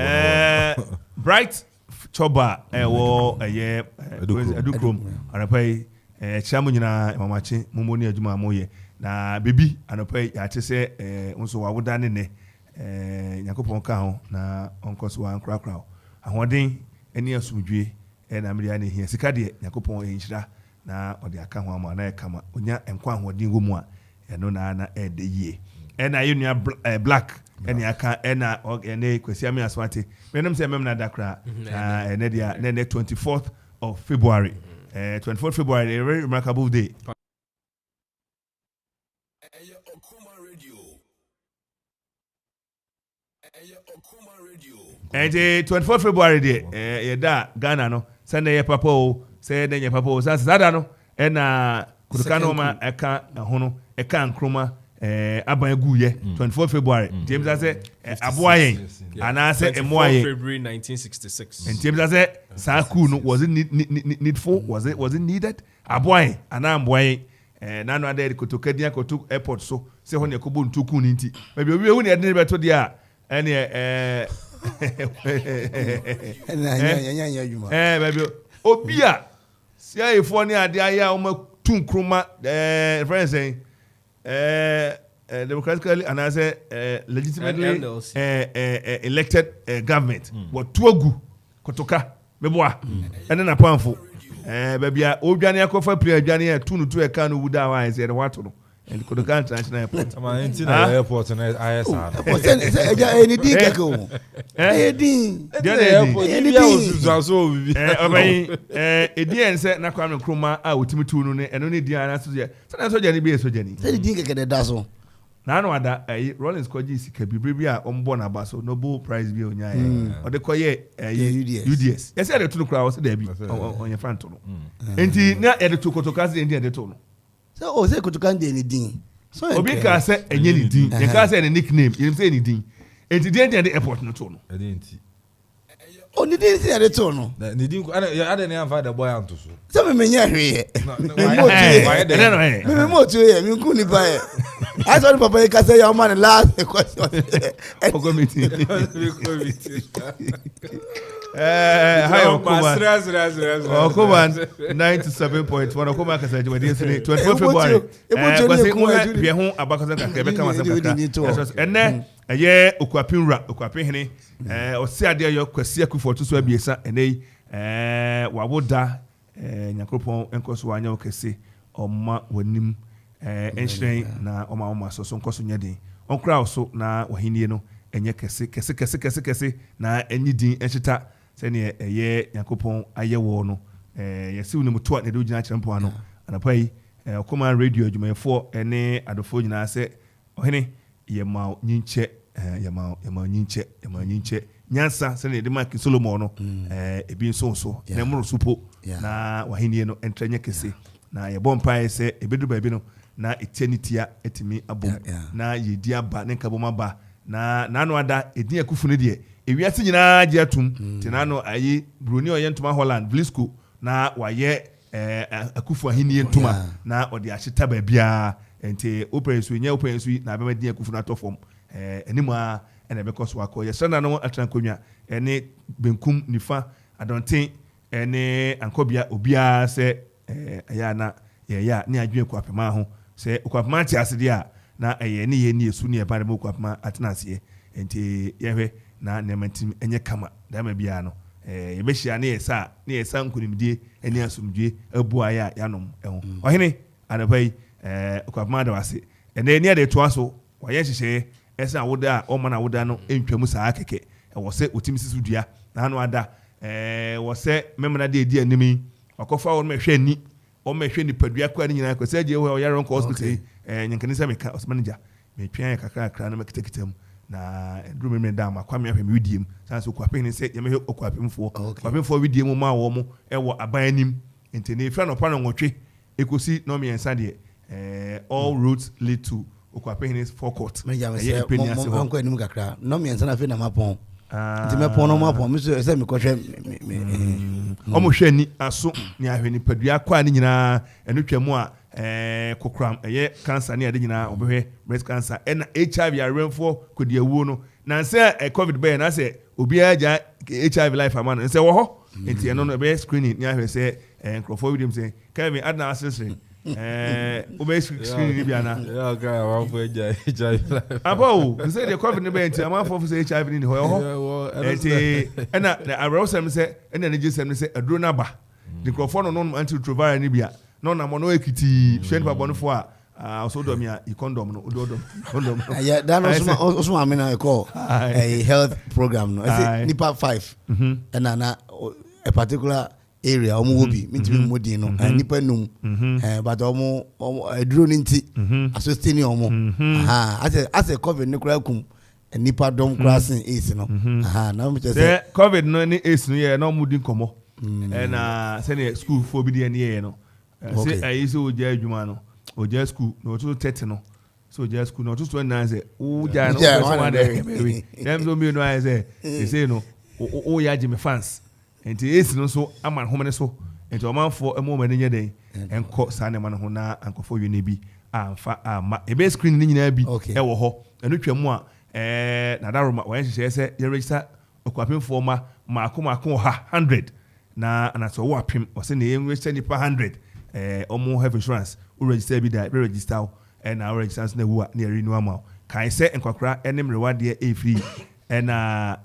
bright choba wo edukrom anapai chiamu nyina mamachi mumoni adwuma moye na baby anapai ya che se nso wawoda ne yakopon ka ho na onkoso wa nkrakra ahoden eni asumdwe na mria ne hia sika de yakopon enhira na odi aka ho ama na kama onya enkwa hodin go mu a eno na ede yie ena yenu black eni aka ena ene kwesi ami aswate menom se memna dakra ene dia 24th of February 24th February, a very remarkable day. And 24 February day, yeda Ghana no, Sunday papa o, say then papa o, Sada no, and Kudukanoma eka hono, eka nkroma, aban guye, 24 February. James say aboye, and I say emoye. February 1966. And James say Saku no was it needful? Was it needed? Aboye, and I'm boy. Nano ade Kotokedia Kotu airport so say when you kubu ntuku ninti. Maybe we won the neighbor to dia and baby obia sia efo ni ade aya o ma tunkruma friends saying democratically and as legitimately elected government what tuagu kotoka meboa ene na panfo baby odwane akofa prayer adwane e tunu to e kan no wuda wa say the what no and Kotoka International Airport. Am international airport and ISR. Anything keko. Anything. Edian say na kwame nkruma a otimi tu no ne eno ne dian na so je. Say so je ni be so je ni. Say the keke de da so. Na no ada Rollins koji sika bibiri a ombo na ba so Nobel Prize bi onya ya. O de koye UDS. Yes say de tu no kra o say da bi on your front no. Enti na e de tu Kotoka say enti e de tu no. So say Kotoka dey anything. So obi ka say enye ni din. You ka say any nickname. You say anything. Enti dey airport no to no. I didn't. Oh, ni dey say dey to no. Ni din I dey am father boy anto so. So me nya hwe. Me motu ye, me ku ni ba ye. I saw the papa ka say your man last question. Committee. Hi Okoman. Okoman 97.1 Okoman Kasa we dey say 24 February. Kwase mo hwe ho abakosa kakra be ka wasem kakra. Enne eye okuapin hene osi ade ayo kwasi akufo to so abiesa ene wawoda nyakropon enkoso wanya okese omma wanim enhyen na oma so nkoso nyeden onkra so na wahinie no enye kese na enyidin enhita sene eye nyakopon ayewo no yesi unu muto na de ogina kyerempo ano anapai Okoman radio adwumayefo ene adofo nyina se ohene yema nyinche yema nyinche nyansa sene de Mark Solomon no ebi so na muro supo na wahinie no entrenye kese na yebom pae se ebedu ba bi no na eternitya etimi abom na yedi aba ne nkabom aba na nano ada edin akufu ne de ewiase nyina gye atum tenano ayi broni oyentuma Holland Blisco na waye akufu ahini entuma na ode ahyeta ba bia ente operensu nya operensu na be medin akufu na tofom enima ene be koso akọ yesana no atrankonwa ene benkum nifa adonten ene ankobia obia se aya na ya ni adwen kwapema ho se kwapema ti ase dia na ne ye ni esu ne e bare kwapema atenase enti yehwe na nemantim enye kama dama bia no yebehia ne yesa nkunimdie ene asumdue abu aya yanom eho ohene anabai kwapema da wase ene ne de toaso waye hyehye esa woda a oma na woda no entwamu saa keke wo se otimisi dua na no ada wo se memna de edi animi wakofa wo mehwe ni o mehwe ni padua kwa ni nyina ko se je wo yare nko hospital nyankani se meka osmanager me twan kakra na makitakita mu na nduru me da ma kwame ahwe me widiem sanso kwape ni se yemehwe okwapemfo kwapemfo widiem ma wo mo ewo abanim entene fra no pa no nwotwe ekosi no me ensa de all roads lead to Okwapehines forecourt. Me jam say mo ko enim kakra. No me ensa na fe na mapon. Nti me pon no mapon me say me kohwe omo hwe ni aso ni ahwe ni padua kwa ni nyina enu twam a kokram cancer ni ade nyina obehwe breast cancer and HIV arenfo kodi awuo no na say covid be na say obi aja HIV life amano say wo ho enti eno no be screening ni ahwe say nkrofo widim say Kevin adna assessment obey screen ni biana guy one for HIV abo say the covid be enti am for say HIV ni ho enti na arosem say na ne jesem say aduro na ba the microphone no antiretroviral ni bia no na mo no ekiti hwen pa bonfo a so do me a condom no do condom yeah that no so am na call a health program no I say nipa 5 na a particular area omo wo bi mitimi modi no nipa num but omo aduro ni nti assisting omo as a covid ni kura kum nipa dom crossing is no aha na mo say covid no ni is no ye na mo di komo na say na school for bi dey na no say ayi so oja adwuma no oja school no to 30 no so oja school no to 29 say oja no so one dey dem so me no I say no o ya Jimmy fans enti is no so aman home ne so enti o man for emo ma nye den enko sa ne man ho na ankofo wi ne bi amfa ama ebe screen ni nyina bi e wo ho eno twam a na daroma wa nhye se ye register okwapem for ma maako ha 100 na so wo apem o se ne ye register nipa 100 omo health insurance o register bi da register na o register na wu na renew am kan se enkwakra enem reward e free na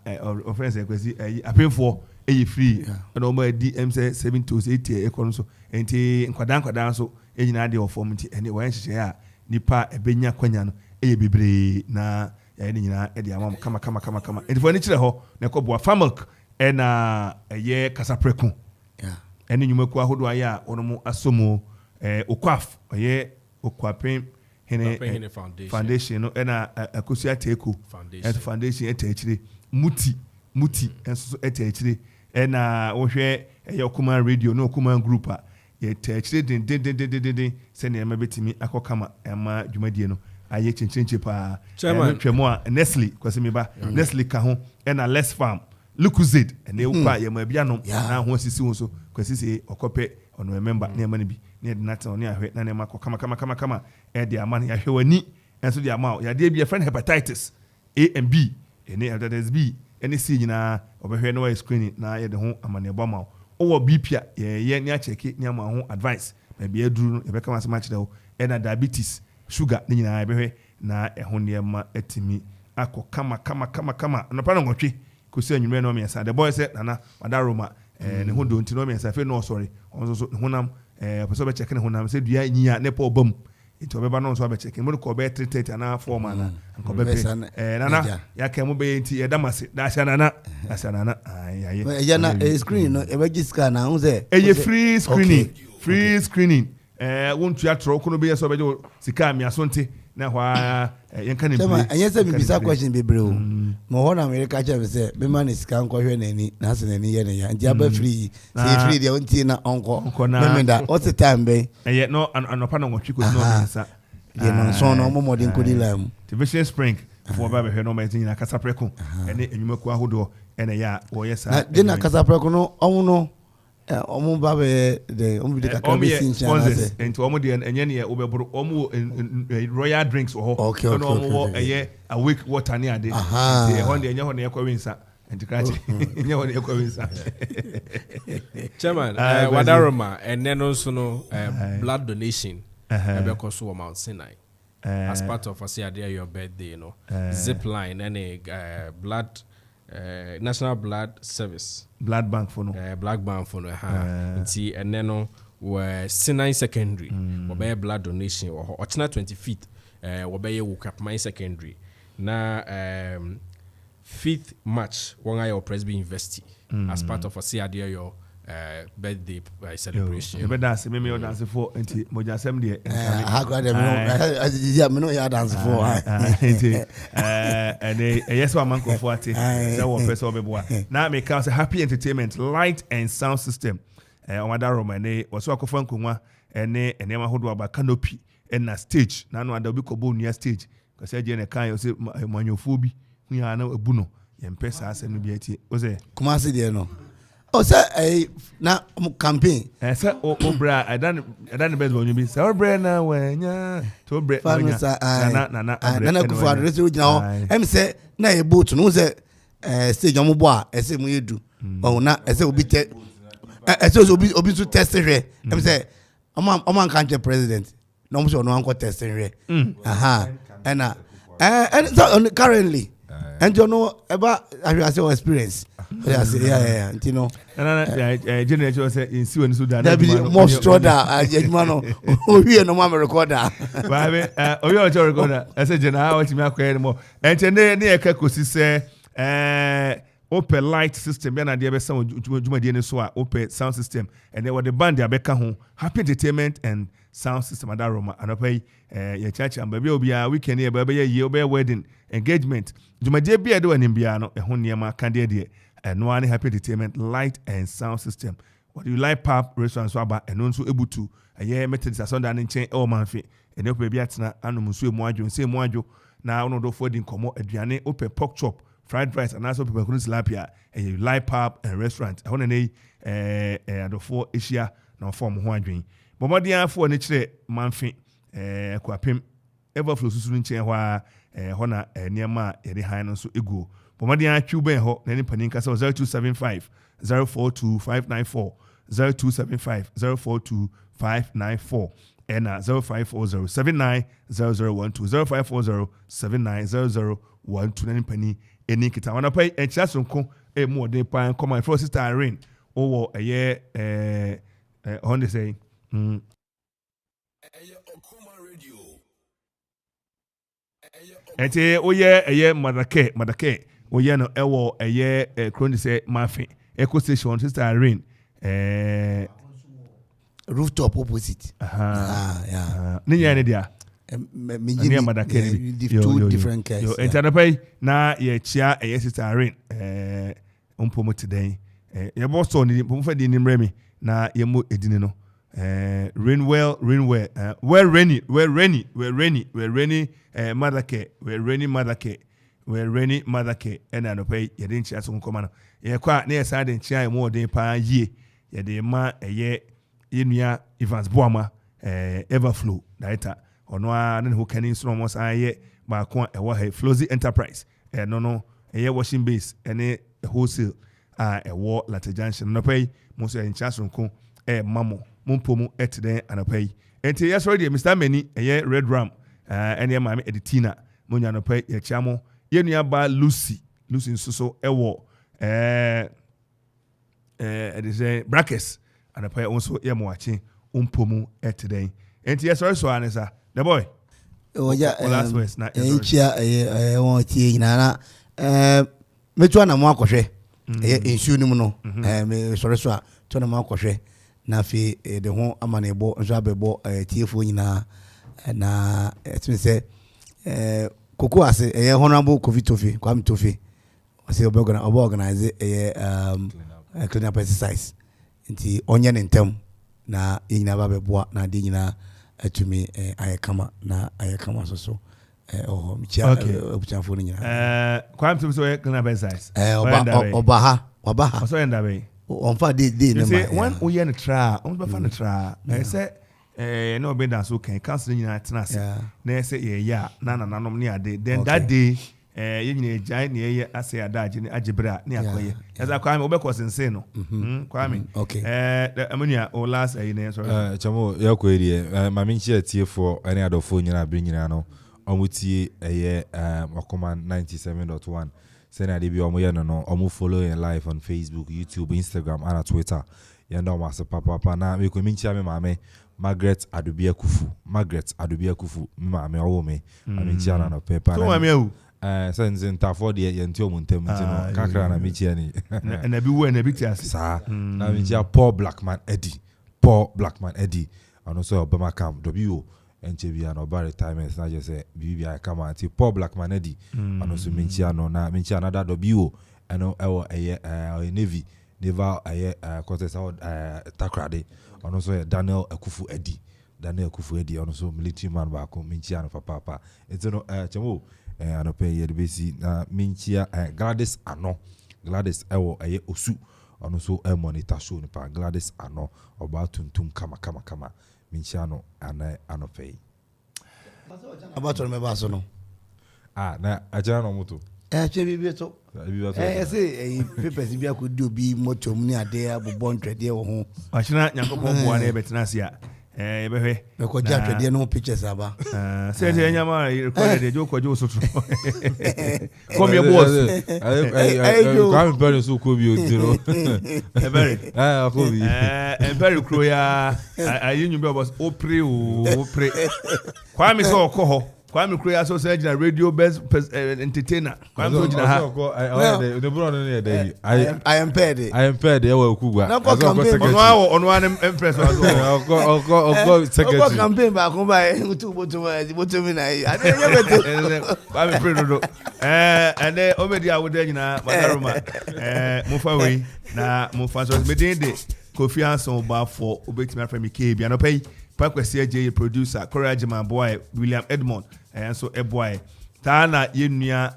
offense kwesi apem for e free na o ma di MC 7 to 8 e kono so enti nkwadan so enyina de ofom nti ene wa nhye a nipa ebenya kwanya no e bebre na ya ni nyina e de amam kama enti fo ni kire ho na ko boa familk e na ye kasapreku ene nyumaku ahodo aya onomo asomo okwaf ye okwapen hene foundation no e na akosia teku foundation etechire muti enso etechire e na wo hwe ye Okoman radio no Okoman group a ye techire den se ne mabetimi akokama ema dwumadie no aye chinchinchi pa twemo a Nestle kwase me ba Nestle ka ho e na less farm Lucozade ene upa ye ma bia no na ho asisi wo so kwase se okope ono remember ne ma ne bi ne de nata oni ahwe na ne ma kama e de ama ya hwe wani enso de ama ya de bi friend hepatitis A and B ene hepatitis B ene C nyina obehwe no screening na ye de ho amane ba ma o BP ye ni a check ni ama ho advice ba bi aduru no ye be kama se ma kire wo e na diabetes sugar ni nyina behwe na ehon ne ma etimi akọ kama no pa no nwotwe kosi anwumre no miensa the boy said nana wadaroma ne ho do nti no miensa fe no sorry on so honam person be check ne honam se dua nyia ne pa obam nti obeba no so be check mo ko be 330 na 4 man na ko be nana ya ka mo be nti e damase da sha nana aye ya na screen no e be giska na hun se e free screening won't you atro kono be so be sika mi asonte na hwa yenka ne play anya se bibisa question bebre o mo ho na America cha be se be man sika nko hwe nani na se nani ye ne ya ntia ba free say free de onti na onko memenda all the time be no anopa na nwotwe ko no mensa ye no so no mo modin ko di lam division spring for ba be hwe no ma tin na kasapreko ene enwumaku ahodo ene ya wo yesa na de na kasapreko no omo no omo ba be de omo bi de kakra be sincha na se enti omo de enye ne obebro omo royal drinks ho no omo eye awake water ne ade enti ho de enye ho ne yakwawinsa enti krache enye ho ne yakwawinsa chairman wadaroma enne no so no blood donation ebe ko so Mount Sinai as part of your birthday zip line and blood National Blood Service blood bank for no black bank for no nti ene no we Sinai secondary we be blood donation or 20 feet we be Okoman secondary na 5th March one your Presby University as part of your birthday celebration. You better dance. Me dance for. Enti moja sem de. How could I me no ya dance for. Enti yes wa man ko for ati. Say wo person obeboa. Na me can say happy entertainment light and sound system. Omadaroma ne waso akofan kunwa ene ma hodo aba canopy na stage. Na no ada obi ko bo nia stage. Ko say je ne kan yo say manyofu bi. Hu ya na ebu no. Ye mpesa asem no bi ati. O say kuma se de no. Oh, sir, na campaign. Sir, Obra, I done the best when you be. Sir, Obra, now when ya to break. Na ku for address you now. Em say na e boat no say stage omo bo a e say mo yedu. Oh na e say obi te e say obi to test hwe. Em say oman country president. No mo say no anko test hwe. And so currently and you know about I say experience. Yeah. You know. Generation say in see when so that. There be more stronger. Ejuma no. We no ma recorder. Ba we o recorder. I say general what me akwa anymore. And ne e ka kosi say open light system be na de be sound dwumadie ne so a open sound system and then what the band they abeka ho happy entertainment and sound system ada roma anopai ye church am be obi a weekend e be ye obi wedding engagement dwumadie bia de wanim bia no ho niam kan de no any happy entertainment light and sound system what you like pub restaurant so aba eno nso ebutu ye methodist asonda ne nchen e manfe ene ope bia tena anum nso emu adwo nse emu adwo na ono do for din komo aduane open pork chop fried rice and also people couldn't tilapia and you light pub and restaurant I want to say the four Asia na form ho adwen bomodian for ne kire manfe kwapem everflow susu nchen ho a ho na niam ye de han no so egu bomodian atwu ben ho na ni panin kasa 0275 042594 0275 042594 and 0540 790012 0540 790012 na ni panin eni kita wana pay encha sonko mu odin pan come for sister Irene owo eye on dey say Okoman Radio. ete oye eye madake oye no ewo eye kroni say mafi eco station sister Irene rooftop opposite yeah ninya ne dia me madake two different cases yo ente pay na ye chia eye sister Irene umpomo today ye boss on ni pomfa di ni mremi na ye mo edini no rain well well rainy madake ena no pay ye den chia so nkoma no ye kwa na ye sa den chia ye mo den pa yie ye de ma eye yenua Evans Boama Everflow daita ono a ne ho kanin so mo sa ye ba ko e wo ha Flozy Enterprise no eye washing base ene wholesale e wo Latte Junction no pay mo so en chia so nko mamo mumpomu etden anapai enti yes already Mr. Many eye Red Ram ene ma me editina mo nya no pay ye chiamo yenua ba Lucy nso ewo it is a brackets anapai also ye mo achi umpomu etden enti yes already so anesa the boy oja last words na enchia won tie nyina metu na mo akohwe ensu nim no me sore so a to na mo akohwe na fi de ho amanebo nso abebo tiefo nyina na etime se koko ase honorable Kofi Tofi kwam Tofi ase organize clean up exercise nti onye ne ntem na nyina babebo na de nyina atumi ayekama na ayekama so mchia obuchanfo nyina kwam Tofi so clean up exercise obaha so enda be on fa de na say one oye na tra on be fa na tra na say no be dance okay cancel nyina tenase na say ya na nanom ne ade then that day ye nyina ejai ne ye ase adaje ne agebra ne akoye yaza kwa me obekọ sense no kwa me okay amania o last ne so chamo ya ko eri ma me nchi atiefo ene adofo nyina be nyina no omutie Okoman 97.1 Sena de bi omo ye no omo follow in live on Facebook, YouTube, Instagram and Twitter. Ye ndo ma se papa na me ko minchi ame mame Margaret Adubia Kufu mi mame owo me minchi ana no pepa so mame awu sense ntafo de ye nti omuntem nti no kakra na minchi ani na bi wo na bi tiase sa na minchi Paul Blackman Eddie ano so obama camp w enchebia no bar retirement na je say bibia come anti Paul Blackman Eddie ano so minchi another w eno ewo Navy naval quarters takrade ano so Daniel Akufu Eddie ano so military man ba ko minchi ano papa eti no chemo ano pe ye besi na minchi Gladys ewo Osu ano so monitor show ni pa Gladys ano oba tuntum kama minchiano ano pay about me baso no na ajana no moto chebi to say papers bi akodi obi motom ni ade abobon twede wo ho achina nyankopon boa na betena sia yebehwe ko ja twede no pictures aba say say nyama recorded de joko jo soto come your boss come burn so ko bi o diro very ko bi very croya ayi nyumbe boss o pre kwa mi so okoho Kwame Korea so say na radio best entertainer. Kwame so jina ha. I am paid. I am paid. I will cook. Ono empress was. Go secretary. Campaign back home by to me na. Kwame pray do. And then obedi awode nyina madaroma. Mufa we na mufa so me dey Kofi Ansong Baffour obetimi afra me KB anopai pakwese J producer Courage Man boy William Edmond and so a boy Tana yenua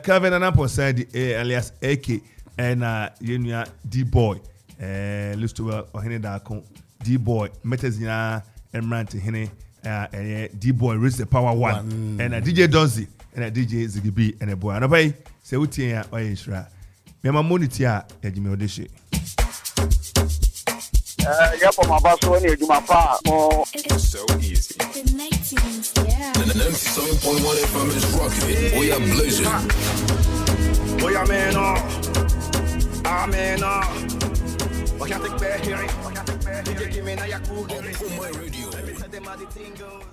Kevin Anaposad alias AK and yenua D boy list to ohene da kon D boy metazina emrant hene D boy raise the power one and DJ Donzi and DJ Zigibi and a boy anopai se utia oyeshra me ma monitor ejime odeshe. For my boss, when you do my part, It's so easy. The 19s, yeah. And 97.1 FM is rocking. We are blazing. Boy, amen, amen. What can I take back here? What can I take back here? Give me a Yaku. Okoman Radio. Let me tell them how the thing goes.